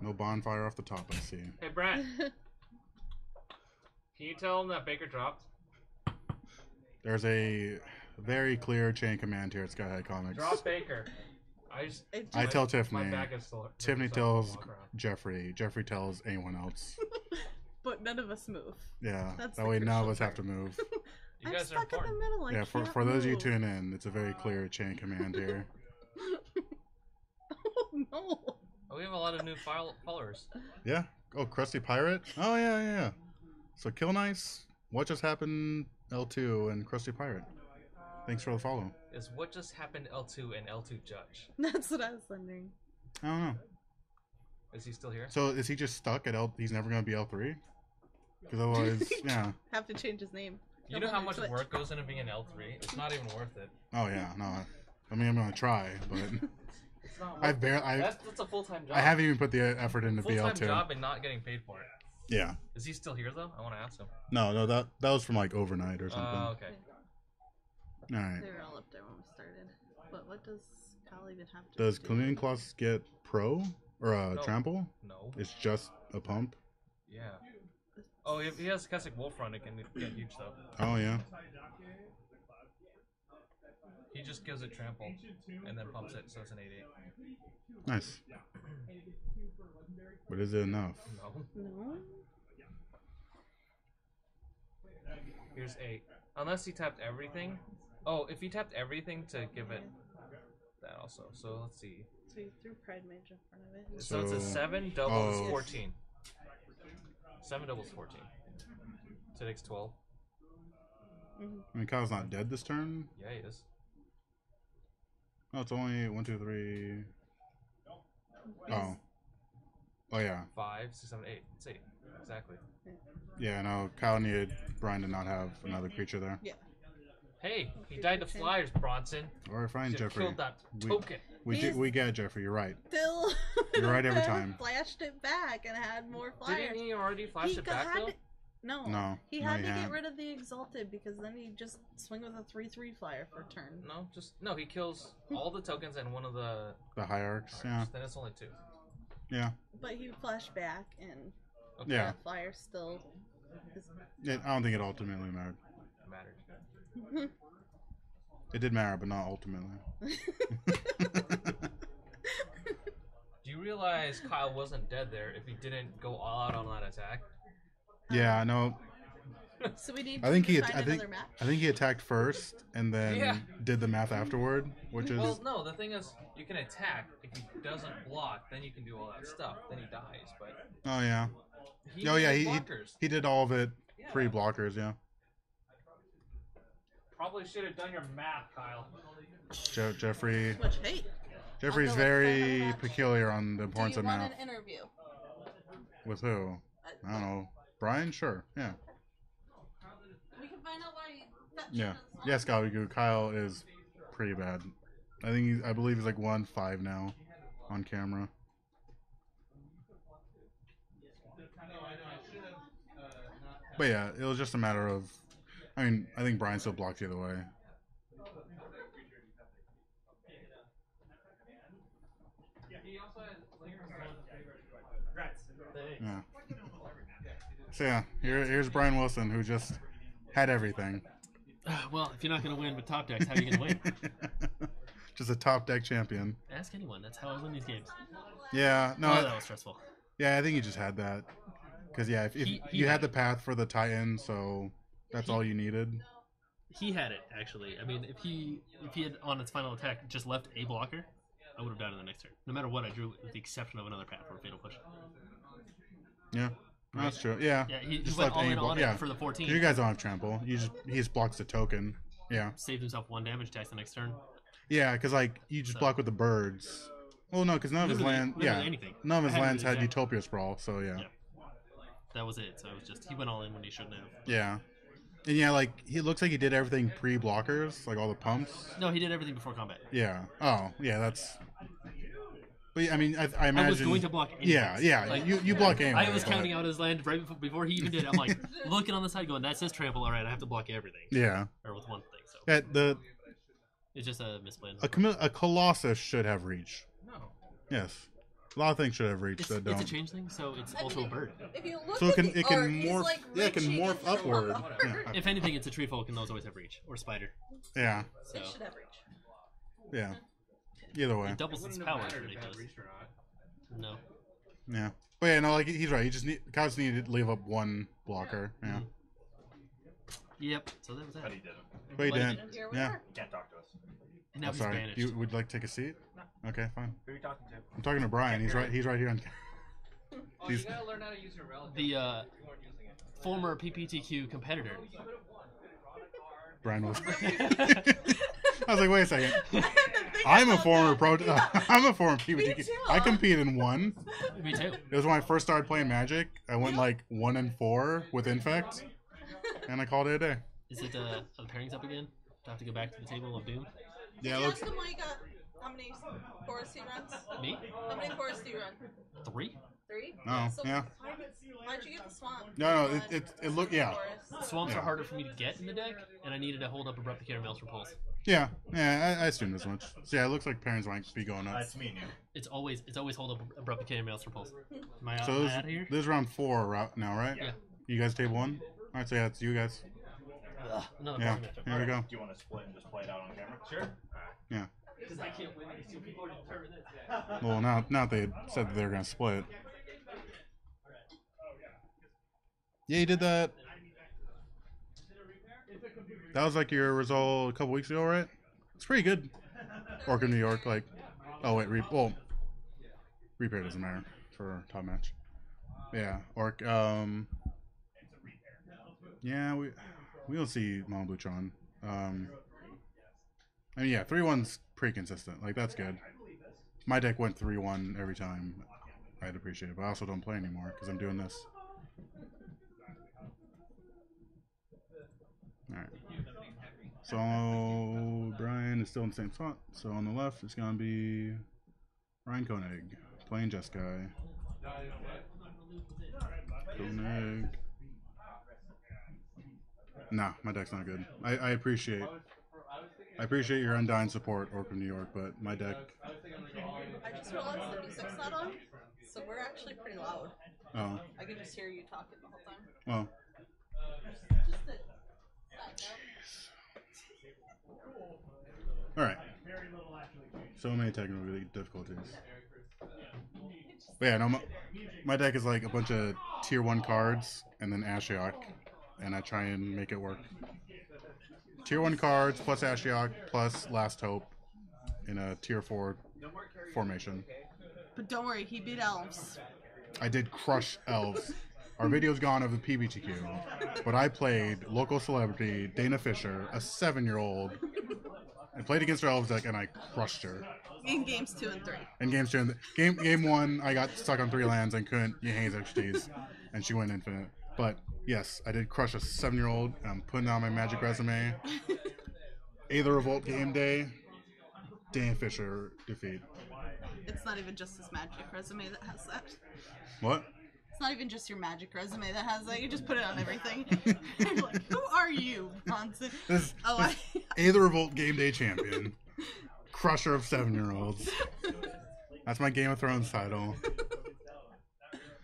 No bonfire off the top, I see. Hey, Brett. Can you tell him that Baker dropped? There's a very clear chain command here at Sky High Comics. Drop Baker. I tell My Tiffany. back is still. Tiffany so tells walk around. Jeffrey. Jeffrey tells anyone else. But none of us move. Yeah. That's that the way none of crucial us have to part. move. You I'm guys are stuck in the important. middle. I Yeah, for can't those of you move. tuning in, it's a very clear chain command here. Oh no. Oh, we have a lot of new followers. Yeah. Oh, Krusty Pirate? Oh, yeah. So, Kill Nice, What Just Happened L2, and Krusty Pirate. Thanks for the follow. Is what just happened L2 and L2 Judge? That's what I was wondering. I don't know. Is he still here? So, is he just stuck at L? He's never going to be L3? Because otherwise, yeah. Have to change his name. You know how much work goes into being an L3? It's not even worth it. Oh, yeah. No. I mean, I'm going to try, but It's not I worth barely. That's a full-time job. I haven't even put the effort into full-time BL2. job and not getting paid for it. Yeah. Is he still here though? I want to ask him. No, that was from like overnight or something. Oh, okay. All right. They were all up there when we started. But what does Kyle even have to Does do? Chameleon Colossus get pro or No. trample? No. It's just a pump. Yeah. Oh, he has Keswick Wolf Run. It can get huge though. Oh yeah. He just gives it trample and then pumps it, so it's an 8/8. Nice. But is it enough? No. No? Here's 8. Unless he tapped everything. Oh, if he tapped everything to give it that also. So let's see. So you threw Pride Mage in front of it. So it's a So- 7 doubles oh. 14. 7 doubles 14. So it takes 12. I mean, Kyle's not dead this turn. Yeah, he is. Oh, it's only 1, 2, 3. Oh. Oh yeah. 5, 6, 7, 8. It's 8. Exactly. Yeah. No, Kyle needed Brian to not have another creature there. Yeah. Hey, he died to flyers, Bronson. All right, fine, Should have Jeffrey. killed that We- token. We get it, Jeffrey. You're right. Still. You're right every time. Flashed it back and had more flyers. Didn't he already flash it back though? No. No, He no, had he to get hadn't. rid of the Exalted because then he just swing with a 3/3 flyer for a turn. No, he kills all the tokens and one of the The hierarchs. Yeah. Then it's only 2. Yeah. But he flashed back and Okay. Yeah. that flyer still is... I don't think it ultimately mattered. It mattered. It did matter, but not ultimately. Do you realize Kyle wasn't dead there if he didn't go all out on that attack? Yeah, no. So we need I think to he. find I think. another match. I think he attacked first and then Yeah. did the math afterward, which is. Well, no, the thing is, you can attack. If he doesn't block, then you can do all that stuff. Then he dies, but... Oh yeah. He Oh yeah. did He blockers. he did all of it Yeah. pre-blockers. Yeah. Probably should have done your math, Kyle. Jeffrey. Which, hey, Jeffrey's I'll go with that very match. peculiar on the do importance you of want math. an interview? With who? I don't know. Brian? Sure. Yeah. We can find out why that Yeah. shit is on. Yes, Galagu. Kyle is pretty bad. I believe he's like 1-5 now on camera. But yeah, it was just a matter of. I mean, I think Brian still blocked either way. Yeah. So yeah, here's Brian Wilson, who just had everything. Well, if you're not going to win with top decks, how are you going to win? Just a top deck champion. Ask anyone. That's how I win these games. Yeah, no, Oh, that was stressful. yeah, I think you just had that. Because yeah, if He you had had the path for the Titan, so that's all you needed. He had it, actually. I mean, if he had on its final attack just left a blocker, I would have died in the next turn. No matter what I drew, with the exception of another path or a fatal push. Yeah, that's true. Yeah, Yeah, he just went left all any in on yeah. it for the 14. You guys don't have trample. He just blocks the token. Yeah, Saved himself 1 damage, attacks the next turn. yeah, because like you just So- block with the birds. Well, no, because none of his Literally- land. literally Yeah, anything. none of his I had lands it, had yeah. Utopia Sprawl. So yeah. Yeah. That was it. So it was just, he went all in when he shouldn't have. Yeah. And yeah, like he looks like he did everything pre-blockers, like all the pumps. No, he did everything before combat. Yeah. Oh, yeah. That's. But yeah, I mean, I imagine. I was going to block anything. Yeah, yeah. Like, you block anyway. I was but- counting out his land right before he even did it. I'm like, looking on the side going, that says trample. All right, I have to block everything. Yeah. Or with one thing. So Yeah. it's just a misplay. A Colossus should have reach. No. Yes. A lot of things should have reach It's that a don't. change thing, so it's I also mean, a bird. If you look So at it the can art, he's morph. like Yeah, it can reaching morph into upward. water. Yeah. If anything, it's a tree folk, and those always have reach. Or spider. Yeah. So It should have reach. Yeah. Either way. it doubles its power. It's ridiculous. No. Yeah. But yeah, no, like he's right. He just Cows needed to leave up one blocker. Yeah. Yep. So that was that. But he didn't. But he But he didn't. And here we Yeah. are. Can't talk to us. And now I'm he's sorry. banished. You would like to take a seat? Okay, fine. Who are you talking to? I'm talking to Brian. He's right here on. Oh, He's- you gotta learn how to use your relative. The You weren't using it. former PPTQ competitor. Brian was. I was like, wait a second. I had to think I'm a about former that. pro. I'm a former PvP. Me too, I huh? competed in one. Me too. It was when I first started playing Magic. I went like 1-4 with Infect, and I called it a day. Is it are the pairings up again? Do I have to go back to the table of doom? Yeah, it You looks. asked him like how many forests he runs? Me? How many forests do you run? 3? 3? Oh, So yeah. Why'd you get the swamp? No, Not it looked yeah. forest. Swamps Yeah. are harder for me to get in the deck, and I needed to hold up Abrupt Decay or Maelstrom Pulse. Yeah, I assumed as much. So yeah, it looks like pairings might be going up. That's me and you. It's always hold up Abrupt Decay or Maelstrom Pulse. Am I, So am I this, out of here? this is round 4 now, right? Yeah. You guys table 1. All right, so yeah, it's you guys. Ugh, another Yeah, ball matchup. here we go. Do you want to split and just play it out on camera? Sure. Yeah. Because I can't win these two people are determined this. Well, now they said that they're gonna split. Yeah, you did that. That was like your result a couple weeks ago, right? It's pretty good. Orc in New York, like. Oh wait, repair doesn't matter for top match. Yeah, Orc. Yeah, we don't see Mama Butchon. I mean, yeah, 3-1's pretty consistent. Like that's good. My deck went 3-1 every time. I'd appreciate it, but I also don't play anymore because I'm doing this. Alright. So, Brian is still in the same spot. So, on the left, it's going to be Ryan Koenig playing Jeskai. Koenig. Nah, my deck's not good. I appreciate your undying support, Orc of New York, but my deck. I just realized the music's not on, so we're actually pretty loud. Oh, I can just hear you talking the whole time. well. Just a side note. Alright. So many technical difficulties. But yeah, no, my deck is like a bunch of tier 1 cards and then Ashiok, and I try and make it work. Tier 1 cards plus Ashiok plus Last Hope in a tier 4 formation. But don't worry, he beat elves. I did crush elves. Our video's gone of the PBTQ, but I played local celebrity Dana Fisher, a 7-year-old, and played against her elves deck, and I crushed her. In games 2 and 3. In games 2, game 1, I got stuck on 3 lands and couldn't use expertise, and she went infinite. But yes, I did crush a 7-year-old. I'm putting on my Magic resume. Aether Revolt game day, Dana Fisher defeat. It's not even just his magic resume that has that. What? It's not even just your magic resume that has that. You just put it on everything. You're like, who are you, Bronson? This Oh, Aether Revolt game day champion, crusher of 7-year-olds. That's my Game of Thrones title.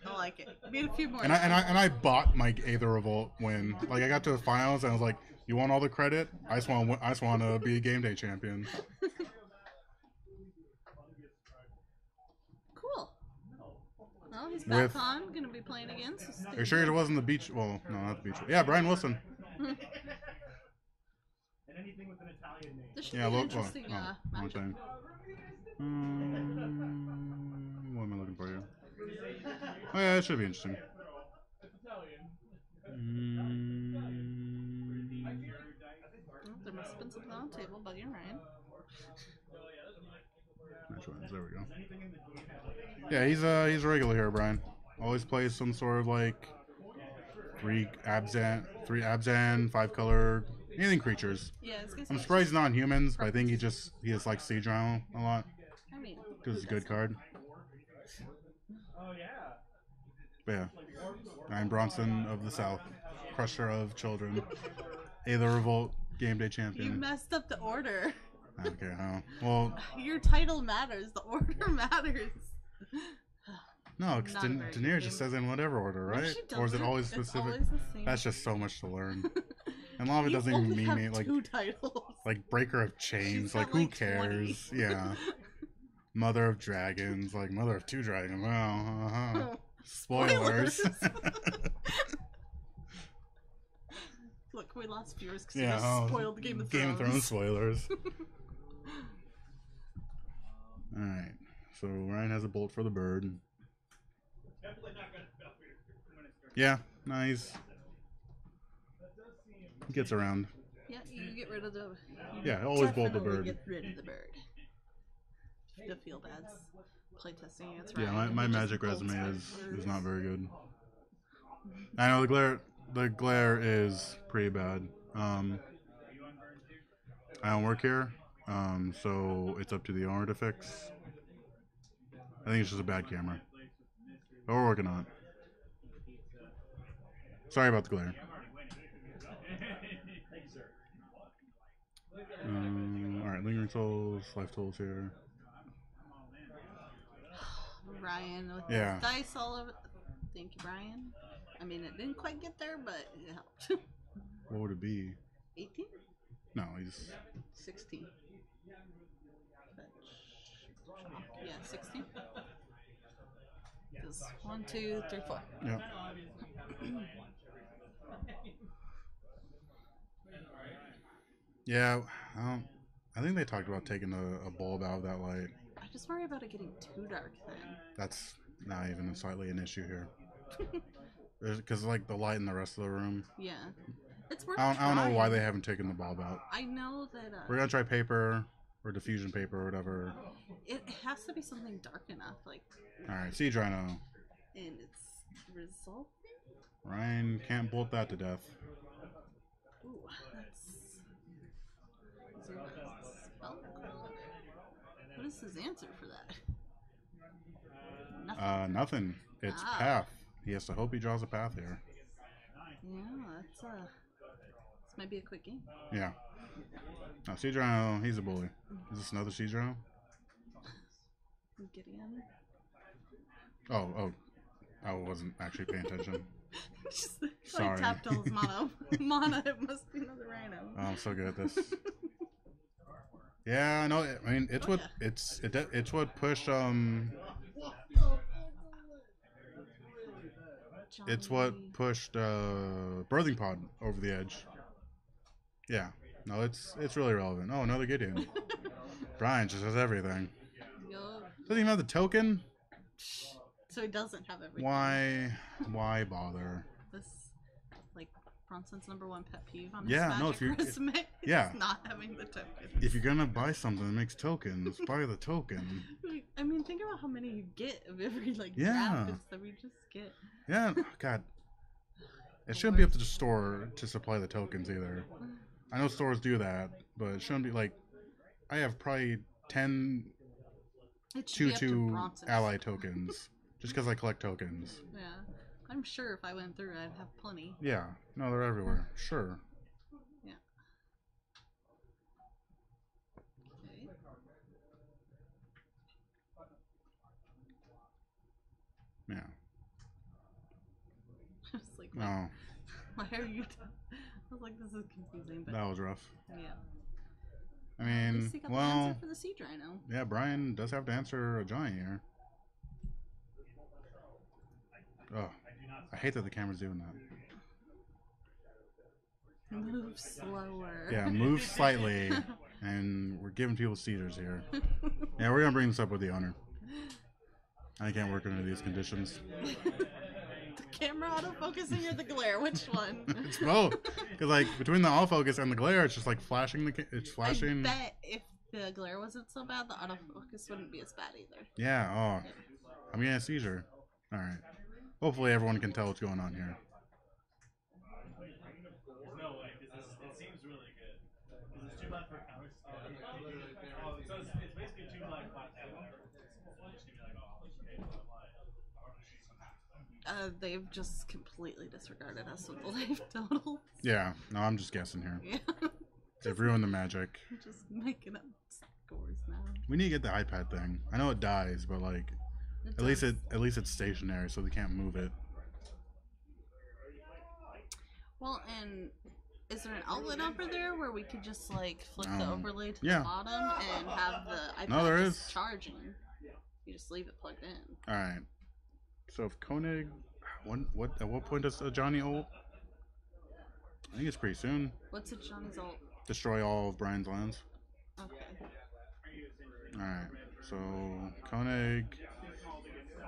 I like it. Need a few more. And I bought my Aether Revolt win. Like I got to the finals and I was like, "You want all the credit? I just want to be a game day champion." Cool. Well, he's back on. Gonna be playing again. So Are you sure it wasn't the beach? Well, no, not the beach. Yeah, Brian Wilson. This should Yeah, be an look. interesting one matchup. thing. What am I looking for here? Oh yeah, it should be interesting. Oh, there must have been something on the table, but you're right. Match wins. There we go. Yeah, he's a regular here, Brian. Always plays some sort of like three Abzan, 5 color, anything creatures. Yeah, it's I'm surprised he's not on humans, but I think he just like Siege Rhino a lot I mean, because it's a good card. But yeah, Ryan Bronson of the South, crusher of children, Aether Revolt, game day you champion. messed up the order. Okay, huh? Well, Your title matters. The order matters. no, because Not a very good Daenerys just game. says in whatever order, No, right? she Or is it doesn't. always It's specific? always the same. That's just so much to learn. And a lot of it You doesn't even only mean have it. Like, 2 titles. like Breaker of Chains, She's like got, who like, 20. cares? Yeah. Mother of Dragons, like Mother of 2 Dragons. Wow. Spoilers. Look, we lost viewers because Yeah, you just spoiled Game of Thrones. Game of Thrones spoilers. Alright. So Ryan has a bolt for the bird. Yeah, nice. He gets around. Yeah, you get rid of the. Yeah, always bolt the definitely bird. Get rid of the bird. The field ads. Playtesting against Yeah, Ryan, my he just magic bolts resume my is birds. not very good. I know the glare is pretty bad. I don't work here, so it's up to the owner to fix. I think it's just a bad camera. But we're working on it. Sorry about the glare. Alright, Lingering Souls, Life Tools here. Ryan with Yeah. his dice all over. Thank you, Brian. I mean, it didn't quite get there, but it helped. What would it be? 18? No, he's 16. Yeah, 16. Because 1, 2, 3, 4. yeah. Yeah, I think they talked about taking a bulb out of that light. I just worry about it getting too dark then. That's not even slightly an issue here. Because like the light in the rest of the room. Yeah. It's worth I don't know why trying. they haven't taken the bulb out. I know that We're gonna try paper or diffusion paper or whatever. it has to be something dark enough, like, All right, Siege Rhino. and it's resulting. Ryan can't bolt that to death. Ooh, that's. Is there a spell? What is his answer for that? Nothing. Nothing. It's Ah. path. He has to hope he draws a path here. Yeah, that's this might be a quick game. Yeah. Now Siege Rhino, he's a bully. Is this another Siege Rhino? Gideon. Oh, I wasn't actually paying attention. Just Sorry. like tapped all his mono. Mana, it must be another rhino. Oh, I'm so good at this. Yeah, I know. I mean, it's Oh, what yeah. it's what pushed it's what Johnny. pushed Birthing Pod over the edge. Yeah. No, it's really relevant. Oh, another Gideon. Brian just has everything. Yup. Doesn't even have the token. So he doesn't have everything. Why bother? This, like, Bronson's #1 pet peeve on Yeah, his no, magic if you- resume. yeah. is not having the token. If you're gonna buy something that makes tokens, buy the token. I mean, think about how many you get of every like Yeah. draft that we just get. Yeah, God. It shouldn't be up to the store to supply the tokens either. I know stores do that, but it shouldn't be like. I have probably 10 It should be up to 2/2 Bronson. ally tokens just because I collect tokens. Yeah, I'm sure if I went through, I'd have plenty. Yeah, no, they're everywhere. Sure. Yeah. Okay. Oh, Why are you? I was like, this is confusing, but that was rough. yeah. I At mean, least he got the well, answer for the siege rhino. yeah, Brian does have to answer a giant here. Oh, I hate that the camera's doing that. Move slower. Yeah, move slightly, and we're giving people cedars here. Yeah, we're gonna bring this up with the owner. I can't work under these conditions. The camera autofocusing or the glare? Which one? It's both, because like between the autofocus and the glare, it's just like flashing it's flashing. I bet if the glare wasn't so bad, the autofocus wouldn't be as bad either. Yeah. Oh, I'm getting a seizure. All right. Hopefully everyone can tell what's going on here. No way, because it seems really good. Because it's 2 black for counter spell. Oh, so it's basically 2 black flat tower. Just gonna be like, oh, okay, so I'm like, They've just completely disregarded us with the life total. Yeah. No, I'm just guessing here. Yeah. They've ruined the magic. Just making up scores now. We need to get the iPad thing. I know it dies, but like It at least does. at least it's stationary, so they can't move it. Well, and is there an outlet over there where we could just like flick the overlay to yeah. the bottom and have the iPad No, there just is. charging? You just leave it plugged in. All right. So if Koenig, at what point does Johnny ult? I think it's pretty soon. What's a Johnny's ult? Destroy all of Brian's lands. Okay. All right. So Koenig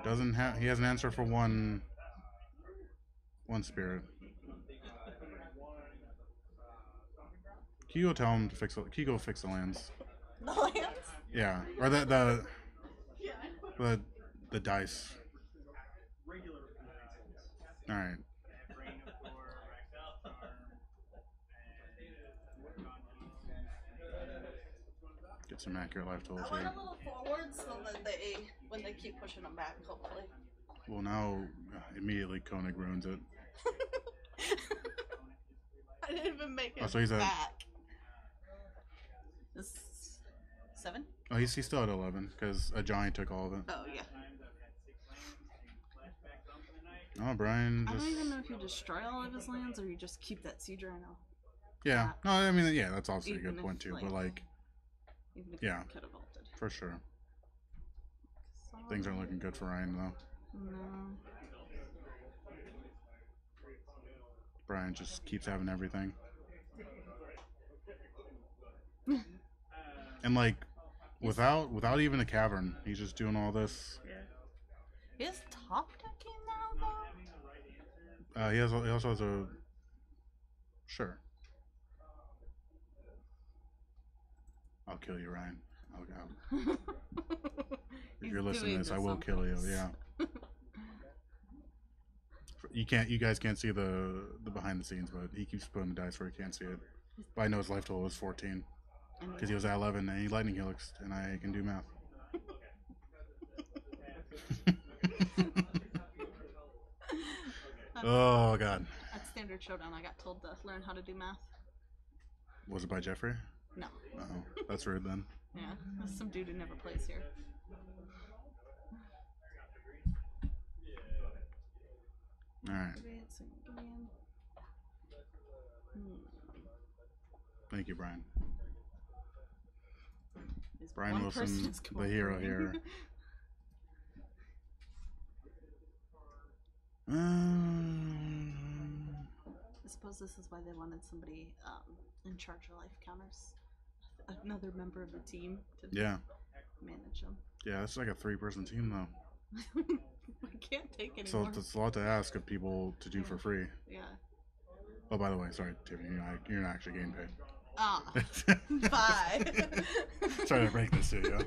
doesn't have. He has an answer for one spirit. Kigo tell him to fix. Kigo fix the lands. The lands? Yeah, or the dice. All right. Get some accurate life totals I went here. a little forward so that when they keep pushing them back, hopefully. Well, now immediately Koenig ruins it. I didn't even make it Oh, so he's at- back. This 7? Oh, he's still at 11 because a giant took all of it. Oh yeah. Oh, Brian I just. don't even know if you destroy all of his lands or you just keep that siege rhino. Yeah. No, I mean, yeah, that's also a Even good if, point too. like- But like, Even if Yeah. you could have ulted. for sure, So, things aren't looking good for Ryan though. No. Brian just keeps having everything. And like, without even a cavern, he's just doing all this. He has top decking now though? He also has a. Sure. I'll kill you, Ryan. Oh God. If He's you're listening doing to this, I will on kill you. purpose. Yeah. You guys can't see the behind the scenes, but he keeps putting the dice where he can't see it. But I know his life total is 14 because he was at 11 and he lightning helixed, and I can do math. Oh God. At Standard Showdown, I got told to learn how to do math. Was it by Jeffrey? No. Oh, that's rude then. Yeah, that's some dude who never plays here. All right. Thank you, Brian. Is Brian one Wilson, person is the hero here. I suppose this is why they wanted somebody in charge of life counters. Another member of the team to Yeah. manage them. Yeah, that's like a 3-person team though. I can't take any So more. it's a lot to ask of people to do for free. Yeah. Oh, by the way, sorry, Tiffany, you're not actually getting paid. Ah. Bye. Sorry to break this to you.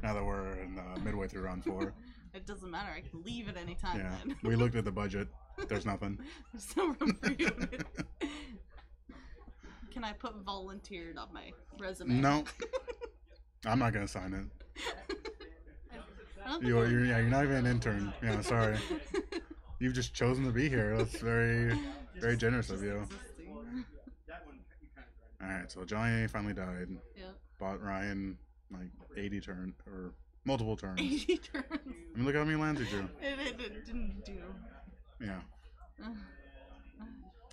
Now that we're in, midway through round 4. It doesn't matter. I can leave at any time Yeah, then. we looked at the budget. There's nothing. There's no room for you. Can I put volunteered on my resume? No, I'm not gonna sign it. I don't think You're not even an intern. Yeah, sorry. You've just chosen to be here. That's very, very generous of you. existing. All right, so Johnny finally died. Yeah. Bought Ryan like 80 turn or multiple turns. 80 turns. I mean, look how many lands he drew. It didn't do. Yeah.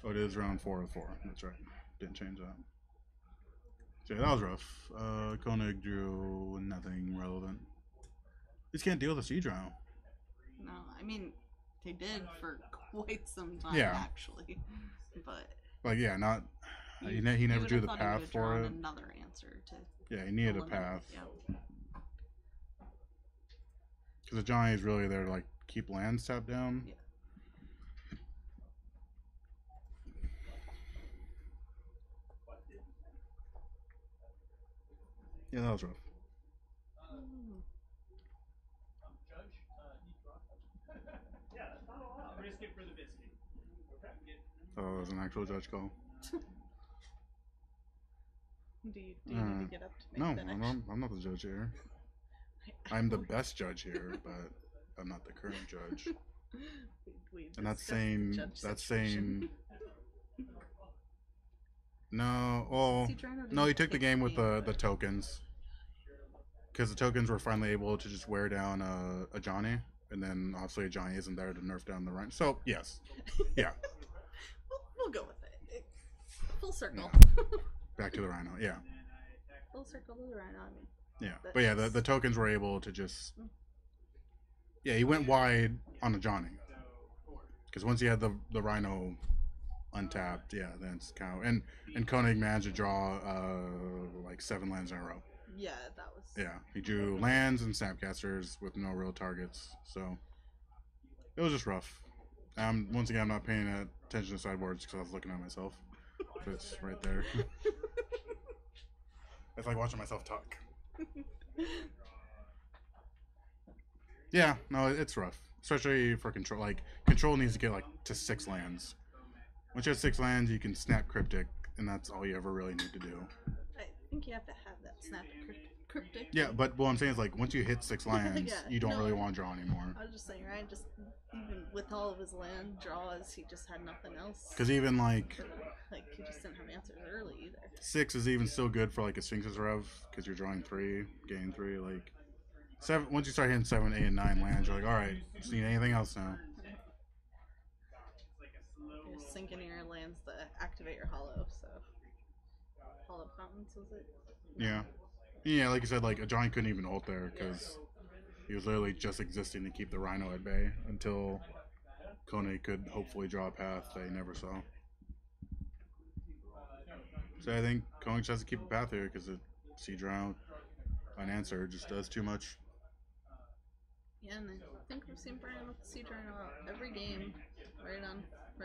Oh, it is round 4 of 4. That's right. Didn't change that. So yeah, that was rough. Koenig drew nothing relevant. Just can't deal with the Siege Rhino. No, I mean, they did for quite some time, Yeah. actually. But Like, yeah, not. He you never would've drew the thought he path would've for drawn it. Another answer to Yeah, he needed a eliminate it, path. yeah. Because the Johnny is really there to like keep lands tapped down. Yeah. Yeah, that was rough. Risk it for the biscuit. Oh, it was an actual judge call. Do you need to get up to make No, that I'm not the judge here. I'm the best judge here, but I'm not the current judge. we And that's discussed the saying judge that's situation. saying no. Well, Siege Rhino no, he didn't took the pick game with the the tokens because the tokens were finally able to just wear down a Johnny, and then obviously a Johnny isn't there to nerf down the Rhino. So yes, yeah, we'll go with it. Full circle. back to the Rhino. Yeah, Full circle to the Rhino. I mean, yeah, But but yeah, it's- the tokens were able to just yeah. He went wide on a Johnny because once he had the Rhino untapped, yeah, then it's kind of and Koenig managed to draw like 7 lands in a row. yeah, that was. Yeah, he drew lands and Snapcasters with no real targets, so it was just rough. Once again, I'm not paying attention to sideboards because I was looking at myself. But it's right there. It's like watching myself talk. Yeah, no, it's rough, especially for control. Like control needs to get like to 6 lands. Once you have 6 lands, you can snap Cryptic, and that's all you ever really need to do. I think you have to have that snap cryptic. Yeah, but what I'm saying is like once you hit 6 lands, Yeah, you don't no. really want to draw anymore. I was just saying, right? Just even with all of his land draws, he just had nothing else. Because even like Like he just didn't have answers early either. 6 is even still good for like a Sphinx's Rev because you're drawing 3, gain 3. Like 7. Once you start hitting 7, 8, and 9 lands, you're like, all right, just need anything else now. You're sinking your lands to activate your hollow. So hollow fountains was it? Yeah, yeah. Like you said, like a Johnny couldn't even ult there because he was literally just existing to keep the Rhino at bay until Koenig could hopefully draw a path that he never saw. So I think Koenig just has to keep a path here because the Siege Rhino unanswered just does too much. Yeah, and I think we've seen Brian with the Siege Rhino every game, right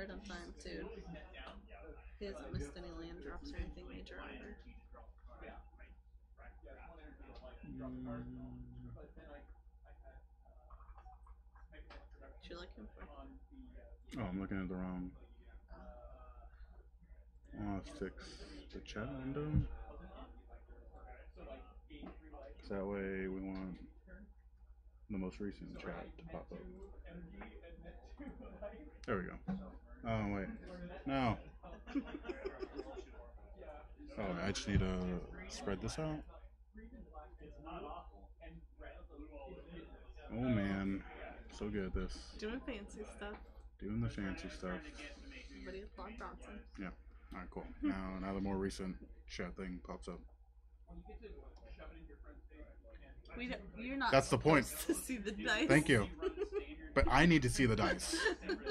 on time too. He hasn't missed any land drops or anything major either. What you like him for? Oh, I'm looking at the wrong. I'll fix the chat window. So that way we want the most recent chat to pop up. There we go. Oh, wait. No. Oh, I just need to spread this out. Oh, man. So good at this. Doing fancy stuff. Doing the fancy stuff. Everybody applaud Bronson. Yeah. Alright, cool. Now the more recent chat thing pops up. You're not. That's the point. supposed to see the dice. Thank you. But I need to see the dice.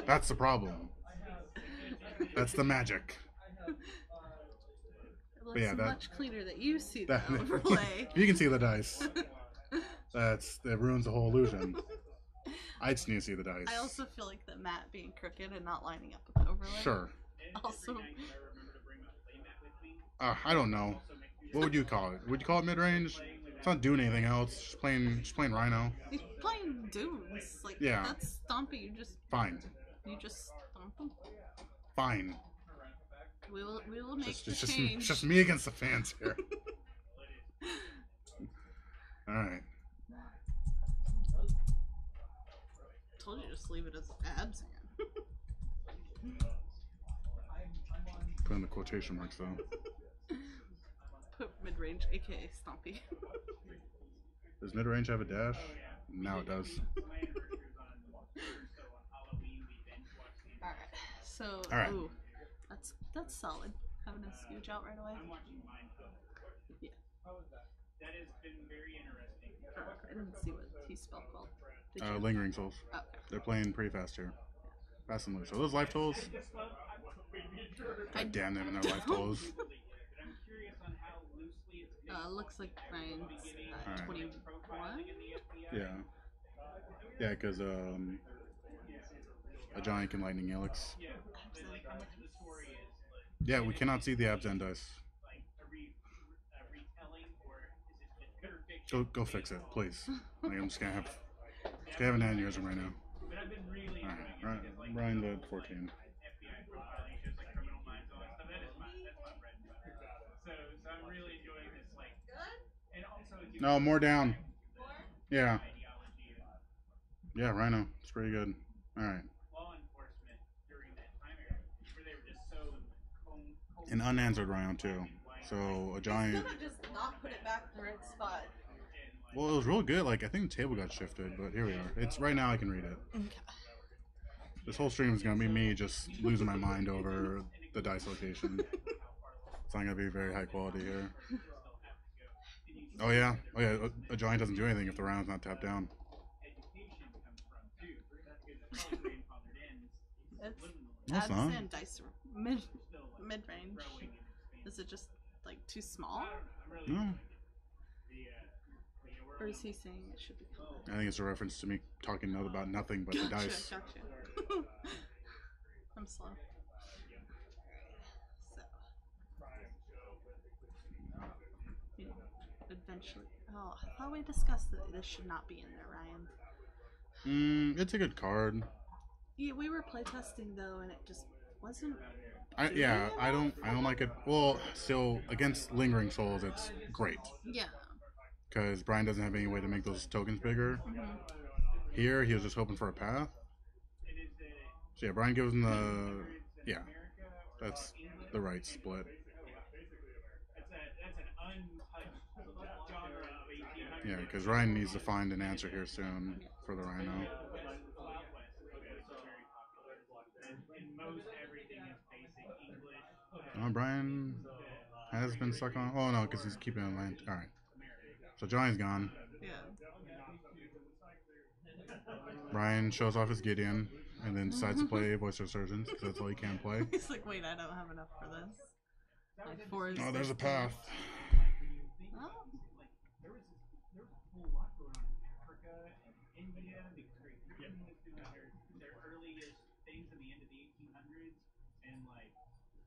That's the problem. That's the magic. It looks yeah, that- much cleaner that you see the That, overlay. if you can see the dice, that ruins the whole illusion. I just need to see the dice. I also feel like that Matt being crooked and not lining up with the overlay. Sure. Also, I don't know. What would you call it? Would you call it mid-range? It's not doing anything else. Just playing Rhino. he's playing dudes. Like, Yeah. that's Stompy. You just Fine. stomp him. Fine. We will make It's the just change. just me against the fans here. All right. Told you just leave it as abs hand. Put in the quotation marks though. Put mid range, aka Stompy. Does mid-range have a dash? Now it does. Alright, So, All right. ooh, that's solid. Having a Scooch out right away. Yeah. That has been very interesting. I didn't see what he spelled called. Did you? Lingering Souls. Oh. They're playing pretty fast here. Fast and loose. So those life tolls. God damn them and their life tolls. I'm curious on how loosely it's Looks like Ryan's Alright. 21. Yeah. Yeah, because a giant can lightning Elix. Yeah, we cannot see the Abzan dice. Go fix it, please. Like, I'm just gonna have an aneurysm right now. Alright, Ryan's at 14. No, more down. Yeah. Yeah, Rhino. It's pretty good. Alright. An unanswered Rhino, too. So, a giant. Just not put it back in the right spot. Well, it was real good. Like, I think the table got shifted, but here we are. It's right now I can read it. Okay. This whole stream is going to be me just losing my mind over the dice location. It's not going to be very high quality here. Oh, yeah. Oh, yeah. A giant doesn't do anything if the round's not tapped down. No, it's not. Abzan dice mid range. Is it just like too small? No. Or is he saying it should be colored? I think it's a reference to me talking about nothing but the dice. Gotcha. I'm slow. So. Yeah, eventually. Oh, I thought we discussed that this should not be in there, Ryan. It's a good card. Yeah, we were playtesting though, and it just wasn't. I don't like it. Well, still against Lingering Souls, it's great Yeah. because Brian doesn't have any way to make those tokens bigger. Mm-hmm. Here, he was just hoping for a path. So yeah, Brian gives him the that's the right split. Yeah, because Ryan needs to find an answer here soon for the Rhino. Oh, Brian has been stuck on. Oh no, because he's keeping it in land. All right. So Johnny's gone. Yeah. Brian shows off his Gideon and then decides to play Voice Resurgence because that's all he can play. He's like, wait, I don't have enough for this. Like four is Oh, there's a path. Oh.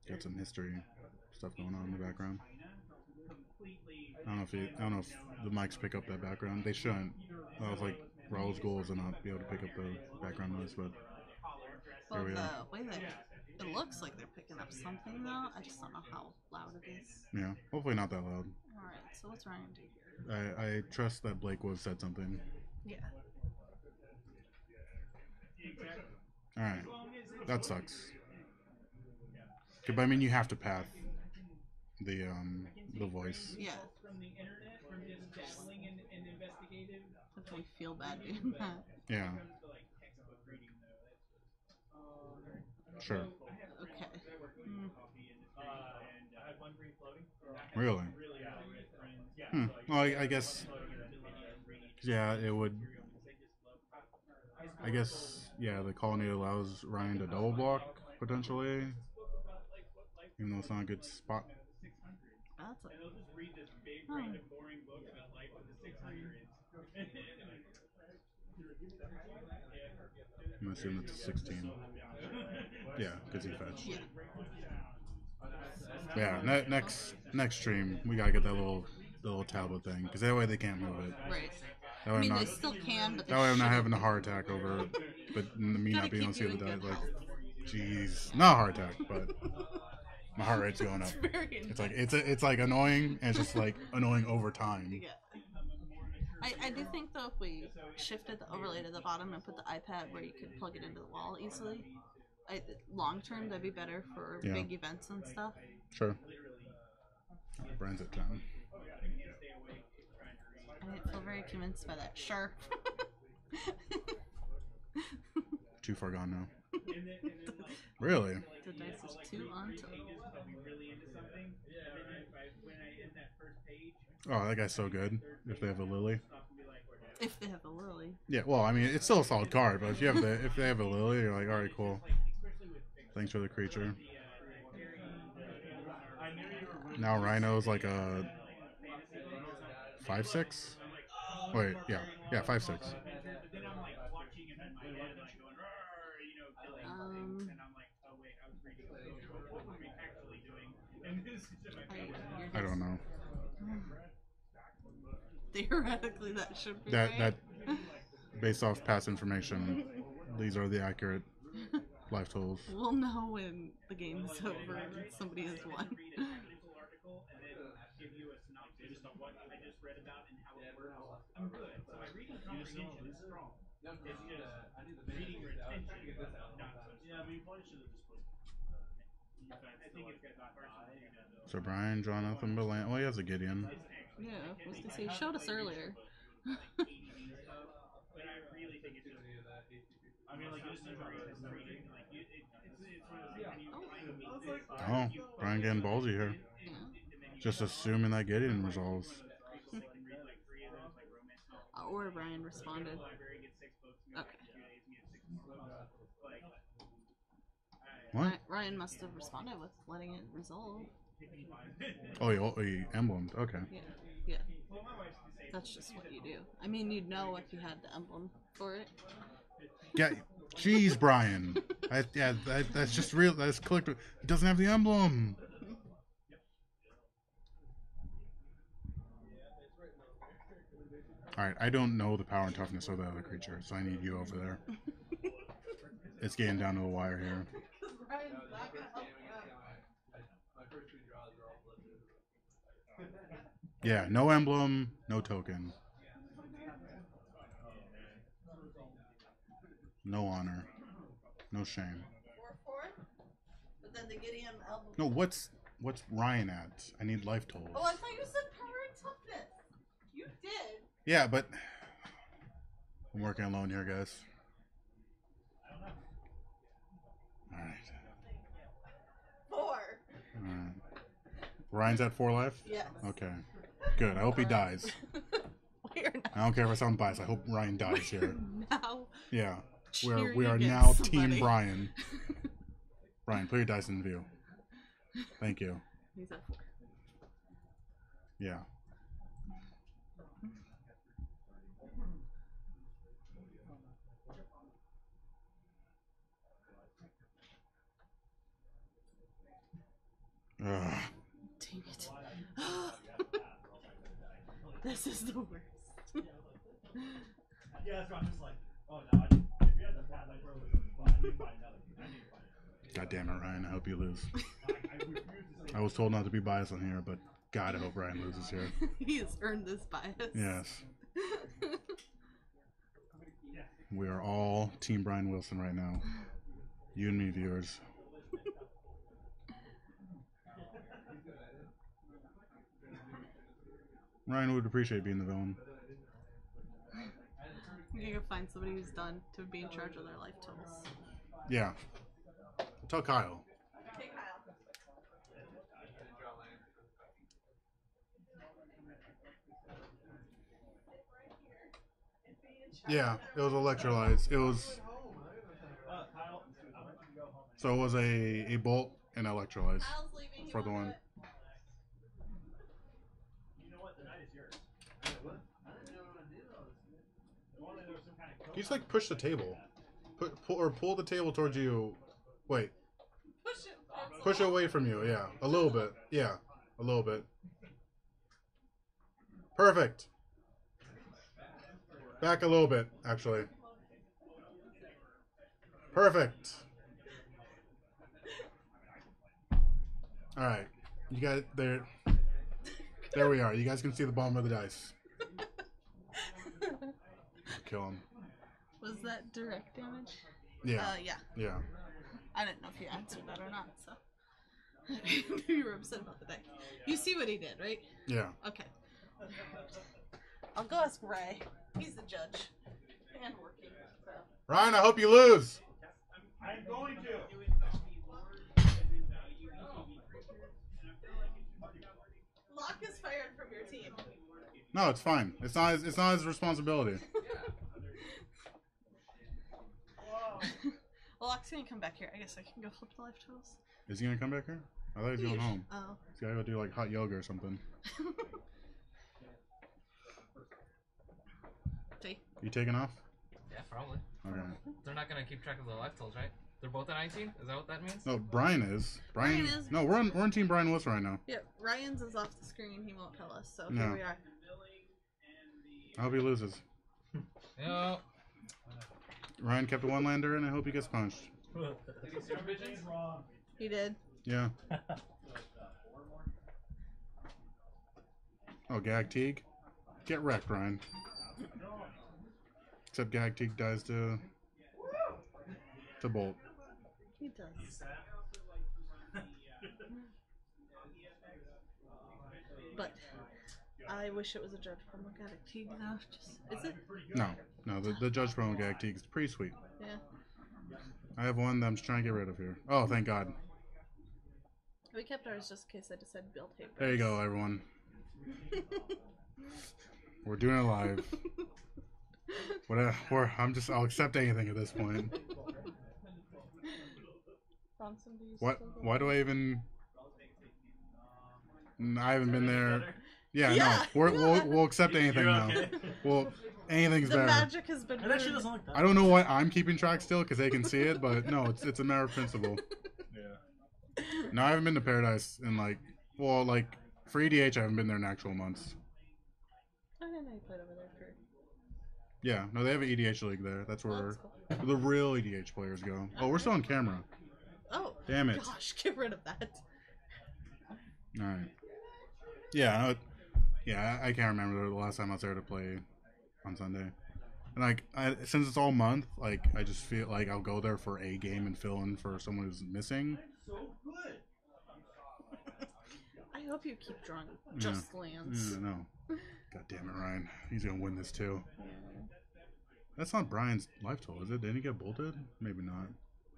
Got some history stuff going on in the background. I don't know if the mics pick up that background. They shouldn't. That was like Raul's goal is to not be able to pick up the background noise, but Well, here we are. the way that it looks like they're picking up something though. I just don't know how loud it is. Yeah, hopefully not that loud. All right, so what's Ryan do here? I trust that Blake would have said something. Yeah. All right, that sucks. Okay, but I mean, you have to path the voice. Yeah. Definitely feel bad doing that. Yeah. Sure. Okay. Really? Well, I guess. Yeah, it would. I guess. Yeah, the colony allows Ryan to double block potentially, even though it's not a good spot. That's a. I'm assuming it's a 16. Yeah, because he fetched. Yeah. Yeah, next stream we gotta get that little tablet thing because that way they can't move it. Right. That way I mean, I'm they not. still can, but they That way I'm not shouldn't. having a heart attack over, but me Gotta not being able to see keep the you in diet. good Like, jeez, not a heart attack, but my heart rate's going up. It's very It's like it's like annoying, and it's just like annoying over time. Yeah. I do think though if we shifted the overlay to the bottom and put the iPad where you could plug it into the wall easily, long term that'd be better for Yeah. big events and stuff. Sure. Brian's at 10. I didn't feel very convinced by that. Sure. Too far gone now. Really? The dice is 2 on top. Oh, that guy's so good. If they have a Lily. If they have a Lily. Yeah, well, I mean, it's still a solid card, but if they have a Lily, you're like, all right, cool. Thanks for the creature. Now Rhino's like a 5/6. Wait, yeah, 5/6. I don't know. Theoretically, that should be That right. that based off past information, these are the accurate life totals. We'll know when the game is over and somebody has won. So Brian, Jonathan, Belan. Well, he has a Gideon. Yeah, I was gonna say, you showed us earlier. Oh, Brian getting ballsy here. Yeah. Just assuming that Gideon resolves. Or Brian responded. Okay. What? Ryan must have responded with letting it resolve. Oh, he emblemed. Okay. Yeah. That's just what you do. I mean, you'd know if you had the emblem for it. Yeah. Jeez, Brian. That's just real. That's clicked. It doesn't have the emblem. All right. I don't know the power and toughness of the other creature, so I need you over there. It's getting down to the wire here. Yeah, no emblem, no token. No honor. No shame. 4/4? But then the Gideon emblem. No, what's Ryan at? I need life totals. Oh, I thought you said power and toughness. You did. Yeah, but I'm working alone here, guys. Alright. 4. Alright. Ryan's at 4 life? Yes. Okay. Good. I hope he dies. We are I don't care if I sound biased. I hope Ryan dies here. now. Yeah. We cheering are against now somebody. Team Brian. Brian, put your dice in view. Thank you. He's at 4. Yeah. Ugh. Dang it. This is the worst. Yeah, that's why I'm just like, oh no, if you had the path, I need to find another. God damn it, Ryan. I hope you lose. I was told not to be biased on here, but God, I hope Ryan loses here. He has earned this bias. Yes. We are all Team Brian Wilson right now. You and me, viewers. Ryan would appreciate being the villain. You gotta find somebody who's done to be in charge of their life totals. Yeah. Tell Kyle. Hey, Kyle. Yeah, it was electrolytes. It was. So it was a bolt and electrolytes Kyle's leaving. for the one. Can you just like push the table? Pull the table towards you. Wait. Push it. Push it away from you. Yeah. A little bit. Yeah. A little bit. Perfect. Back a little bit, actually. Perfect. Alright. You got it there. There we are. You guys can see the bottom of the dice. Kill him. Was that direct damage? Yeah. Yeah. Yeah. I didn't know if you answered that or not, so. You were upset about the dice. You see what he did, right? Yeah. Okay. I'll go ask Ray. He's the judge. And working, so. Ryan, I hope you lose. I'm going No, it's fine. It's not his responsibility. Well, Locke's gonna come back here. I guess I can go flip the life totals. Is he gonna come back here? I thought he was going home. Oh. He's gotta go do like hot yoga or something. See? You taking off? Yeah, probably. Okay. They're not gonna keep track of the life totals, right? They're both at 19. Is that what that means? No, Brian is. Brian is. No, we're on Team Brian Wilson right now. Yeah, Ryan's is off the screen. He won't tell us. So No. here we are. I hope he loses. Yo. Ryan kept a one-lander, and I hope he gets punched. Did he see our pigeons? He did. Yeah. Oh, Gag Teague. Get wrecked, Ryan. Except Gag Teague dies to Bolt. He does. But I wish it was a judge from Gag Teague though. Is it? No, the judge promo Gag Teague is pretty sweet. Yeah. I have one that I'm just trying to get rid of here. Oh, thank God. We kept ours just in case I decided to build tape. There you go, everyone. We're doing it live. Whatever. I'll accept anything at this point. Why do I even? I haven't been there. Yeah, Yeah, no. We'll accept anything You're now. okay. Well, anything's The better. magic has been It actually ruined. doesn't look that I don't know why I'm keeping track still because they can see it, but no, it's a matter of principle. Yeah. No, I haven't been to Paradise in for EDH. I haven't been there in actual months. I didn't know you played over there for. Yeah, no, they have an EDH league there. That's where That's cool. the real EDH players go. Oh, we're still on camera. Oh. Damn it. Gosh, get rid of that. All right. Yeah, I can't remember the last time I was there to play on Sunday. And since it's all month, I just feel like I'll go there for a game and fill in for someone who's missing. I hope you keep drawing just lands. Yeah, no. God damn it, Ryan. He's gonna win this too. Yeah. That's not Brian's life total, is it? Didn't he get bolted? Maybe not.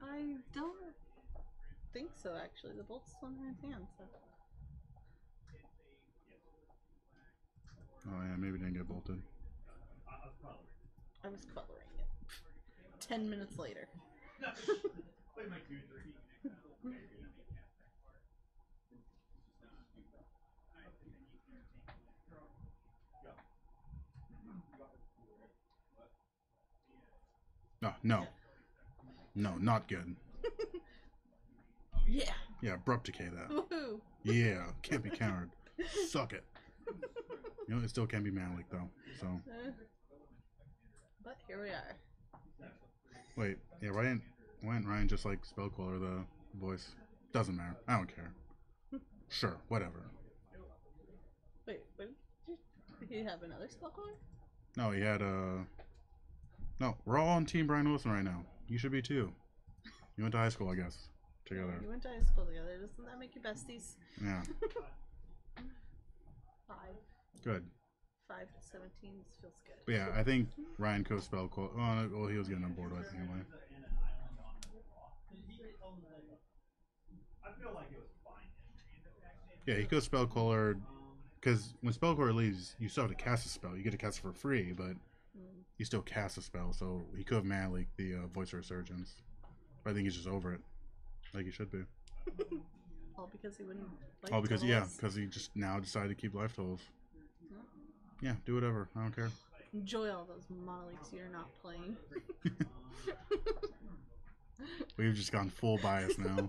I don't think so, actually. The bolt's still in Ryan's hand, so. Oh yeah, maybe didn't get bolted. I was coloring it. 10 minutes later. No, not good. Yeah. Yeah, abrupt decay that. Woohoo. Yeah, can't be countered. Suck it. You know, it still can be Malik though. So But here we are. wait, yeah, why didn't Ryan just Spellcaller the voice? Doesn't matter. I don't care. Sure, whatever. Wait, what did he have another spell caller? No, he had No, we're all on Team Brian Wilson right now. You should be too. You went to high school, I guess, together. You went to high school together. Doesn't that make you besties? Yeah, 5. good. 5 to 17 feels good. But yeah, I think Ryan could Spellcaller. Oh, well, he was getting on board with it anyway. Yeah, he could Spellcaller because when Spellcaller leaves, you still have to cast a spell. You get to cast it for free, but you still cast a spell. So he could have Malik the Voice of Resurgence. But I think he's just over it, like he should be. All because he wouldn't like Oh, because totals. because he just now decided to keep life totals. Yeah, do whatever. I don't care. Enjoy all those monoliths you're not playing. We've just gone full bias now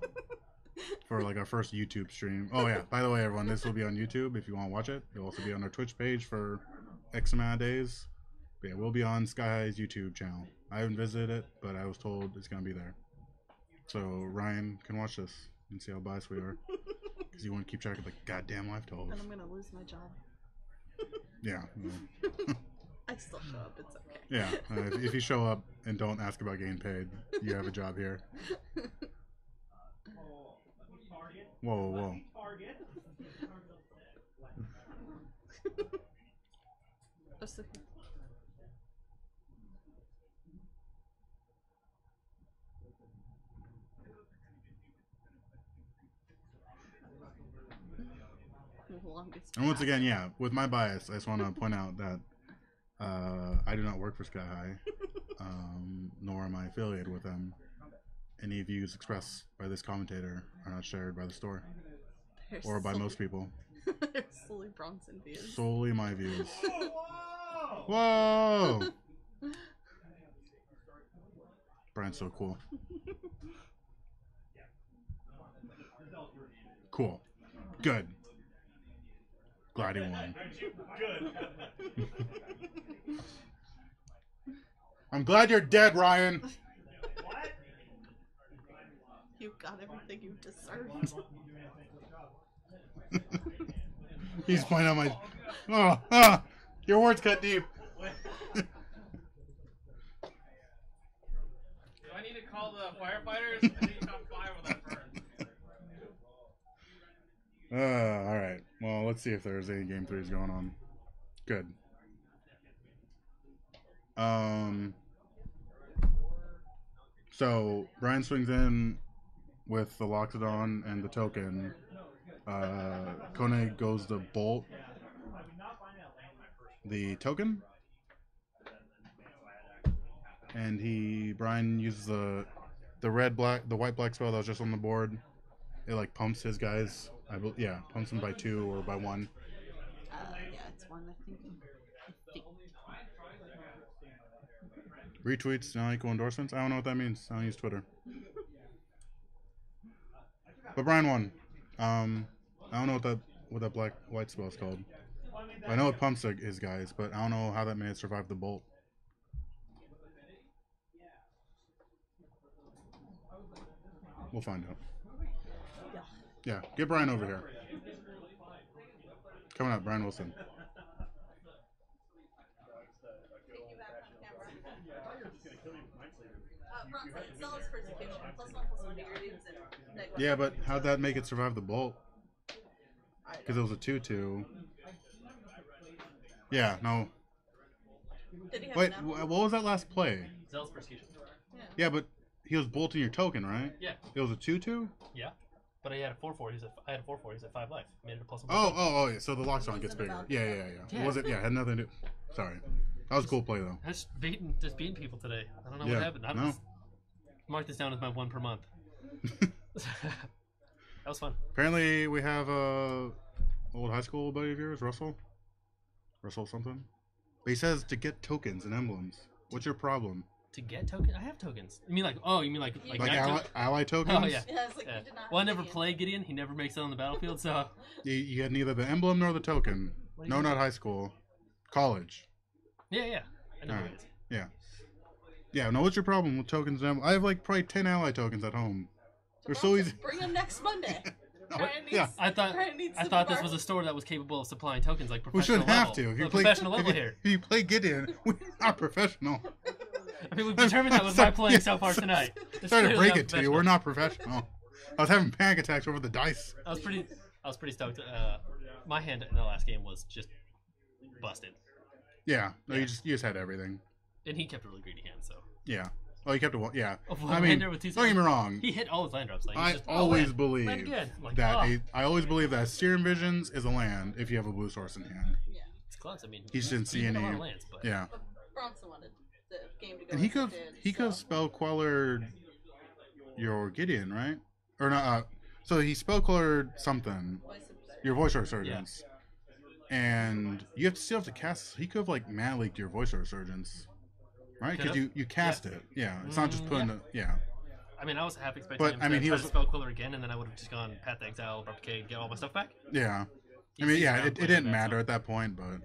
for our first YouTube stream. Oh yeah, by the way, everyone, this will be on YouTube if you want to watch it. It'll also be on our Twitch page for X amount of days. But yeah, we'll be on Sky High's YouTube channel. I haven't visited it, but I was told it's gonna be there. So Ryan can watch this and see how biased we are, because you want to keep track of the goddamn life totals. Then I'm gonna lose my job. Yeah. I still show up. It's okay. Yeah, if you show up and don't ask about getting paid, you have a job here. Whoa, whoa. longest. And once pass. again, yeah, with my bias, I just want to point out that I do not work for Sky High, nor am I affiliated with them. Any views expressed by this commentator are not shared by the store They're or by solely- most people. They're solely Bronson views. Solely my views. Whoa! Whoa! Brian's so cool. Cool. Good. Glad he won. Good. I'm glad you're dead, Ryan. What? You got everything you deserved. He's playing on my. Your words cut deep. Do I need to call the firefighters? I need to come fire with that first. All right. Well, let's see if there's any game threes going on. Good. So Brian swings in with the Loxodon and the token. Kone goes to bolt the token, and Brian uses the white black spell that was just on the board. It like pumps his guys. Pumps them by 2 or by 1. Yeah, it's 1, I think. Retweets now equal endorsements. I don't know what that means. I don't use Twitter. But Brian won. I don't know what that white spell is called. I know it pumps his guys, but I don't know how that made it survive the bolt. We'll find out. Yeah, get Brian over here. Coming up, Brian Wilson. Yeah, but how'd that make it survive the bolt? Because it was a 2-2. Yeah, no. Did he have Wait, an what was that last play? Zealous Persecution. Yeah, but he was bolting your token, right? Yeah. It was a 2-2? Yeah. But I had a 4/4. I had a 4/4. He's at 5 life. Made it a +1. Oh, yeah. So the Loxodon gets bigger. Yeah. Yeah. Was it? Yeah, had nothing to do. Sorry. That was a cool play, though. Just beating people today. I don't know Yeah, what happened. no. Mark this down as my 1 per month. That was fun. Apparently, we have a old high school buddy of yours, Russell. Russell something. But he says to get tokens and emblems. What's your problem? To get tokens? I have tokens. You mean like Like Gideon? ally tokens? Oh, yeah. Yeah, it's like Yeah. he did not Well, I have never Gideon. play Gideon. He never makes it on the battlefield, so You had neither the emblem nor the token. What do No, you not mean? high school. College. yeah. I know Alright. what it is. Yeah. Yeah, no, what's your problem with tokens and emblems? I have like probably 10 ally tokens at home. They're so easy. Bring him next Monday. Brian needs, Yeah. I thought Brian needs I to thought this borrow- was a store that was capable of supplying tokens like We professional shouldn't have level. to. If you Well, play professional level if you, here. if you play Gideon, we're not professional. I mean, we've determined that with my playing so far tonight. It's Sorry to clearly break not it to you, professional. we're not professional. I was having panic attacks over the dice. I was pretty stoked. My hand in the last game was just busted, Yeah, no, you just had everything. and he kept a really greedy hand. So Yeah. Oh, you kept it. Yeah. Oh, I mean, Lander with 2 don't get me wrong. he hit all his land drops. Like, I he's just, always land believe again. Like, that oh. I always believe that Serum Visions is a land if you have a blue source in hand. Yeah. It's close. I mean, He just didn't see hit a any. lot of lands, but Yeah, But Bronson wanted the game to go and he as could it did, he could have so- spell quellered your Gideon, right? Or not? So he spell quellered something. Your voice resurgence. And you still have to cast. He could have like mad leaked your voice resurgence, right? Because Could've. you cast it. Yeah, it's not just putting yeah. it. Yeah. I mean, I was half expecting But, him I mean, to he try was- to spell Quiller again, and then I would have just gone Path to Exile, Abrupt Decay, get all my stuff back. Yeah. I He's mean, easy yeah, down it playing didn't that, matter so- at that point, but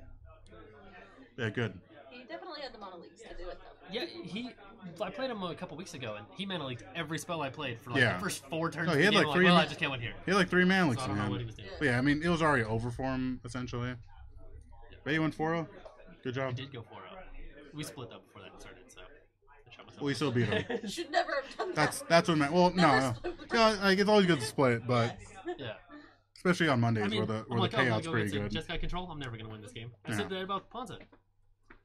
yeah, good. He definitely had the mana leaks to do it though. Yeah, I played him a couple weeks ago, and he mana leaked every spell I played for like Yeah. the first 4 turns. No, of he the had, game. like, I'm 3 well, ma- I just can't win here. He had like 3 man So leaks I in don't know hand. what he was doing. But yeah, I mean, it was already over for him essentially. But he went 4-0. Good I job. did go 4-0. We split up before that started, so I shot myself. We still beat him. You should never have done that. That's what meant. Well, Never no, split with yeah, like it's always good to split, but Yes. Yeah. especially on Mondays I mean, where I'm like, the oh, I'm payout's gonna go pretty against good. Just got control. I'm never gonna win this game. I Yeah. said that about Ponza.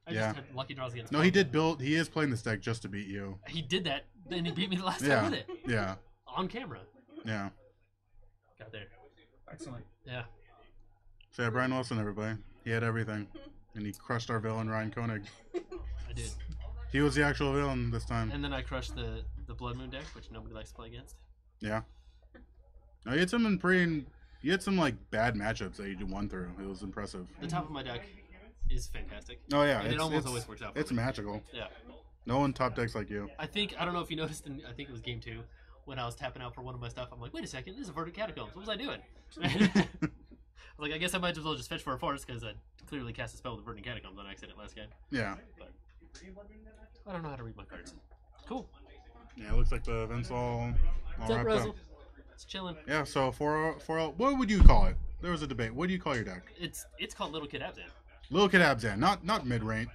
I Yeah. just had lucky draws against. No, he Ponza. did build. He is playing this deck just to beat you. He did that, then he beat me the last Yeah, time with it yeah, on camera. yeah. Got there. Excellent. Yeah. So yeah, Brian Wilson, everybody. He had everything, and he crushed our villain Ryan Koenig. I did. He was the actual villain this time. And then I crushed the Blood Moon deck, which nobody likes to play against. Yeah. No, he had some like bad matchups that you won through. It was impressive. The top of my deck is fantastic. Oh yeah, And it almost always works out for It's me. magical. Yeah. No one top decks like you. I don't know if you noticed, I think it was game 2, when I was tapping out for one of my stuff, I'm like, wait a second, this is a Verdant Catacombs. What was I doing? I was like, I guess I might as well just fetch for a forest, because I clearly cast a spell with Verdant Catacombs on accident last game. Yeah. But I don't know how to read my cards. Cool. Yeah, it looks like the event's all What's up, wrapped Russell? up. It's chilling. Yeah, so for what would you call it? There was a debate. What do you call your deck? It's called Little Kid Abzan. Little Kid Abzan, not mid range.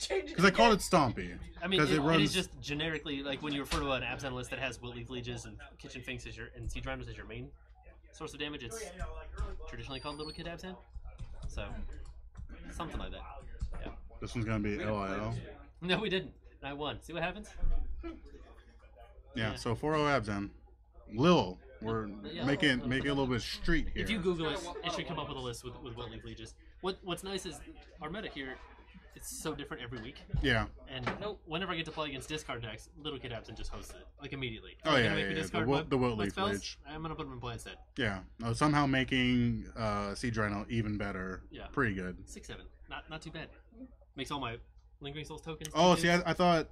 Because I called it Stompy. I mean, 'Cause it runs. is just generically, like, when you refer to an Abzan list that has Will Leaf Lieges and Kitchen Finks as and Siege Riders as your main source of damage, it's traditionally called Little Kid Abzan. So, something like that. Yeah. This one's gonna be LIL. No, we didn't. And I won. See what happens? Yeah, so 4-0 Abzan. Lil. We're Yeah. making it a little bit street here. If you Google it, it should come up with a list with Will Leaf Lieges. What's nice is our meta here, it's so different every week. Yeah. And whenever I get to play against discard decks, Little Kid Absent just hosts it, like, immediately. Oh, They're yeah, gonna make yeah, me yeah. discard The Wilt my Leaf spells, Liege. I'm gonna put them in play instead. Yeah. Somehow making Siege Rhino even better. Yeah. Pretty good. 6/7, not too bad. Makes all my Lingering Souls tokens. Oh, 2/2. see, I thought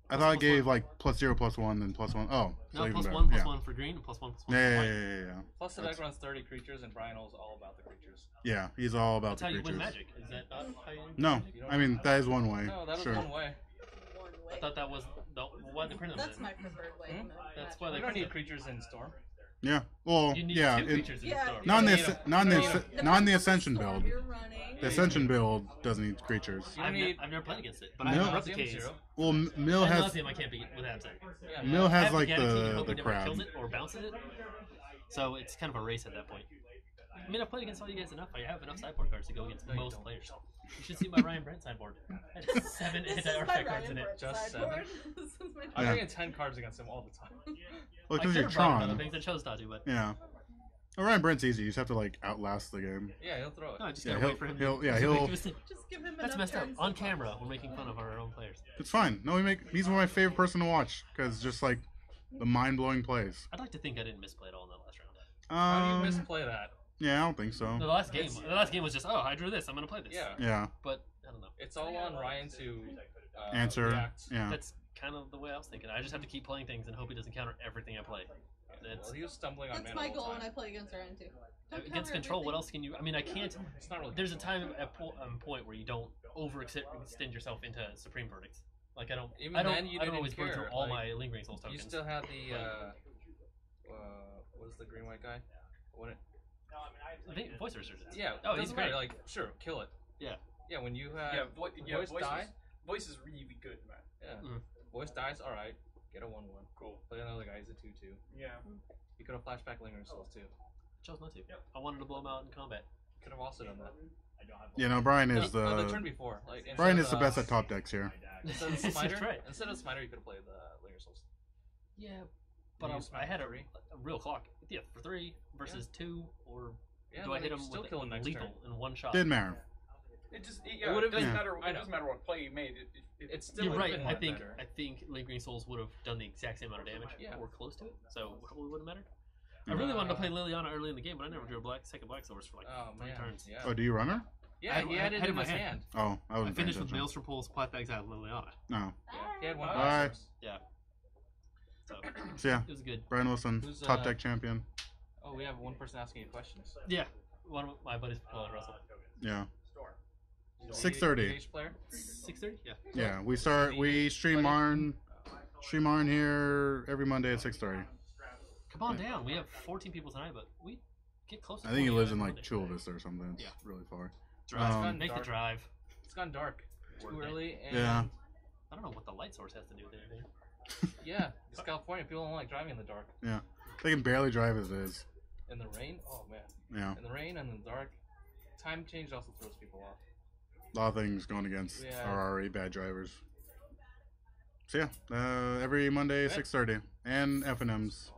Plus it gave like +0/+1 and +1. Oh, so No, even plus better. 1, yeah. +1 for green, and +1/+1 for Yeah, white. yeah. Plus the deck runs 30 creatures, and Brian knows all about the creatures. Yeah, he's all about That's the how you creatures. win Magic. Is that not how you? No, I mean that is one way. No, that was sure. one way. I thought that was why they printed them. That's my preferred way. Hmm? That's why We they don't need printed. creatures in Storm. Yeah. Well, You need yeah. 2 creatures in the Yeah. store. Not in You the don't Asc- not in need the 'em. Asc- not in the Ascension build. You're running. The Ascension build doesn't need creatures. You don't need. I've never played against it, but No. I have Nauseam, Replicates. zero. Well, Mill I has Nauseam I can't beat with Absent. Yeah, Mill I has have like Guarantee you hope the he never crab. kills it or bounces it. So it's kind of a race at that point. I mean, I've played against all you guys enough. I have enough sideboard cards to go against No, you most don't. players. You should see my Ryan Brent sideboard. I had 7 This is anti-artifact my cards in Ryan it. Brett Just sideboard. This is my I'm Yeah. bringing 10 cards against him all the time. Well, I because could you're have brought other Tron. things. I chose not to, but Yeah. Orion Brent's easy. You just have to like outlast the game. Yeah, he'll throw it. no, I just Yeah, gotta wait for him. he'll- to yeah, make he'll- a mistake. Just give him That's enough messed up. turns On to- camera, we're making fun of our own players. It's fine. No, he's my favorite person to watch because just like the mind blowing plays. I'd like to think I didn't misplay it all in that last round. How do you Um, misplay that? yeah, I don't think so. No, the last game was just, oh, I drew this. I'm gonna play this. Yeah. Yeah, But I don't know. It's all on Ryan to answer. react. Yeah, That's kind of the way I was thinking. I just have to keep playing things and hope he doesn't counter everything I play. That's, Well, he was stumbling on That's mana my all goal the when I time. play against Ryan too. Don't against counter control. What everything. else can you? I mean, I can't. It's not really. There's a time at point where you don't overextend yourself into supreme verdicts. Like I don't. Even I don't. then, you I don't didn't always burn through care, all like, my lingering souls You tokens. still had the what is the green white guy? When it, I think voice resurgence. yeah. Oh, it he's doesn't great. matter, like sure, kill it. Yeah. Yeah, when you had voice die. Voice is really good, man. Yeah. Mhm. Voice dies. All right. Get a 1/1. Cool. Play another guy. He's a 2/2. Yeah. You could have flashback lingering souls too. Chose not to. I wanted to blow him out in combat. Could have also done that. yeah. No, Brian is No, the turn the before. Like Brian instead is the of, best at top decks here. Instead of It's just Smiter, right. instead of Smiter, you could have played the Linger Souls. Yeah, but You use I had a, three. a real clock. Yeah, for 3 versus 2, or Yeah, do I then hit you him still with kill him next lethal turn. in one shot? Didn't matter. It just it would've doesn't been- matter. I It know. doesn't matter what play you made. It's still You're would've right. been I lot think better. I think Lingering Souls would have done the exact same amount of damage, Yeah. or close to it. So it probably wouldn't matter. I really wanted to play Liliana early in the game, but I never drew a second black source for like Oh 3 man. turns. Yeah. Oh, do you runner? Yeah, he had it in his hand. Oh, I I wasn't paying finished with attention. Maelstrom Pulse, Path Exile, Liliana. No. Yeah. He had one. Bye. Source. So So yeah, it was good. Brian Wilson, Who's, top deck champion. Oh, we have one person asking you questions. Yeah, one of my buddies calling Russell. Yeah. He's a 6:30. PH player. 6:30. Yeah. Yeah, we stream Marn here every Monday at 6:30. Come on down. We have 14 people tonight, but we get close. To I think he 20 lives in every like Monday. Chula Vista or something. It's Yeah. really far. Drive. Make dark. the drive. It's gone dark. Too Work day. early. And Yeah. I don't know what the light source has to do with anything. Yeah. It's California. People don't like driving in the dark. Yeah, they can barely drive as is. In the rain. Oh man. Yeah, In the rain and in the dark. Time change also throws people off. a lot of things going against Yeah. our already bad drivers. So yeah, every Monday Good. 6:30 and FNMs So,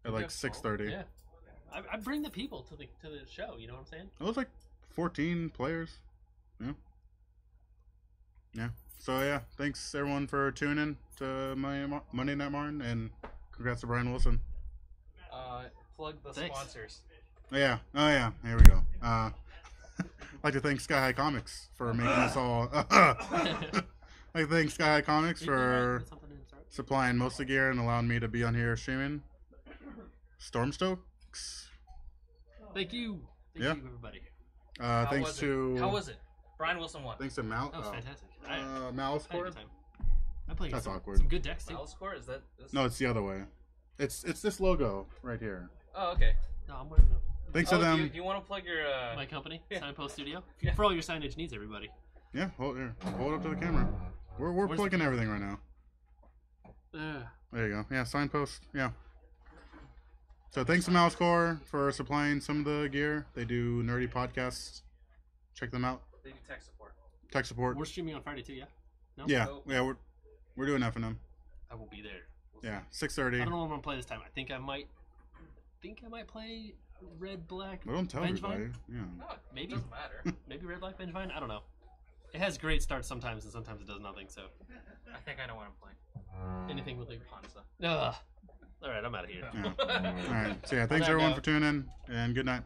at like 6:30. Yeah. I bring the people to the show. You know what I'm saying? It was like 14 players. Yeah. Yeah. So yeah, thanks everyone for tuning to my Monday Night Martin, and congrats to Brian Wilson. Plug the Thanks. sponsors. Oh yeah, here we go. I'd like to thank Sky High Comics for making us all. I'd like to thank Sky High Comics for Put something in, sorry. supplying most of the gear and allowing me to be on here streaming. Stormstokes. Thank you. Thank Yeah. you, everybody. Thanks was it? to How was it? Brian Wilson won. thanks to Mal. That was fantastic. Mouse I had a Court. good time. I'm playing That's some, awkward. some good decks too. Mouse score? Is that this? No, it's the other way. It's this logo right here. Oh, okay. No, I'm wearing Thanks Oh, to them. do you want to plug your my company, Yeah. Signpost Studio, Yeah. for all your signage needs, everybody. Yeah, hold it up to the camera. We're Where's plugging everything right now. Uh, There you go. Yeah, signpost. Yeah. So thanks to Mousecore for supplying some of the gear. They do nerdy podcasts. Check them out. they do tech support? Tech support. we're streaming on Friday too, yeah? No? Yeah, Nope. yeah, we're doing F&M. I will be there. We'll Yeah, see. 6:30. I don't know what I'm gonna play this time. I think I might play Red Black. Well, don't tell Vengevine? everybody. Yeah. No, Maybe. it doesn't matter. Maybe Red Black Vengevine. I don't know. It has great starts sometimes, and sometimes it does nothing. So I think I know what I'm playing. anything with like Hansa. Ugh. All right, I'm out of here. Yeah. All right. So yeah, thanks that everyone note- for tuning in, and good night.